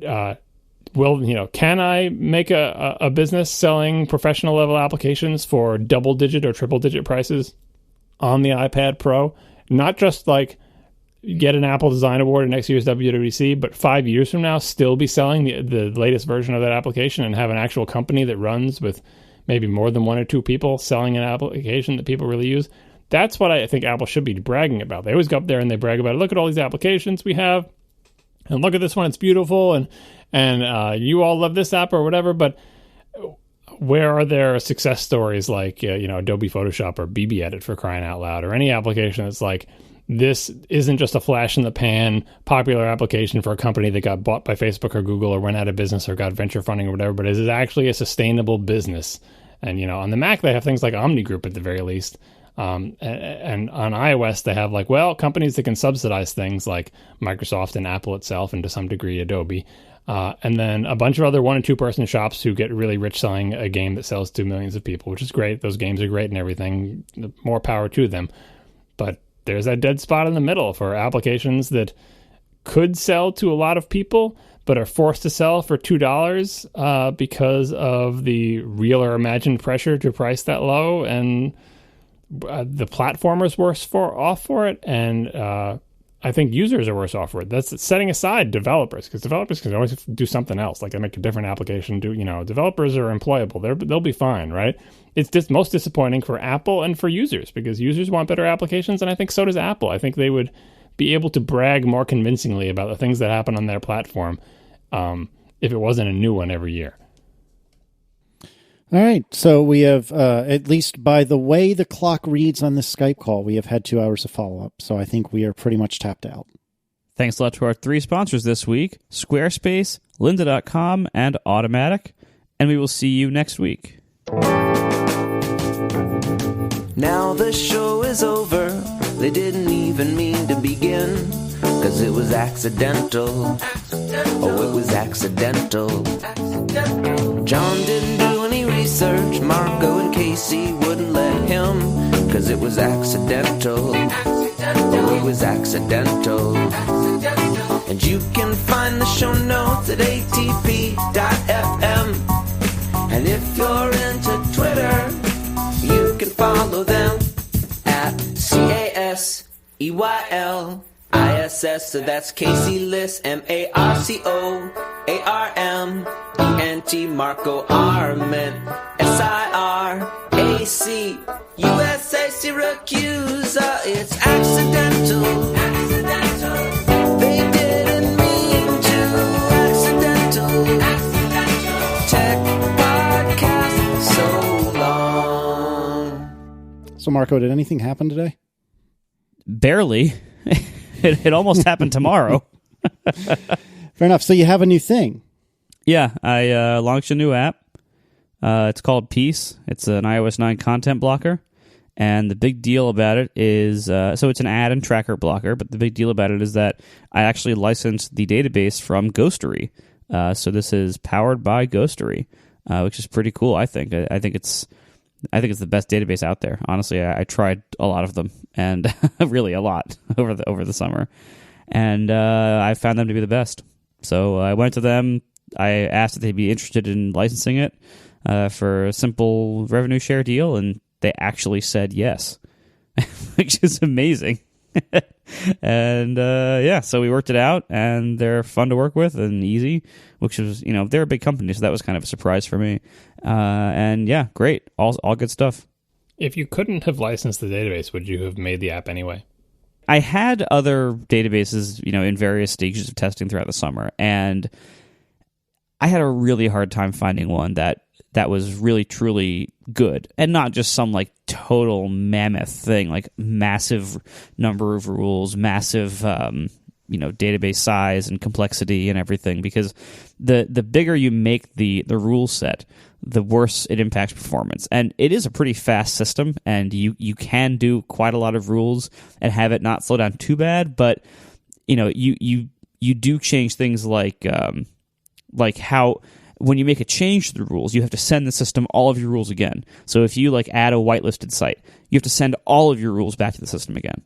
can I make a business selling professional level applications for double-digit or triple-digit prices on the iPad Pro? Not just like get an Apple Design Award at next year's WWDC, but 5 years from now still be selling the latest version of that application and have an actual company that runs with maybe more than one or two people selling an application that people really use. That's what I think Apple should be bragging about. They always go up there and they brag about it. Look at all these applications we have, and look at this one, it's beautiful, and you all love this app or whatever, but where are there success stories like Adobe Photoshop or BB Edit, for crying out loud, or any application that's like, this isn't just a flash in the pan popular application for a company that got bought by Facebook or Google or went out of business or got venture funding or whatever, but is actually a sustainable business. And on the Mac they have things like Omni Group at the very least. And on iOS, they have companies that can subsidize things like Microsoft and Apple itself, and to some degree Adobe. And then a bunch of other 1 and 2 person shops who get really rich selling a game that sells to millions of people, which is great. Those games are great and everything. More power to them. But there's that dead spot in the middle for applications that could sell to a lot of people, but are forced to sell for $2 because of the real or imagined pressure to price that low, and the platformers worse off for it, and I think users are worse off for it. That's setting aside developers, because developers can always do something else, like make a different application. Developers are employable; they'll be fine, right? It's just most disappointing for Apple and for users, because users want better applications, and I think so does Apple. I think they would be able to brag more convincingly about the things that happen on their platform if it wasn't a new one every year. All right, so we have, at least by the way the clock reads on this Skype call, we have had 2 hours of follow-up, so I think we are pretty much tapped out. Thanks a lot to our 3 sponsors this week, Squarespace, Lynda.com, and Automatic, and we will see you next week. Now the show is over, they didn't even mean to begin, 'cause it was accidental. Oh, it was accidental. John didn't do any research, Marco and Casey wouldn't let him, 'cause it was accidental. Oh, it was accidental. And you can find the show notes at atp.fm. And if you're into Twitter, you can follow them at CASEYLISS. So that's Casey Liss, MARCOARMENT, Marco Arment, SIRAC, USA Syracuse. It's accidental. They didn't mean to. Accidental. Tech podcast so long. So, Marco, did anything happen today? Barely. It almost happened tomorrow. Fair enough. So you have a new thing. Yeah, I launched a new app. It's called Peace. It's an iOS 9 content blocker. And the big deal about it is, so it's an ad and tracker blocker, but the big deal about it is that I actually licensed the database from Ghostery. So this is powered by Ghostery, which is pretty cool, I think. I think it's the best database out there. Honestly, I tried a lot of them, and really a lot over the summer, and I found them to be the best. So I went to them. I asked if they'd be interested in licensing it for a simple revenue share deal, and they actually said yes, which is amazing. And so we worked it out, and they're fun to work with and easy, which was, they're a big company, so that was kind of a surprise for me. And yeah, great. All good stuff. If you couldn't have licensed the database, would you have made the app anyway? I had other databases, in various stages of testing throughout the summer, and I had a really hard time finding one that was really, truly good, and not just some like total mammoth thing, like massive number of rules, massive, database size and complexity and everything, because the bigger you make the rule set, the worse it impacts performance. And it is a pretty fast system, and you can do quite a lot of rules and have it not slow down too bad, but you do change things like how when you make a change to the rules, you have to send the system all of your rules again. So if you add a whitelisted site, you have to send all of your rules back to the system again.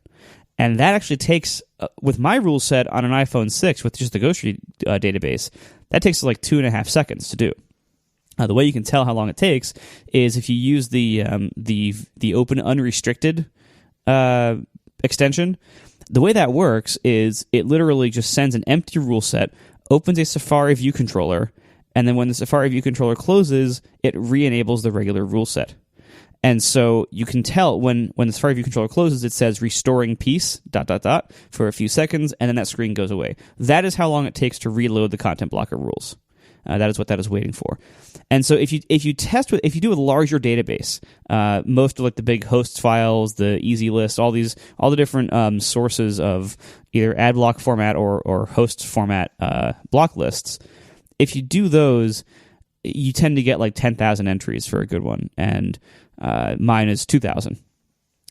And that actually takes, with my rule set on an iPhone 6 with just the Ghostery database, that takes 2.5 seconds to do. The way you can tell how long it takes is if you use the open unrestricted extension. The way that works is it literally just sends an empty rule set, opens a Safari view controller, and then when the Safari view controller closes, it re-enables the regular rule set. And so you can tell when the Safari view controller closes, it says restoring peace, ... for a few seconds, and then that screen goes away. That is how long it takes to reload the content blocker rules. That is what that is waiting for. And so if you do a larger database, most of the big hosts files, the easy list, all the different sources of either ad block format or host format block lists, if you do those, you tend to get 10,000 entries for a good one, and mine is 2,000.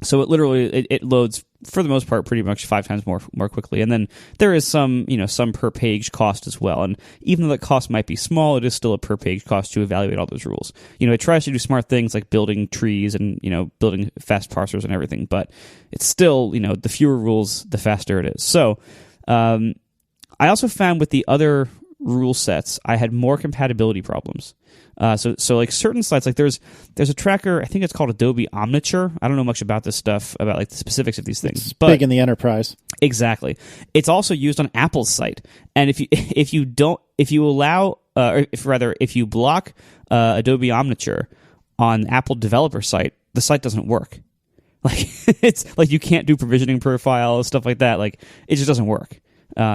So it literally it loads for the most part pretty much 5 times more quickly, and then there is some some per page cost as well. And even though that cost might be small, it is still a per page cost to evaluate all those rules. It tries to do smart things like building trees and building fast parsers and everything, but it's still the fewer rules, the faster it is. So I also found with the other rule sets, I had more compatibility problems. So certain sites, there's a tracker, I think it's called Adobe Omniture. I don't know much about this stuff, about the specifics of these things. It's big in the enterprise. Exactly. It's also used on Apple's site. And if you block Adobe Omniture on Apple developer site, the site doesn't work. It's you can't do provisioning profiles, stuff like that. It just doesn't work.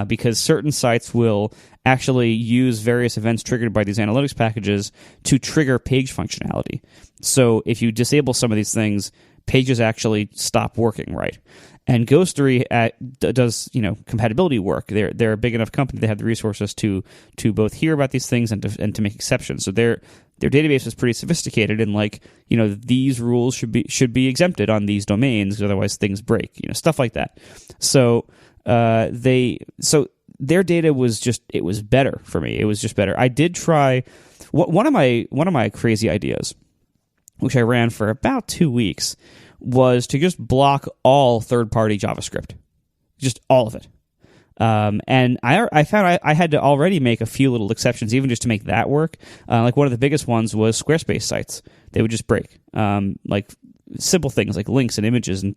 Because certain sites will actually use various events triggered by these analytics packages to trigger page functionality. So if you disable some of these things, pages actually stop working right. And Ghostery does compatibility work. They're a big enough company; they have the resources to both hear about these things and to make exceptions. So their database is pretty sophisticated, and these rules should be exempted on these domains, because otherwise things break. Stuff like that. So. Their data was better for me. It was just better. I did try one of my crazy ideas, which I ran for about 2 weeks, was to just block all third-party JavaScript, just all of it. And I found I had to already make a few little exceptions, even just to make that work. One of the biggest ones was Squarespace sites. They would just break. Simple things like links and images, and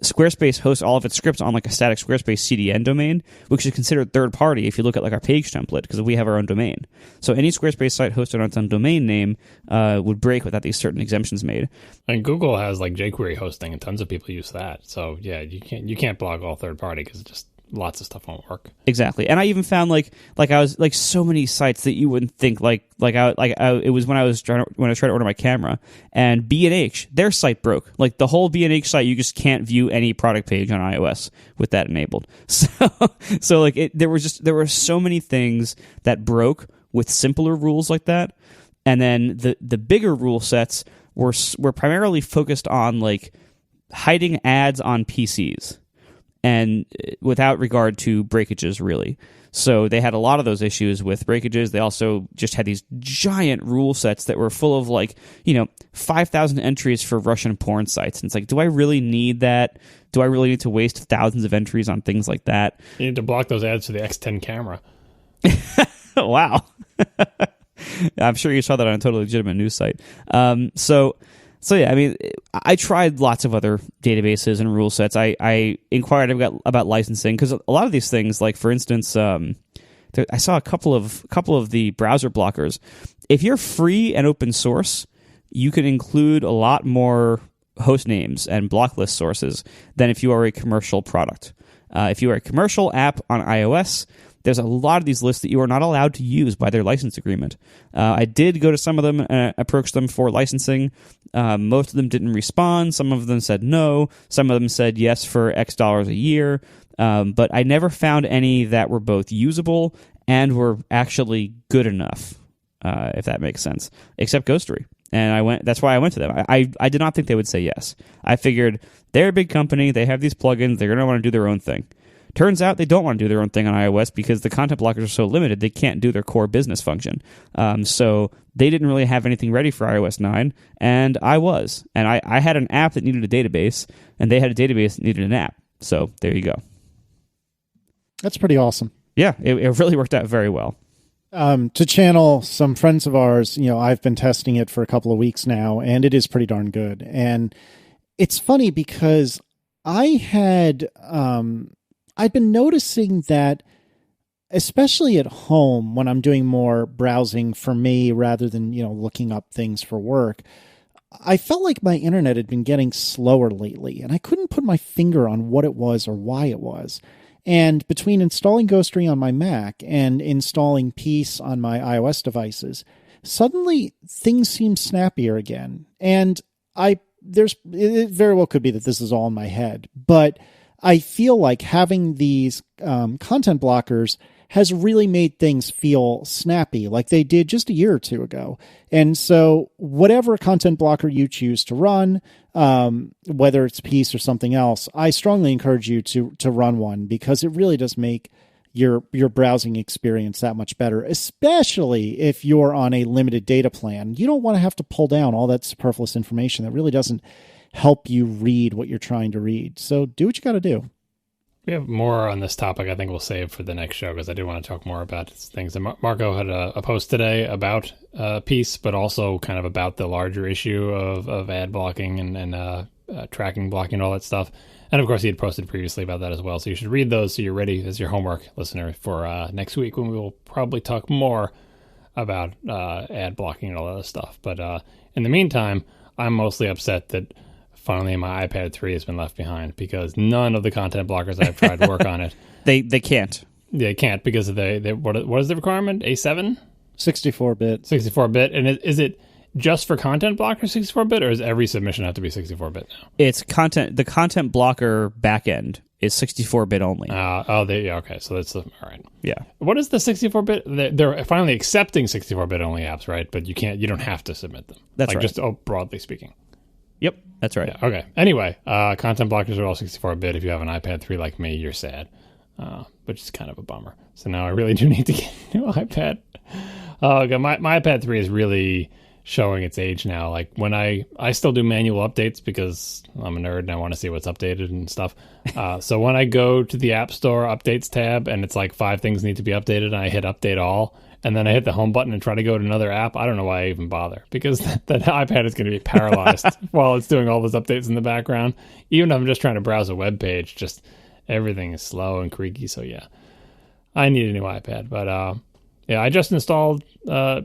Squarespace hosts all of its scripts on a static Squarespace CDN domain, which is considered third party if you look at our page template, because we have our own domain. So any Squarespace site hosted on its own domain name would break without these certain exemptions made. And Google has jQuery hosting, and tons of people use that. So yeah, you can't block all third party, because just lots of stuff won't work. Exactly. And I even found I was so many sites that you wouldn't think it was when I was trying to order my camera, and B&H, their site broke. The whole B&H site, you just can't view any product page on iOS with that enabled. So there were so many things that broke with simpler rules like that. And then the bigger rule sets were primarily focused on hiding ads on PCs, and without regard to breakages, really. So they had a lot of those issues with breakages. They also just had these giant rule sets that were full of 5,000 entries for Russian porn sites. And it's do I really need that? Do I really need to waste thousands of entries on things like that? You need to block those ads for the X10 camera. Wow. I'm sure you saw that on a totally legitimate news site. So So yeah, I mean, I tried lots of other databases and rule sets. I inquired about licensing because a lot of these things, like for instance, I saw a couple of the browser blockers. If you're free and open source, you can include a lot more host names and block list sources than if you are a commercial product. If you are a commercial app on iOS, there's a lot of these lists that you are not allowed to use by their license agreement. I did go to some of them and approach them for licensing. Most of them didn't respond. Some of them said no. Some of them said yes for X dollars a year. But I never found any that were both usable and were actually good enough, if that makes sense, except Ghostery. And that's why I went to them. I did not think they would say yes. I figured they're a big company. They have these plugins. They're going to want to do their own thing. Turns out they don't want to do their own thing on iOS because the content blockers are so limited, they can't do their core business function. So they didn't really have anything ready for iOS 9, and I was. And I had an app that needed a database, and they had a database that needed an app. So there you go. That's pretty awesome. Yeah, it really worked out very well. To channel some friends of ours, I've been testing it for a couple of weeks now, and it is pretty darn good. And it's funny because I'd been noticing that, especially at home when I'm doing more browsing for me rather than, looking up things for work, I felt like my internet had been getting slower lately, and I couldn't put my finger on what it was or why it was. And between installing Ghostery on my Mac and installing Peace on my iOS devices, suddenly things seem snappier again. And it very well could be that this is all in my head, but I feel like having these content blockers has really made things feel snappy, like they did just a year or two ago. And so whatever content blocker you choose to run, whether it's Peace or something else, I strongly encourage you to run one, because it really does make your browsing experience that much better, especially if you're on a limited data plan. You don't want to have to pull down all that superfluous information that really doesn't help you read what you're trying to read. So do what you got to do. We have more on this topic I think we'll save for the next show, because I do want to talk more about things. And Marco had a post today about Peace, but also kind of about the larger issue of ad blocking and tracking blocking and all that stuff. And of course, he had posted previously about that as well. So you should read those so you're ready as your homework, listener, for next week, when we will probably talk more about ad blocking and all that other stuff. But in the meantime, I'm mostly upset that finally my iPad 3 has been left behind, because none of the content blockers I've tried to work on it. They can't. They can't, because of what is the requirement? A7? 64-bit. 64-bit. And is it just for content blocker 64-bit, or does every submission have to be 64-bit now? It's content. The content blocker backend is 64-bit only. Okay. So that's all right. Yeah. What is the 64-bit? They're finally accepting 64-bit only apps, right? But you don't have to submit them. That's right. Just broadly speaking. Yep, that's right. Yeah, okay. Anyway, content blockers are all 64-bit. If you have an iPad 3 like me, you're sad, which is kind of a bummer. So now I really do need to get a new iPad. Okay, my iPad 3 is really showing its age now. Like, when I still do manual updates because I'm a nerd and I want to see what's updated and stuff. So when I go to the App Store Updates tab and it's like 5 things need to be updated, and I hit Update All, and then I hit the home button and try to go to another app, I don't know why I even bother, because that iPad is going to be paralyzed while it's doing all those updates in the background. Even if I'm just trying to browse a web page, just everything is slow and creaky. So yeah, I need a new iPad. But yeah, I just installed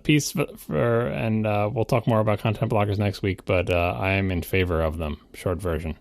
Peace and we'll talk more about content blockers next week. But I am in favor of them. Short version.